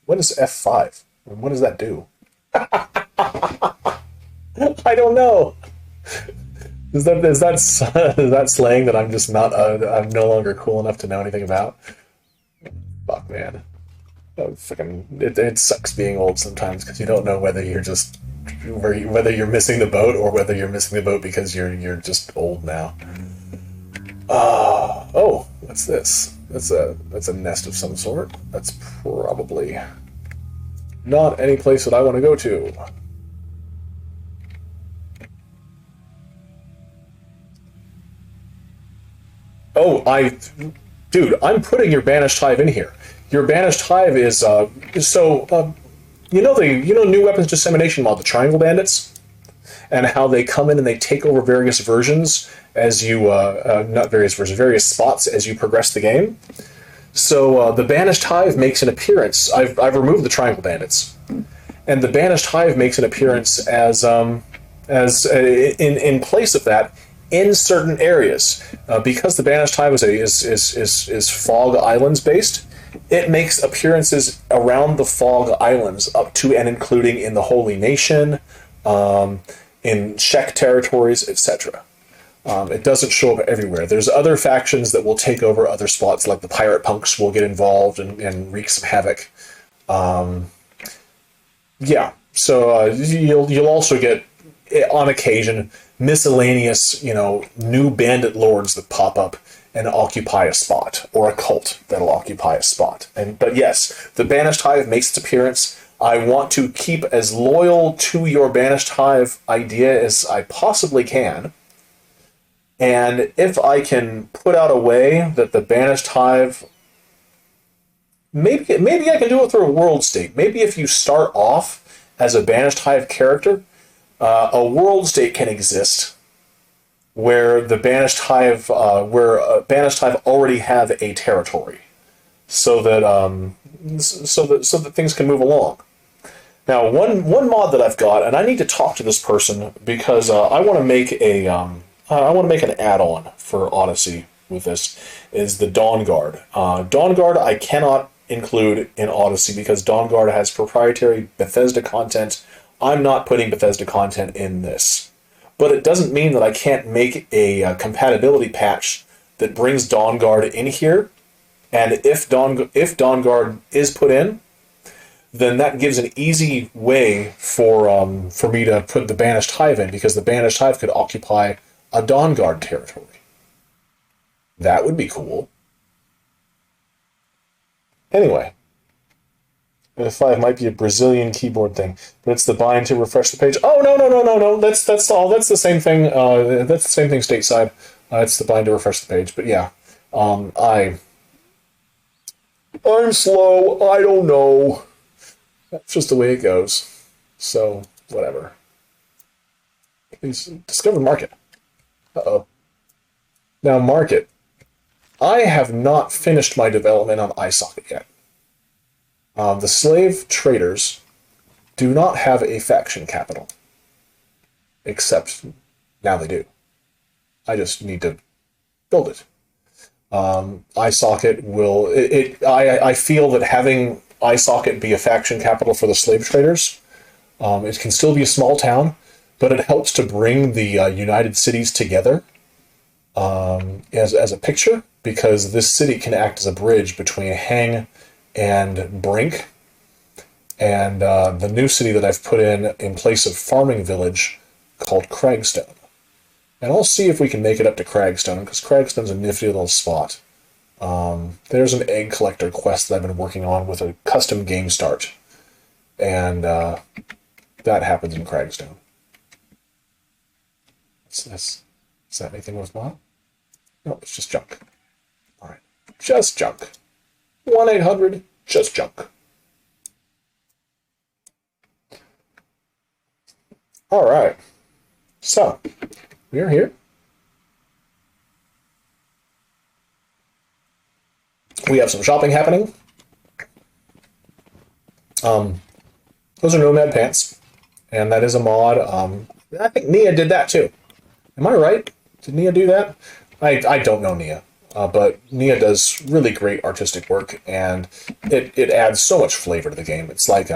What is F5? What does that do? I don't know. Is that slang that I'm just not? I'm no longer cool enough to know anything about. Fuck, man. It sucks being old sometimes because you don't know whether you're just whether you're missing the boat or whether you're missing the boat because you're just old now. Oh, what's this? That's a nest of some sort. That's probably not any place that I want to go to. Oh, dude, I'm putting your Banished Hive in here. Your Banished Hive is you know New Weapons Dissemination mod, the Triangle Bandits, and how they come in and they take over various versions as you not various versions, various spots as you progress the game. So the Banished Hive makes an appearance. I've removed the Triangle Bandits, and the Banished Hive makes an appearance as in place of that in certain areas, because the Banished Hive is Fog Islands based. It makes appearances around the Fog Islands up to and including in the Holy Nation, in Czech territories, etc. It doesn't show up everywhere. There's other factions that will take over other spots, like the Pirate Punks will get involved and wreak some havoc. Yeah, so you'll also get, on occasion, miscellaneous, new bandit lords that pop up and occupy a spot, or a cult that'll occupy a spot. But yes, the Banished Hive makes its appearance. I want to keep as loyal to your Banished Hive idea as I possibly can. And if I can put out a way that the Banished Hive, maybe I can do it through a world state. Maybe if you start off as a Banished Hive character, a world state can exist where the Banished Hive, Banished Hive already have a territory, so that things can move along. Now, one mod that I've got, and I need to talk to this person because I want to make an add-on for Odyssey with this, is the Dawn Guard. Dawn Guard I cannot include in Odyssey because Dawn Guard has proprietary Bethesda content. I'm not putting Bethesda content in this. But it doesn't mean that I can't make a compatibility patch that brings Dawn Guard in here. And if Dawn Guard is put in, then that gives an easy way for me to put the Banished Hive in, because the Banished Hive could occupy a Dawn Guard territory. That would be cool. Anyway. F5 might be a Brazilian keyboard thing, but it's the bind to refresh the page. Oh, no. That's all. That's the same thing. That's the same thing stateside. It's the bind to refresh the page. But yeah, I'm slow. I don't know. That's just the way it goes. So whatever. Please discover market. Uh-oh. Now market. I have not finished my development on iSocket yet. The slave traders do not have a faction capital. Except now they do. I just need to build it. iSocket will... I feel that having iSocket be a faction capital for the slave traders, it can still be a small town, but it helps to bring the United Cities together as a picture, because this city can act as a bridge between Hang and Brink. And the new city that I've put in place of Farming Village, called Cragstone. And I'll see if we can make it up to Cragstone, because Cragstone's a nifty little spot. There's an egg collector quest that I've been working on with a custom game start. And that happens in Cragstone. Is that anything worthwhile? No, it's just junk. Alright. Just junk. 1-800, just junk. Alright. So, we are here. We have some shopping happening. Those are Nomad pants, and that is a mod. I think Nia did that too. Am I right? Did Nia do that? I don't know Nia, but Nia does really great artistic work, and it adds so much flavor to the game. It's like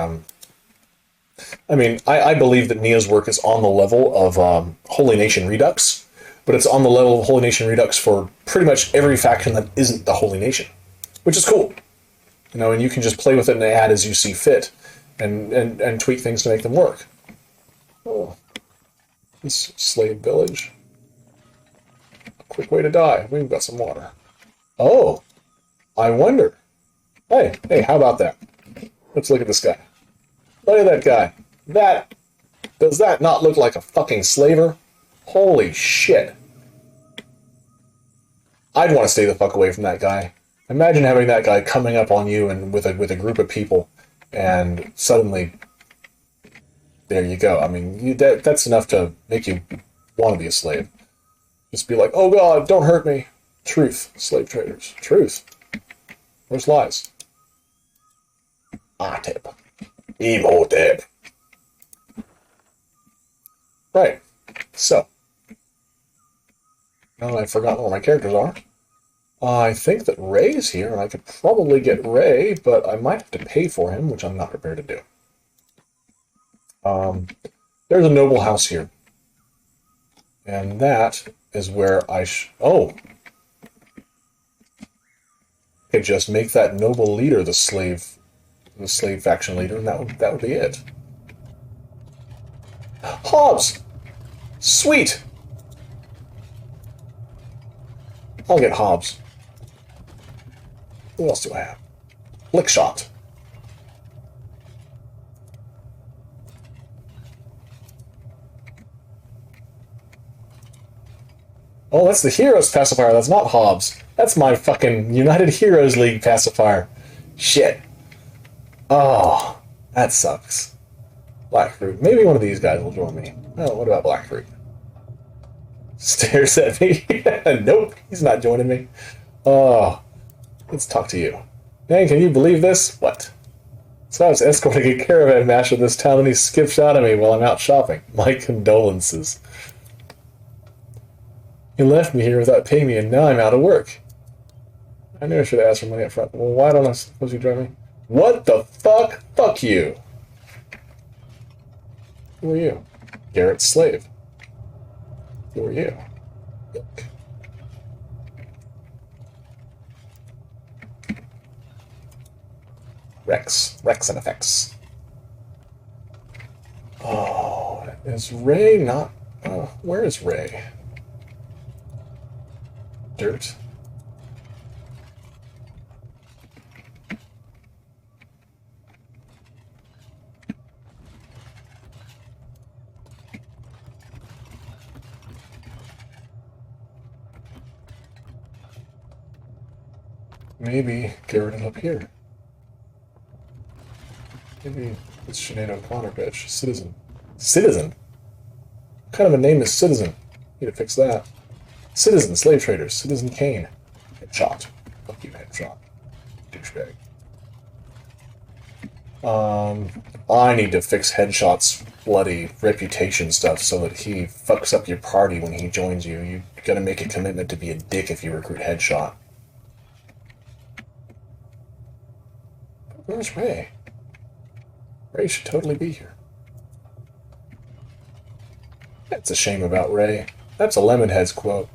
I mean, I believe that Nia's work is on the level of Holy Nation Redux, but it's on the level of Holy Nation Redux for pretty much every faction that isn't the Holy Nation, which is cool. You know, and you can just play with it and add as you see fit, and tweak things to make them work. Oh, this slave village. A quick way to die. We've got some water. Oh, I wonder. Hey, how about that? Let's look at this guy. Look at that guy. Does that not look like a fucking slaver? Holy shit. I'd want to stay the fuck away from that guy. Imagine having that guy coming up on you and with a group of people, and suddenly, there you go. I mean, that's enough to make you want to be a slave. Just be like, oh god, don't hurt me. Truth, slave traders. Truth. Where's lies? tip. Emo tip. Right. So. Now I've forgotten where my characters are. I think that Ray is here, and I could probably get Ray, but I might have to pay for him, which I'm not prepared to do. There's a noble house here. And that is where I oh! Okay, just make that noble leader the slave faction leader, and that would be it. Hobbs! Sweet! I'll get Hobbs. Who else do I have? Lickshot. Oh, that's the Heroes pacifier. That's not Hobbs. That's my fucking United Heroes League pacifier. Shit. Oh, that sucks. Blackfruit. Maybe one of these guys will join me. Oh, what about Blackfruit? Stares at me. Nope, he's not joining me. Oh, let's talk to you. Man, can you believe this? What? So I was escorting a caravan mash in this town and he skips out at me while I'm out shopping. My condolences. He left me here without paying me and now I'm out of work. I knew I should have asked for money up front. Well, why don't I suppose you drive me? What the fuck? Fuck you. Who are you? Garrett's slave. Who are you? Yuck. Rex and effects. Oh, is Ray not... where is Ray? Dirt. Maybe Garrett is up here. Maybe it's Sinead O'Connor, bitch. Citizen. Citizen? What kind of a name is Citizen? Need to fix that. Citizen, slave traders. Citizen Kane. Headshot. Fuck you, headshot. Douchebag. I need to fix Headshot's bloody reputation stuff so that he fucks up your party when he joins you. You gotta make a commitment to be a dick if you recruit Headshot. Where's Ray? Ray should totally be here. That's a shame about Ray. That's a Lemonheads quote.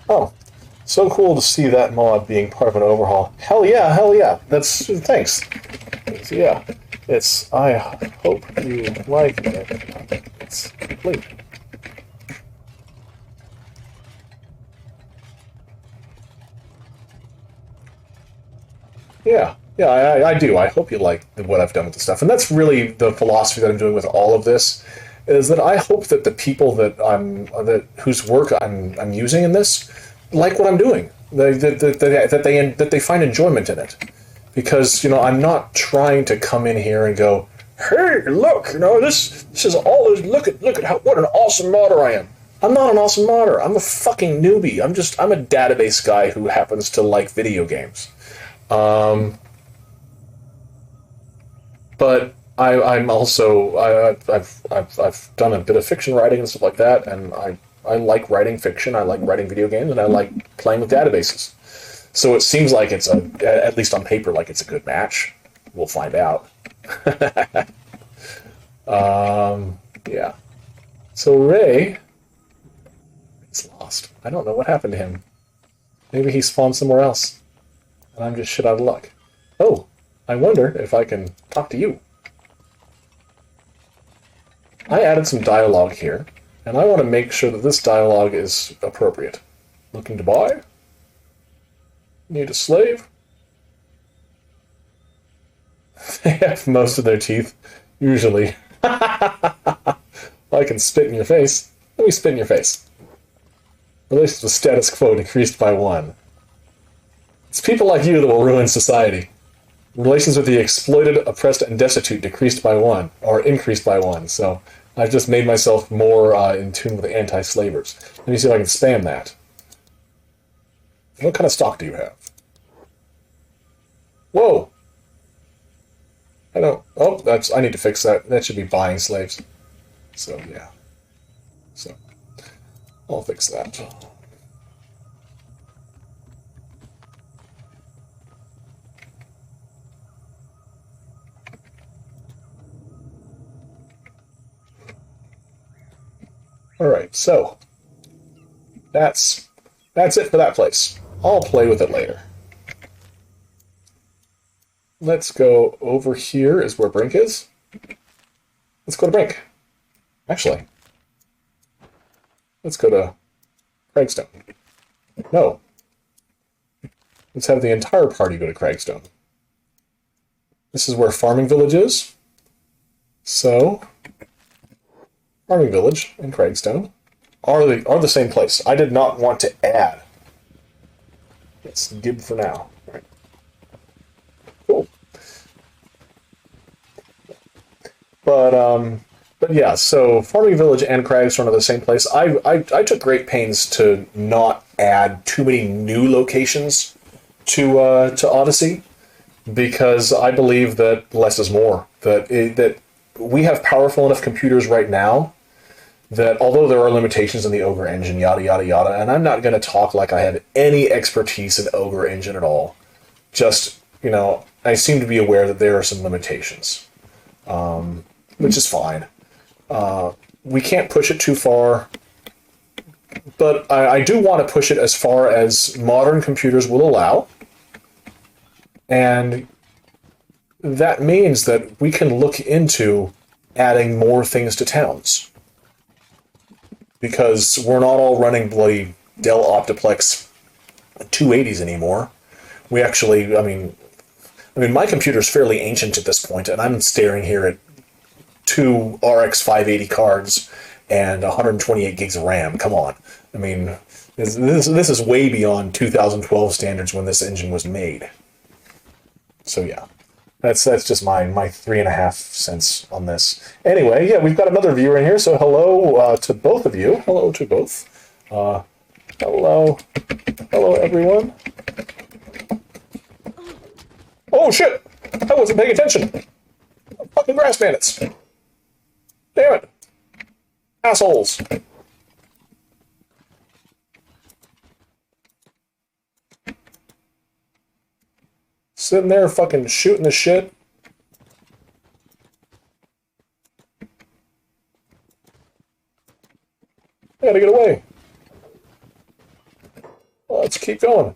Oh, so cool to see that mod being part of an overhaul. Hell yeah, hell yeah. That's thanks. Yeah, it's. I hope you like it. It's complete. Yeah, yeah, I do. I hope you like what I've done with the stuff, and that's really the philosophy that I'm doing with all of this. Is that I hope that the people that whose work I'm using in this like what I'm doing. That they find enjoyment in it, because I'm not trying to come in here and go, hey, look, this is all. Look at how what an awesome modder I am. I'm not an awesome modder. I'm a fucking newbie. I'm a database guy who happens to like video games. But I'm also I've done a bit of fiction writing and stuff like that, and I like writing fiction. I like writing video games, and I like playing with databases. So it seems like it's at least on paper, like it's a good match. We'll find out. Yeah. So Ray is lost. I don't know what happened to him. Maybe he spawned somewhere else, and I'm just shit out of luck. Oh, I wonder if I can talk to you. I added some dialogue here, and I want to make sure that this dialogue is appropriate. Looking to buy? Need a slave? They have most of their teeth, usually. I can spit in your face. Let me spit in your face. Relations with status quo decreased by 1. It's people like you that will ruin society. Relations with the exploited, oppressed, and destitute decreased by 1, or increased by 1, so I've just made myself more in tune with the anti-slavers. Let me see if I can spam that. What kind of stock do you have? Whoa! I need to fix that. That should be buying slaves. So, yeah. So, I'll fix that. Alright, so that's it for that place. I'll play with it later. Let's go over here is where Brink is. Let's go to Brink. Actually, let's go to Cragstone. No. Let's have the entire party go to Cragstone. This is where Farming Village is. So, Farming Village and Cragstone are the same place. I did not want to add. It's Gib for now. All right. Cool. But yeah, so Farming Village and Cragstone are the same place. I took great pains to not add too many new locations to Odyssey, because I believe that less is more. That we have powerful enough computers right now that although there are limitations in the Ogre engine, yada, yada, yada, and I'm not going to talk like I have any expertise in Ogre engine at all, just, I seem to be aware that there are some limitations, which is fine. We can't push it too far, but I do want to push it as far as modern computers will allow, and that means that we can look into adding more things to towns. Because we're not all running bloody Dell Optiplex 280s anymore. We actually, I mean, my computer's fairly ancient at this point, and I'm staring here at 2 RX 580 cards and 128 gigs of RAM. Come on. I mean, this is way beyond 2012 standards when this engine was made. So yeah. That's just my 3.5 cents on this. Anyway, yeah, we've got another viewer in here, so hello to both of you. Hello to both. Hello everyone. Oh shit! I wasn't paying attention. Fucking grass bandits. Damn it. Assholes. Sitting there fucking shooting the shit. I gotta get away. Well, let's keep going.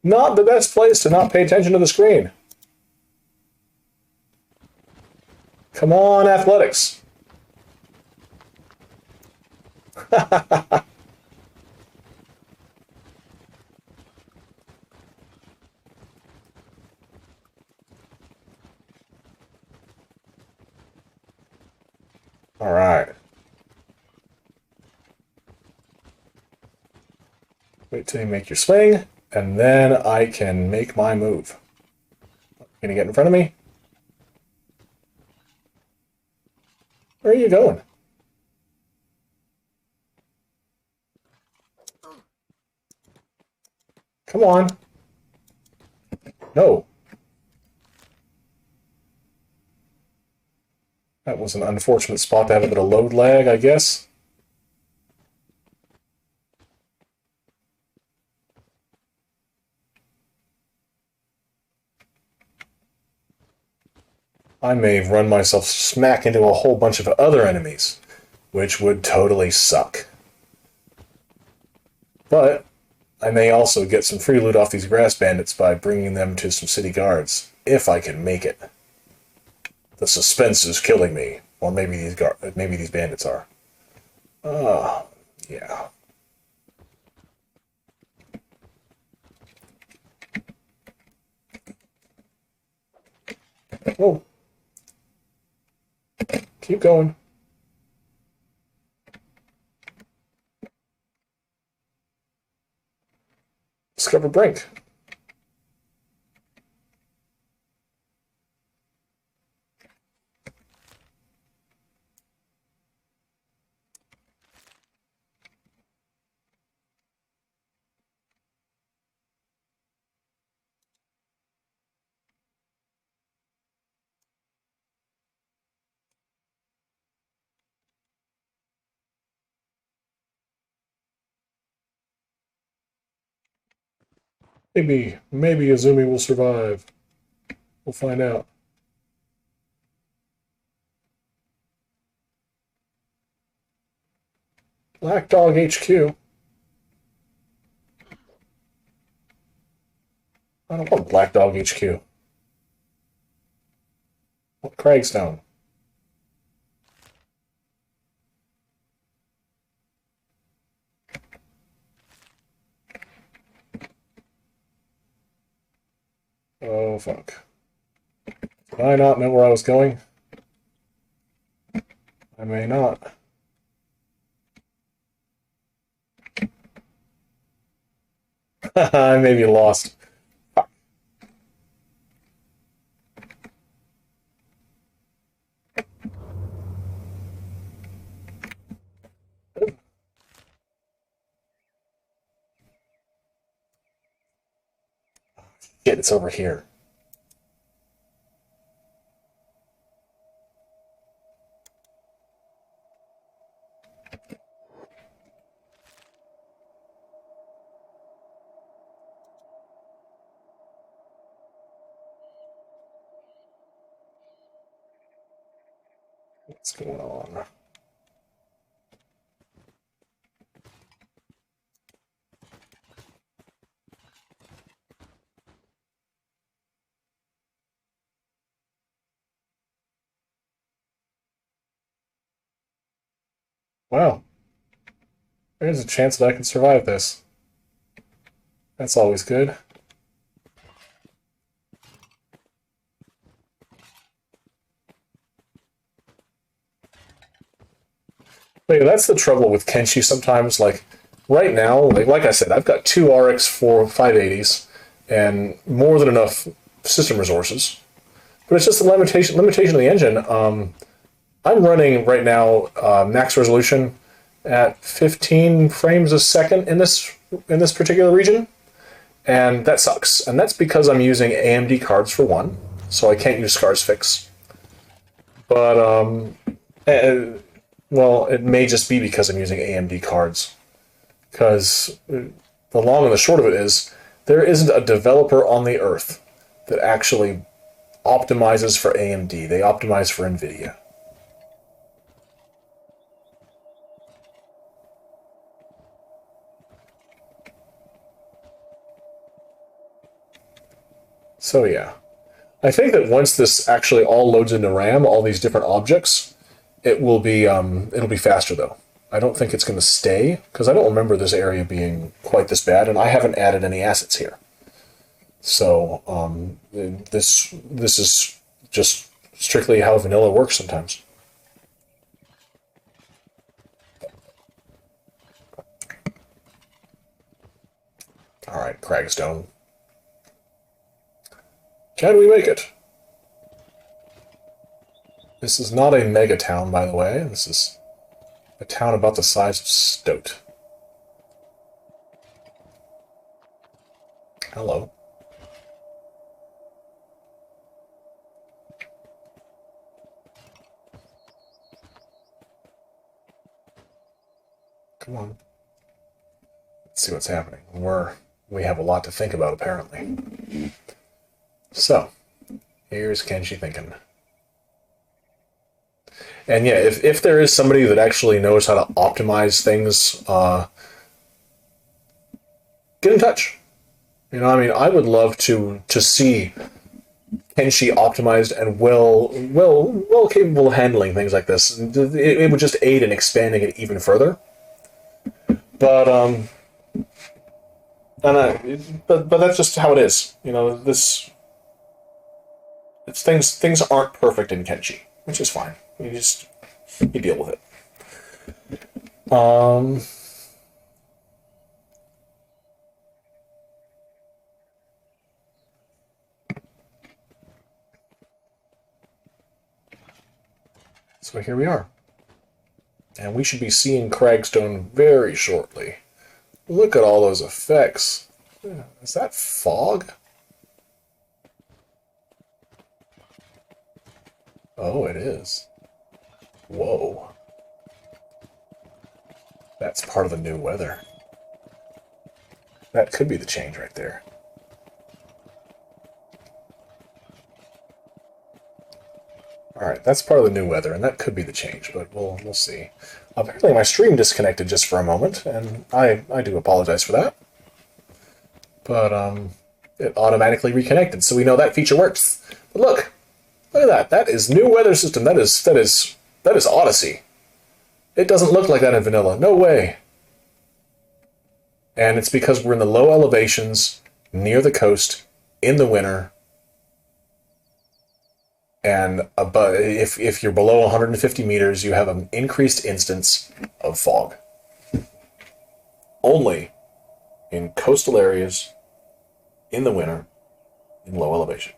Not the best place to not pay attention to the screen. Come on, athletics. All right. Wait till you make your swing, and then I can make my move. Gonna get in front of me? Where are you going? Come on. No. That was an unfortunate spot to have a bit of load lag, I guess. I may have run myself smack into a whole bunch of other enemies, which would totally suck. But I may also get some free loot off these grass bandits by bringing them to some city guards, if I can make it. The suspense is killing me. Or maybe these bandits are. Yeah. Oh. Keep going. Discover Brink. Maybe Azumi will survive. We'll find out. Black Dog HQ. I don't want Black Dog HQ. What Cragstone? Oh, fuck. Did I not know where I was going? I may not. I may be lost. Shit, it's over here. What's going on? Wow. There's a chance that I can survive this. That's always good. But yeah, that's the trouble with Kenshi sometimes. Like, right now, like I said, I've got 2 RX 580s and more than enough system resources. But it's just the limitation of the engine. I'm running right now max resolution at 15 frames a second in this particular region, And that sucks. And that's because I'm using AMD cards for one, so I can't use Scars Fix. But, well, it may just be because I'm using AMD cards. Because the long and the short of it is, there isn't a developer on the earth that actually optimizes for AMD. They optimize for NVIDIA. So yeah. I think that once this actually all loads into RAM, all these different objects, it'll be faster though. I don't think it's going to stay, because I don't remember this area being quite this bad, and I haven't added any assets here. So this is just strictly how vanilla works sometimes. All right, Cragstone. Can we make it? This is not a mega town, by the way. This is a town about the size of Stoat. Hello. Come on. Let's see what's happening. We have a lot to think about, apparently. So, here's Kenshi thinking. And yeah, if there is somebody that actually knows how to optimize things, get in touch. You know, I mean, I would love to see Kenshi optimized and well capable of handling things like this. It would just aid in expanding it even further. But but that's just how it is. You know, things aren't perfect in Kenshi, which is fine. You deal with it. So here we are. And we should be seeing Cragstone very shortly. Look at all those effects. Is that fog? Oh, it is. Whoa. That's part of the new weather. That could be the change right there. Alright, that's part of the new weather, and that could be the change, but we'll see. Apparently my stream disconnected just for a moment, and I do apologize for that. But it automatically reconnected, so we know that feature works. But look at that. That is new weather system. That is Odyssey. It doesn't look like that in vanilla. No way. And it's because we're in the low elevations, near the coast, in the winter. And if you're below 150 meters, you have an increased instance of fog. Only in coastal areas, in the winter, in low elevation.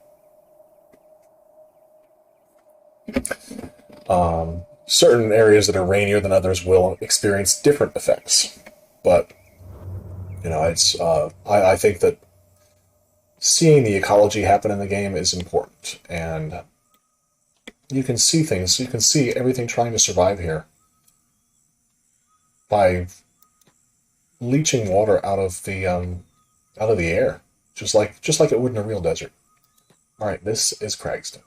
Certain areas that are rainier than others will experience different effects. But, you know, it's I think that seeing the ecology happen in the game is important. And you can see things. You can see everything trying to survive here by leaching water out of the air, just like it would in a real desert. All right, this is Cragstone.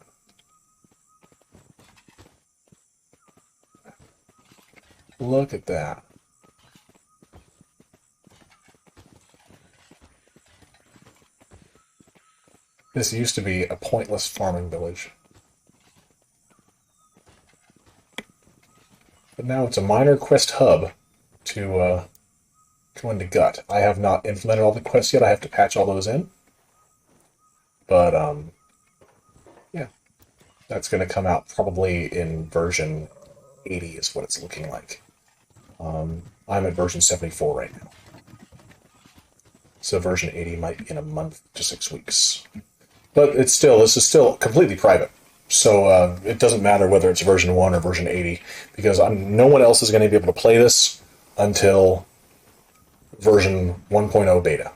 Look at that. This used to be a pointless farming village. But now it's a minor quest hub to go into Gut. I have not implemented all the quests yet. I have to patch all those in. But, yeah. That's going to come out probably in version 80 is what it's looking like. I'm at version 74 right now. So version 80 might be in a month to 6 weeks. But this is still completely private. So it doesn't matter whether it's version 1 or version 80, because no one else is going to be able to play this until version 1.0 beta.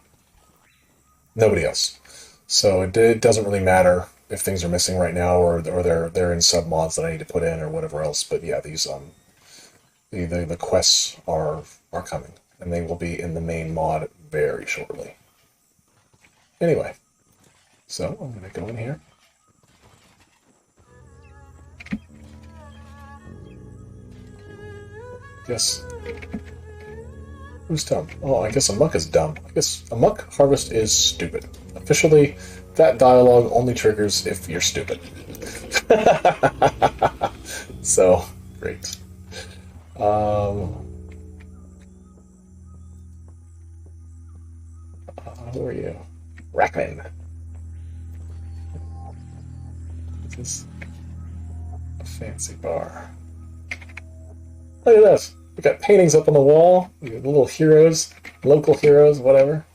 Nobody else. So it doesn't really matter if things are missing right now or they're in submods that I need to put in or whatever else. But yeah, these the quests are coming, and they will be in the main mod very shortly. Anyway, so I'm gonna go in here. Guess who's dumb? Oh, I guess Amok is dumb. I guess Amok Harvest is stupid. Officially, that dialogue only triggers if you're stupid. So, great. Who are you? Rackman. This is a fancy bar. Look at this. We got paintings up on the wall. We got little heroes, local heroes, whatever.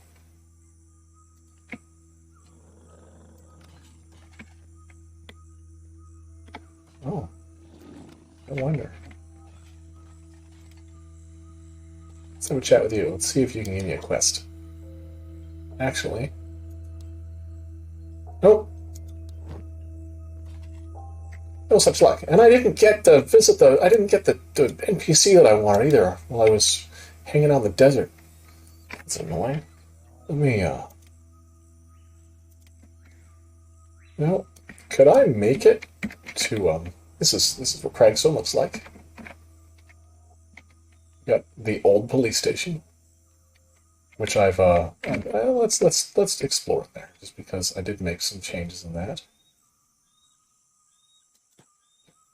Oh, I wonder. Let's have a chat with you. Let's see if you can give me a quest. Actually, nope. No such luck. And I didn't get to visit I didn't get the NPC that I wanted either while I was hanging out in the desert. That's annoying. Let me, no. Could I make it to, this is what Cragstone looks like. Got the old police station, which I've, let's explore it there, just because I did make some changes in that.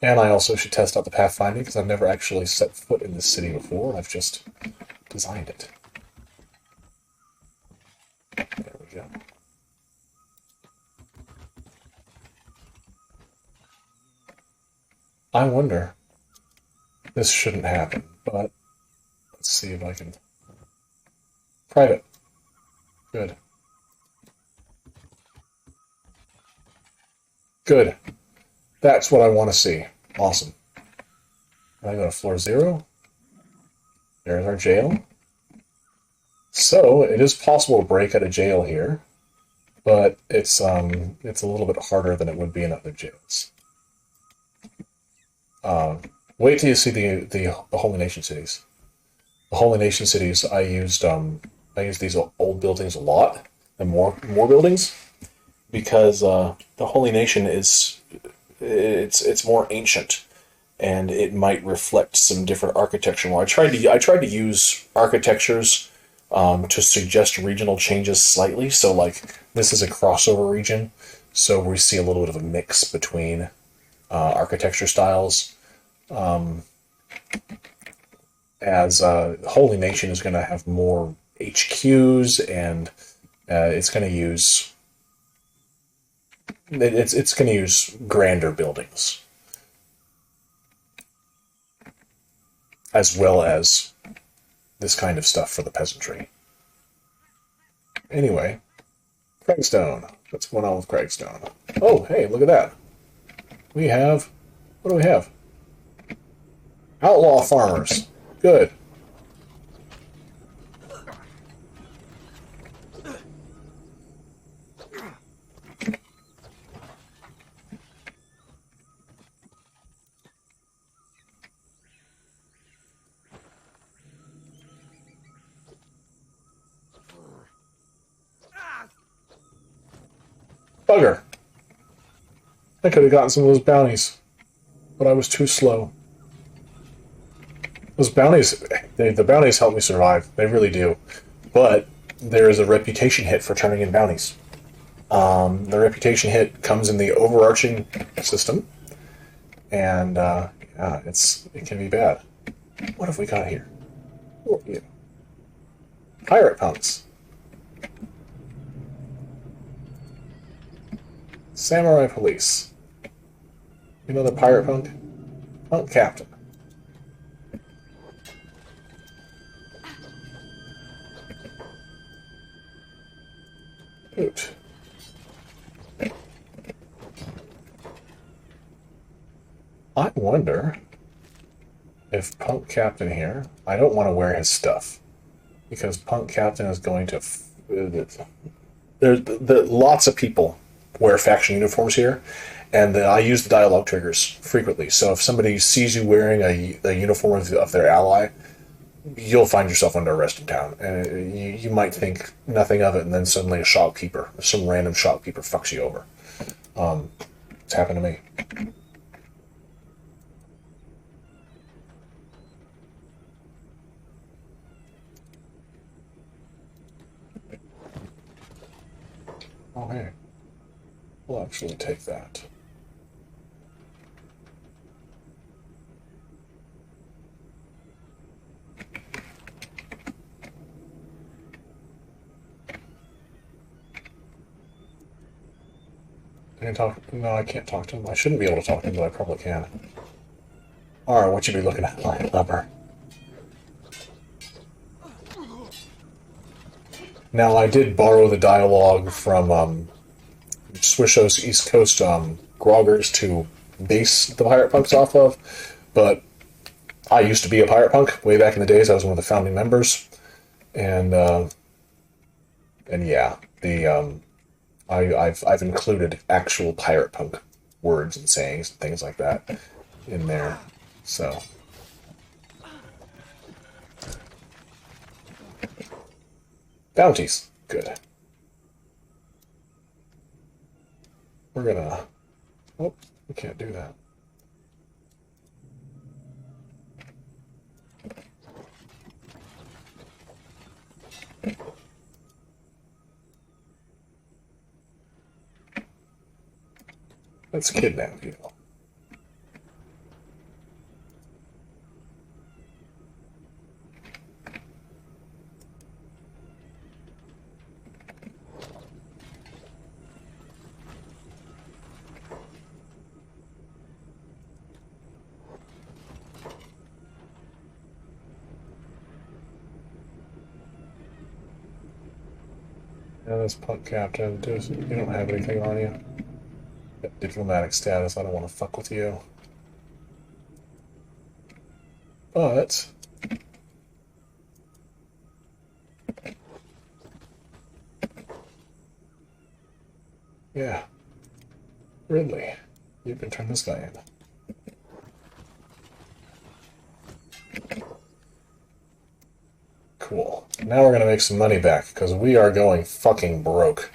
And I also should test out the pathfinding, because I've never actually set foot in this city before. I've just designed it. There we go. I wonder. This shouldn't happen, but let's see if I can. Private. Good. Good. That's what I want to see. Awesome. I go to floor 0. There's our jail. So it is possible to break out of jail here, but it's a little bit harder than it would be in other jails. Wait till you see the Holy Nation cities. The Holy Nation cities, I used these old buildings a lot, and more buildings, because the Holy Nation it's more ancient, and it might reflect some different architecture more. I tried to use architectures to suggest regional changes slightly. So like this is a crossover region, so we see a little bit of a mix between architecture styles. As Holy Nation is going to have more HQs, and it's going to use grander buildings, as well as this kind of stuff for the peasantry. Anyway, Cragstone. What's going on with Cragstone? Oh, hey, look at that. We have... What do we have? Outlaw farmers. Good. Bugger. I could have gotten some of those bounties, but I was too slow. Those bounties, the bounties help me survive. They really do. But there is a reputation hit for turning in bounties. The reputation hit comes in the overarching system, and yeah, it can be bad. What have we got here? Who are you? Pirate punks. Samurai police. You know the pirate punk? Punk captain. Oot. I wonder if Punk Captain here... I don't want to wear his stuff, because Punk Captain is going to... lots of people wear faction uniforms here, and I use the dialogue triggers frequently. So if somebody sees you wearing a uniform of their ally, you'll find yourself under arrest in town, and you might think nothing of it, and then suddenly some random shopkeeper fucks you over. It's happened to me. Oh, hey. We'll actually take that. I can talk. No, I can't talk to him. I shouldn't be able to talk to him, but I probably can. Alright, what you be looking at, my lover? Now, I did borrow the dialogue from Swisho's East Coast groggers to base the pirate punks off of, but I used to be a pirate punk way back in the days. I was one of the founding members, and yeah, I've included actual pirate punk words and sayings and things like that in there. So bounties, good. We're gonna. Oh, we can't do that. Let's kidnap you. Yeah, this punk captain, you don't have anything on you. Diplomatic status, I don't want to fuck with you. But yeah, Ridley, you can turn this guy in. Cool. Now we're gonna make some money back, because we are going fucking broke.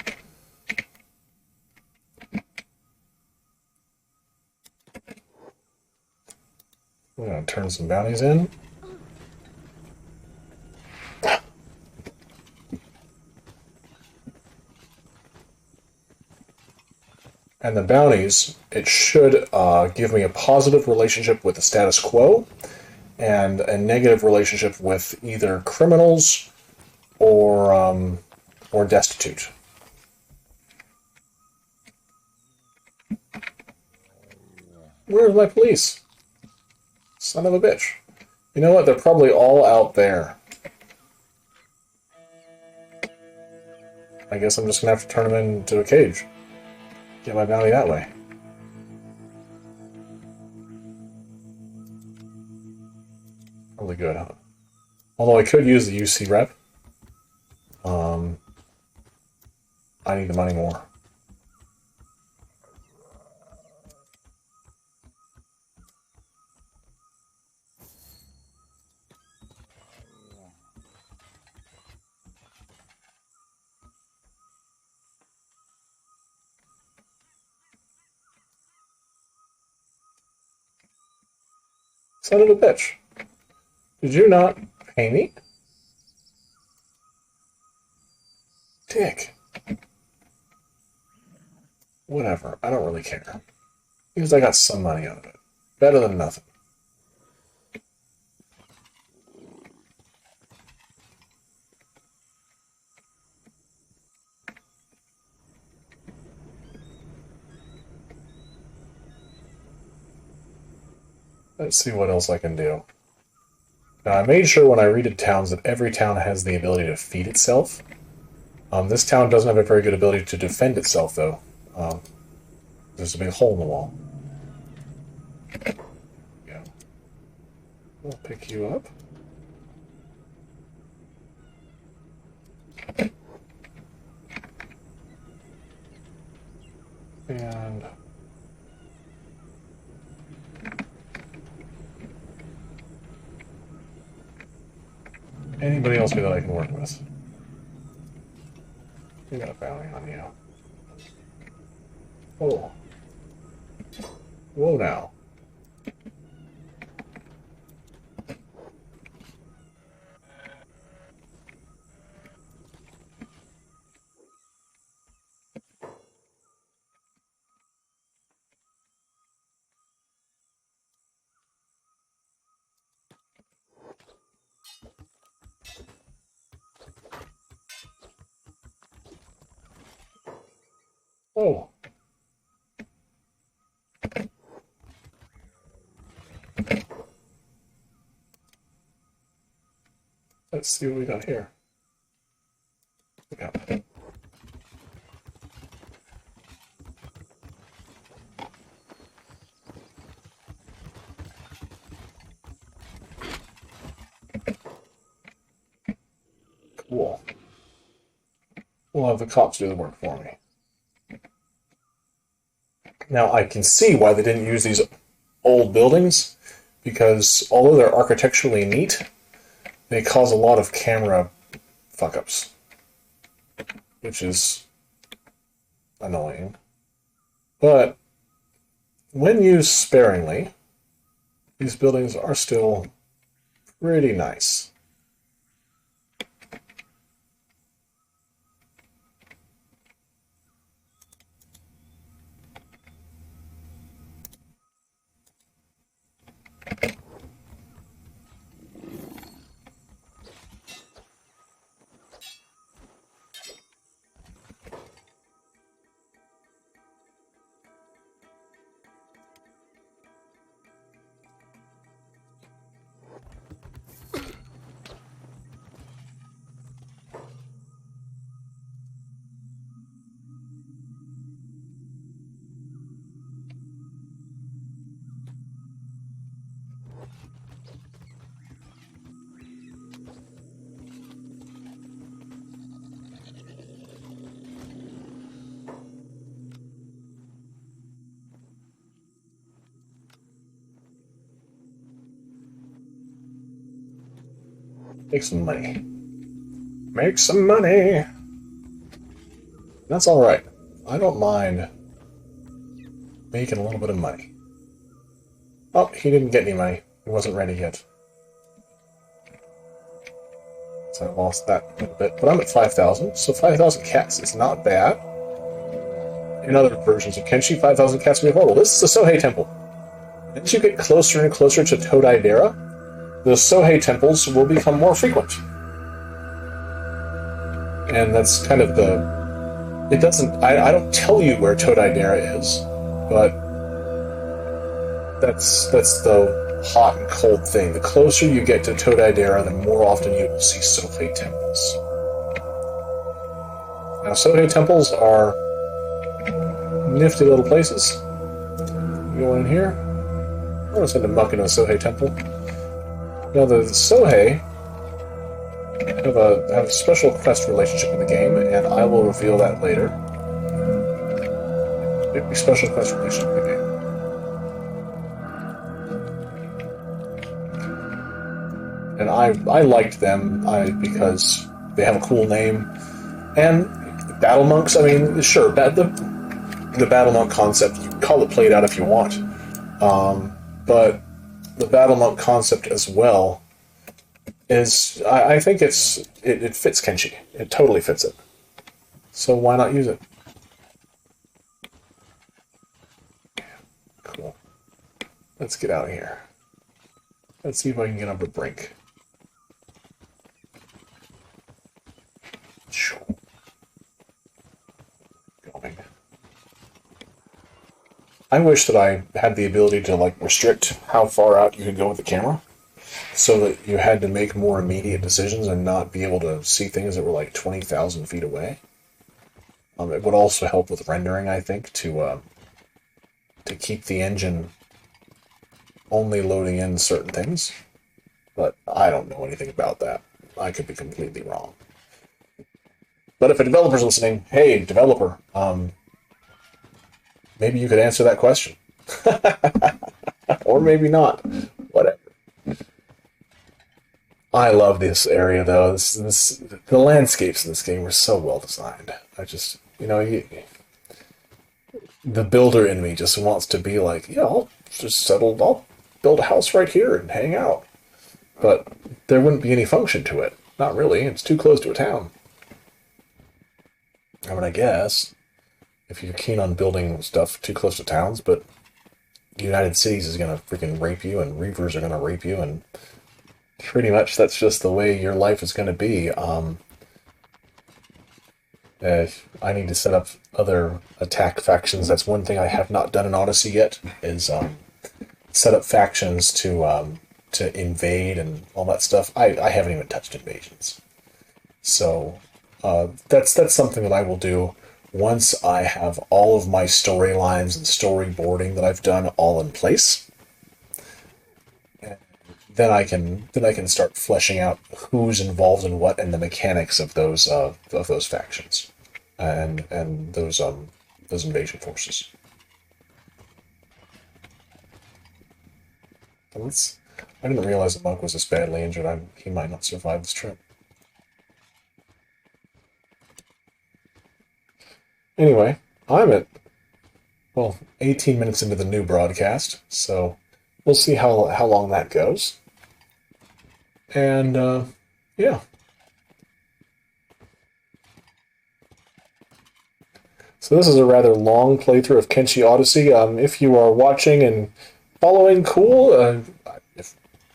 We're gonna turn some bounties in. And the bounties, it should give me a positive relationship with the status quo and a negative relationship with either criminals or destitute. Where's my police? Son of a bitch. You know what? They're probably all out there. I guess I'm just gonna have to turn them into a cage. Get my bounty that way. Probably good, huh? Although I could use the UC rep. I need the money more. Son of a bitch. Did you not pay me? Dick. Whatever. I don't really care. Because I got some money out of it. Better than nothing. Let's see what else I can do. Now, I made sure when I redid towns that every town has the ability to feed itself. This town doesn't have a very good ability to defend itself, though. There's a big hole in the wall. Yeah. We'll pick you up. anybody else here that I can work with? You got a bounty on you. Oh. Whoa now. Oh. Let's see what we got here. Yeah. Cool. We'll have the cops do the work for me. Now, I can see why they didn't use these old buildings, because although they're architecturally neat, they cause a lot of camera fuck-ups, which is annoying. But when used sparingly, these buildings are still pretty nice. Make some money. Make some money! That's alright. I don't mind making a little bit of money. Oh, he didn't get any money. He wasn't ready yet. So I lost that a little bit. But I'm at 5,000, so 5,000 cats is not bad. In other versions of Kenshi, 5,000 cats will be horrible. This is the Sohei Temple. As you get closer and closer to Todai Dera, the Sohei temples will become more frequent. And that's kind of the... It doesn't... I don't tell you where Todai Dera is, but that's the hot and cold thing. The closer you get to Todai Dera, the more often you will see Sohei temples. Now, Sohei temples are nifty little places. You go in here. I'm going to send a muck into a Sohei temple. Now, the Sohei have a special quest relationship in the game, and I will reveal that later. A special quest relationship in the game. And I liked them because they have a cool name. And battle monks, I mean, sure, the battle monk concept, you can call it played out if you want. But the battle monk concept as well is, I think it fits Kenshi. It totally fits it. So why not use it? Cool. Let's get out of here. Let's see if I can get up a brink. Going. I wish that I had the ability to restrict how far out you could go with the camera, so that you had to make more immediate decisions and not be able to see things that were 20,000 feet away. It would also help with rendering, I think, to keep the engine only loading in certain things. But I don't know anything about that. I could be completely wrong. But if a developer's listening, hey, developer, maybe you could answer that question. Or maybe not. Whatever. I love this area though. The landscapes in this game were so well designed. I just, the builder in me just wants to be like, yeah, I'll just settle, I'll build a house right here and hang out. But there wouldn't be any function to it. Not really. It's too close to a town. I mean, I guess if you're keen on building stuff too close to towns, but United Cities is gonna freaking rape you, and Reavers are gonna rape you, and pretty much that's just the way your life is gonna be. I need to set up other attack factions. That's one thing I have not done in Odyssey yet, is set up factions to invade and all that stuff. I haven't even touched invasions. So that's something that I will do once I have all of my storylines and storyboarding that I've done all in place. Then I can start fleshing out who's involved in what and the mechanics of those factions and those invasion forces. I didn't realize that Monk was this badly injured. He might not survive this trip. Anyway, I'm at, well, 18 minutes into the new broadcast, so we'll see how long that goes. And, yeah. So this is a rather long playthrough of Kenshi Odyssey. If you are watching and following, cool.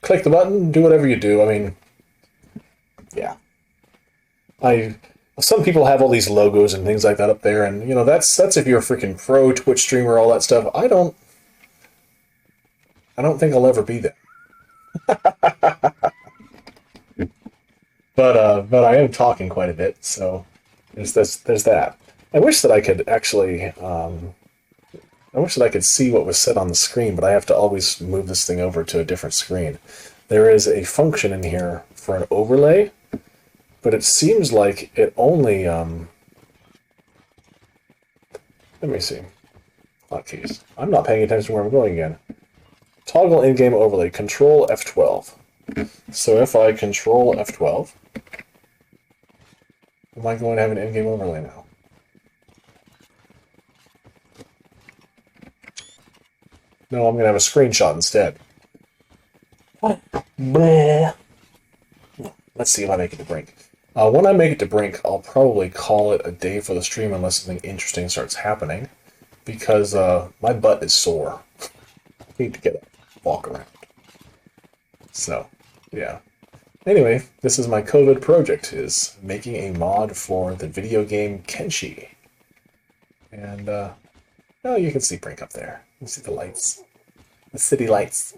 Click the button, do whatever you do. I mean, yeah. Some people have all these logos and things like that up there, and that's if you're a freaking pro Twitch streamer, all that stuff. I don't think I'll ever be there. But I am talking quite a bit, so there's that. I wish that I could actually I wish that I could see what was said on the screen, but I have to always move this thing over to a different screen. There is a function in here for an overlay, but it seems like it only, let me see. Hotkeys. I'm not paying attention to where I'm going again. Toggle in-game overlay, Control F12. So if I Control F12, am I going to have an in-game overlay now? No, I'm going to have a screenshot instead. Bleh. Let's see if I make it to Brink. When I make it to Brink, I'll probably call it a day for the stream unless something interesting starts happening, because my butt is sore. I need to get up, walk around. So, yeah. Anyway, this is my COVID project, is making a mod for the video game Kenshi. And, oh, you can see Brink up there. You see the lights. The city lights.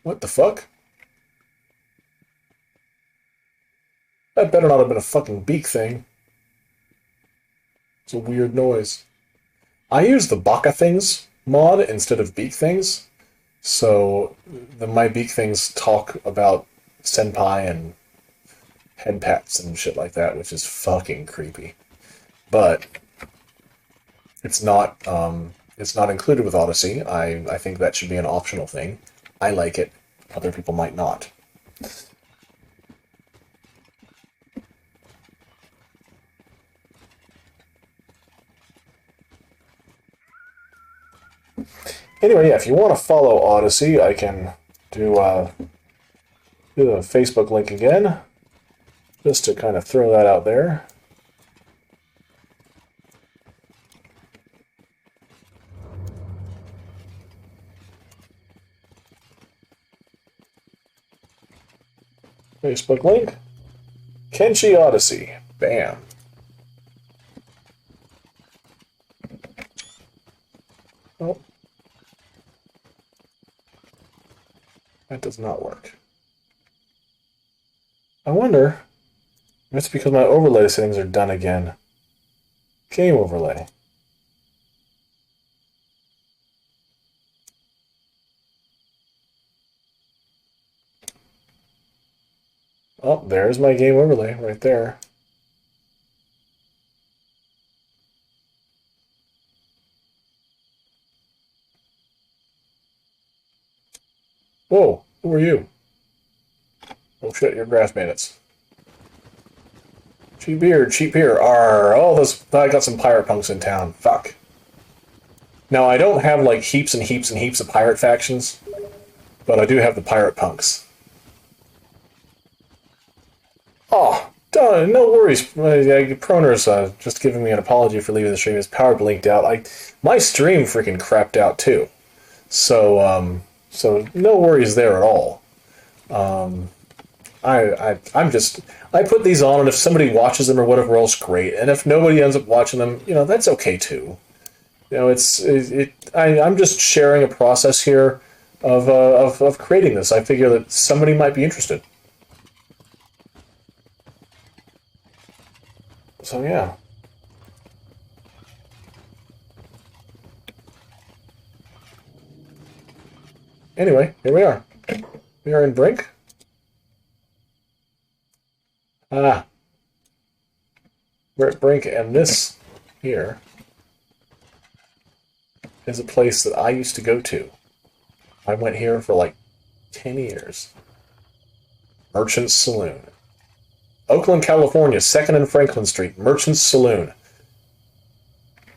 What the fuck? That better not have been a fucking beak thing. It's a weird noise. I use the Baka Things mod instead of beak things, so my beak things talk about senpai and head pats and shit like that, which is fucking creepy. But it's not included with Odyssey. I think that should be an optional thing. I like it. Other people might not. Anyway, yeah, if you want to follow Odyssey, I can do the Facebook link again, just to kind of throw that out there. Facebook link, Kenshi Odyssey. Bam. Oh. That does not work. I wonder if it's because my overlay settings are done again. Game overlay. Oh, there's my game overlay right there. Whoa, who are you? Oh shit, you're grass bandits. Cheap beer, cheap beer. Arr, oh, I got some pirate punks in town. Fuck. Now, I don't have, like, heaps and heaps and heaps of pirate factions, but I do have the pirate punks. Oh, no worries. Proner's just giving me an apology for leaving the stream. His power blinked out. My stream freaking crapped out, too. So no worries there at all. I put these on, and if somebody watches them or whatever else, great. And if nobody ends up watching them, that's okay too. I'm just sharing a process here of creating this. I figure that somebody might be interested. So yeah. Anyway, here we are. We are in Brink. We're at Brink, and this here is a place that I used to go to. I went here for like 10 years. Merchant's Saloon. Oakland, California, 2nd and Franklin Street, Merchant's Saloon.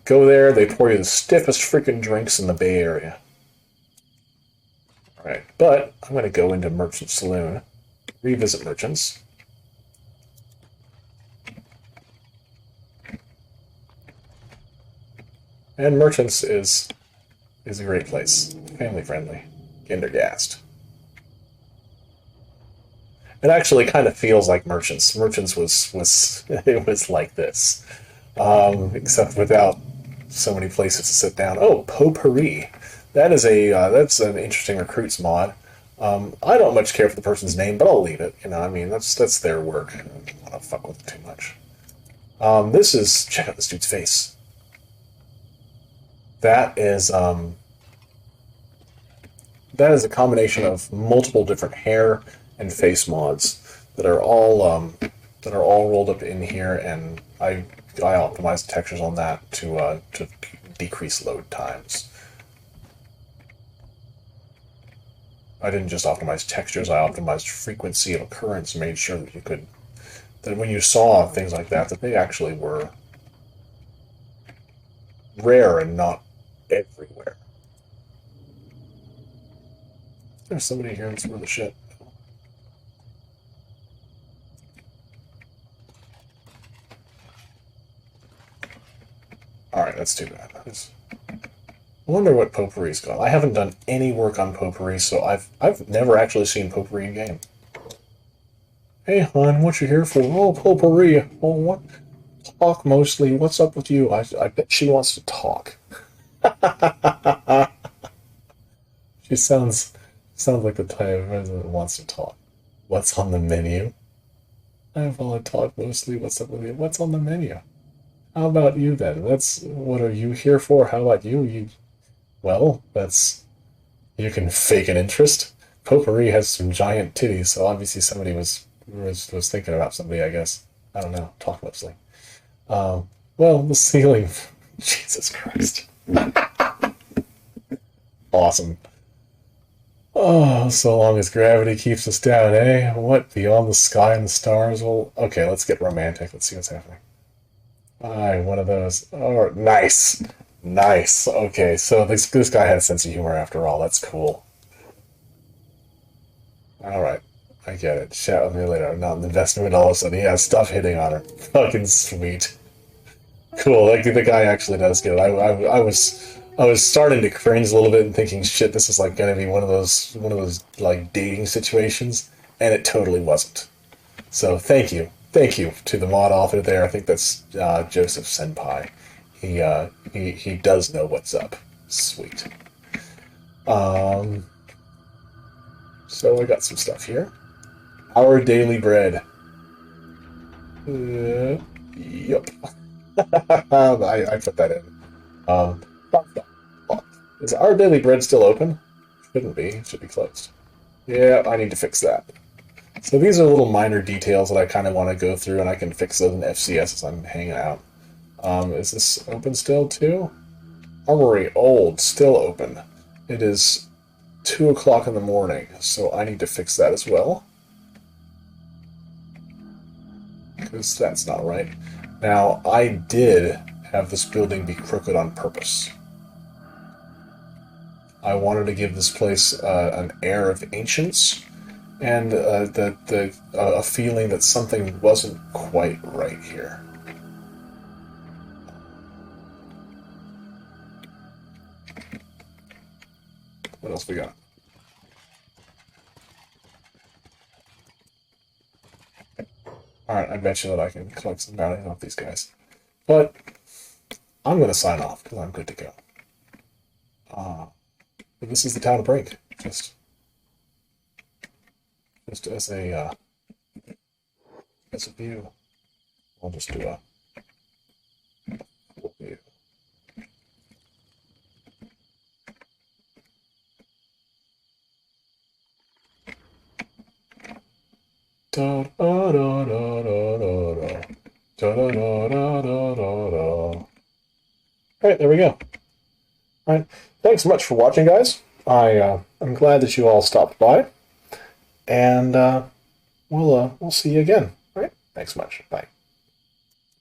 Go there, they pour you the stiffest freaking drinks in the Bay Area. Alright, but I'm going to go into Merchant's Saloon, revisit Merchant's. And Merchant's is a great place. Family friendly. Gendergast. It actually kind of feels like Merchant's. Merchant's was it was like this. Except without so many places to sit down. Oh, Potpourri. That's an interesting recruits mod. I don't much care for the person's name, but I'll leave it. That's their work. I don't want to fuck with it too much. Check out this dude's face. That is a combination of multiple different hair and face mods that are all rolled up in here, and I optimized the textures on that to decrease load times. I didn't just optimize textures; I optimized frequency of occurrence, made sure that when you saw things like that they actually were rare and not everywhere. There's somebody here that's worth the shit. Alright, that's too bad. I wonder what Potpourri's got. I haven't done any work on Potpourri, so I've never actually seen Potpourri in game. Hey, hon, what you here for? Oh, Potpourri. Oh, what? Talk mostly. What's up with you? I bet she wants to talk. She sounds like the type of person that wants to talk. What's on the menu? I want to talk mostly. What's up with you? What's on the menu? How about you then? What are you here for? How about you? Well, you can fake an interest. Potpourri has some giant titties, so obviously somebody was thinking about somebody, I guess. I don't know. Talk mostly. Well, the ceiling. Jesus Christ. Awesome. Oh, so long as gravity keeps us down, eh? What, beyond the sky and the stars? Well, okay, let's get romantic. Let's see what's happening. Aye, one of those. Oh, nice. Nice. Okay, so this guy had a sense of humor after all. That's cool. Alright, I get it. Chat with me later. I'm not an investment all of a sudden. He has stuff hitting on her. Fucking sweet. Cool, like the guy actually does get it. I was starting to cringe a little bit and thinking, shit, this is like gonna be one of those like dating situations, and it totally wasn't. So thank you to the mod author there. I think that's Joseph Senpai. He does know what's up. Sweet. So I got some stuff here. Our daily bread. Yep. I put that in. Is Our Daily Bread still open? Shouldn't be. It should be closed. Yeah, I need to fix that. So these are little minor details that I kind of want to go through, and I can fix those in FCS as I'm hanging out. Is this open still, too? Armory Old, still open. It is 2 o'clock in the morning, so I need to fix that as well. because that's not right. Now, I did have this building be crooked on purpose. I wanted to give this place an air of ancience and a feeling that something wasn't quite right here. What else we got? Alright, I bet you that I can collect some bounties off these guys. But I'm going to sign off because I'm good to go. But this is the town of Brink. Just as a view. I'll just do a full view. Da da da da da da da da da da da da da. All right, there we go. All right, thanks so much for watching, guys. I'm glad that you all stopped by, and we'll see you again. All right, thanks so much. Bye.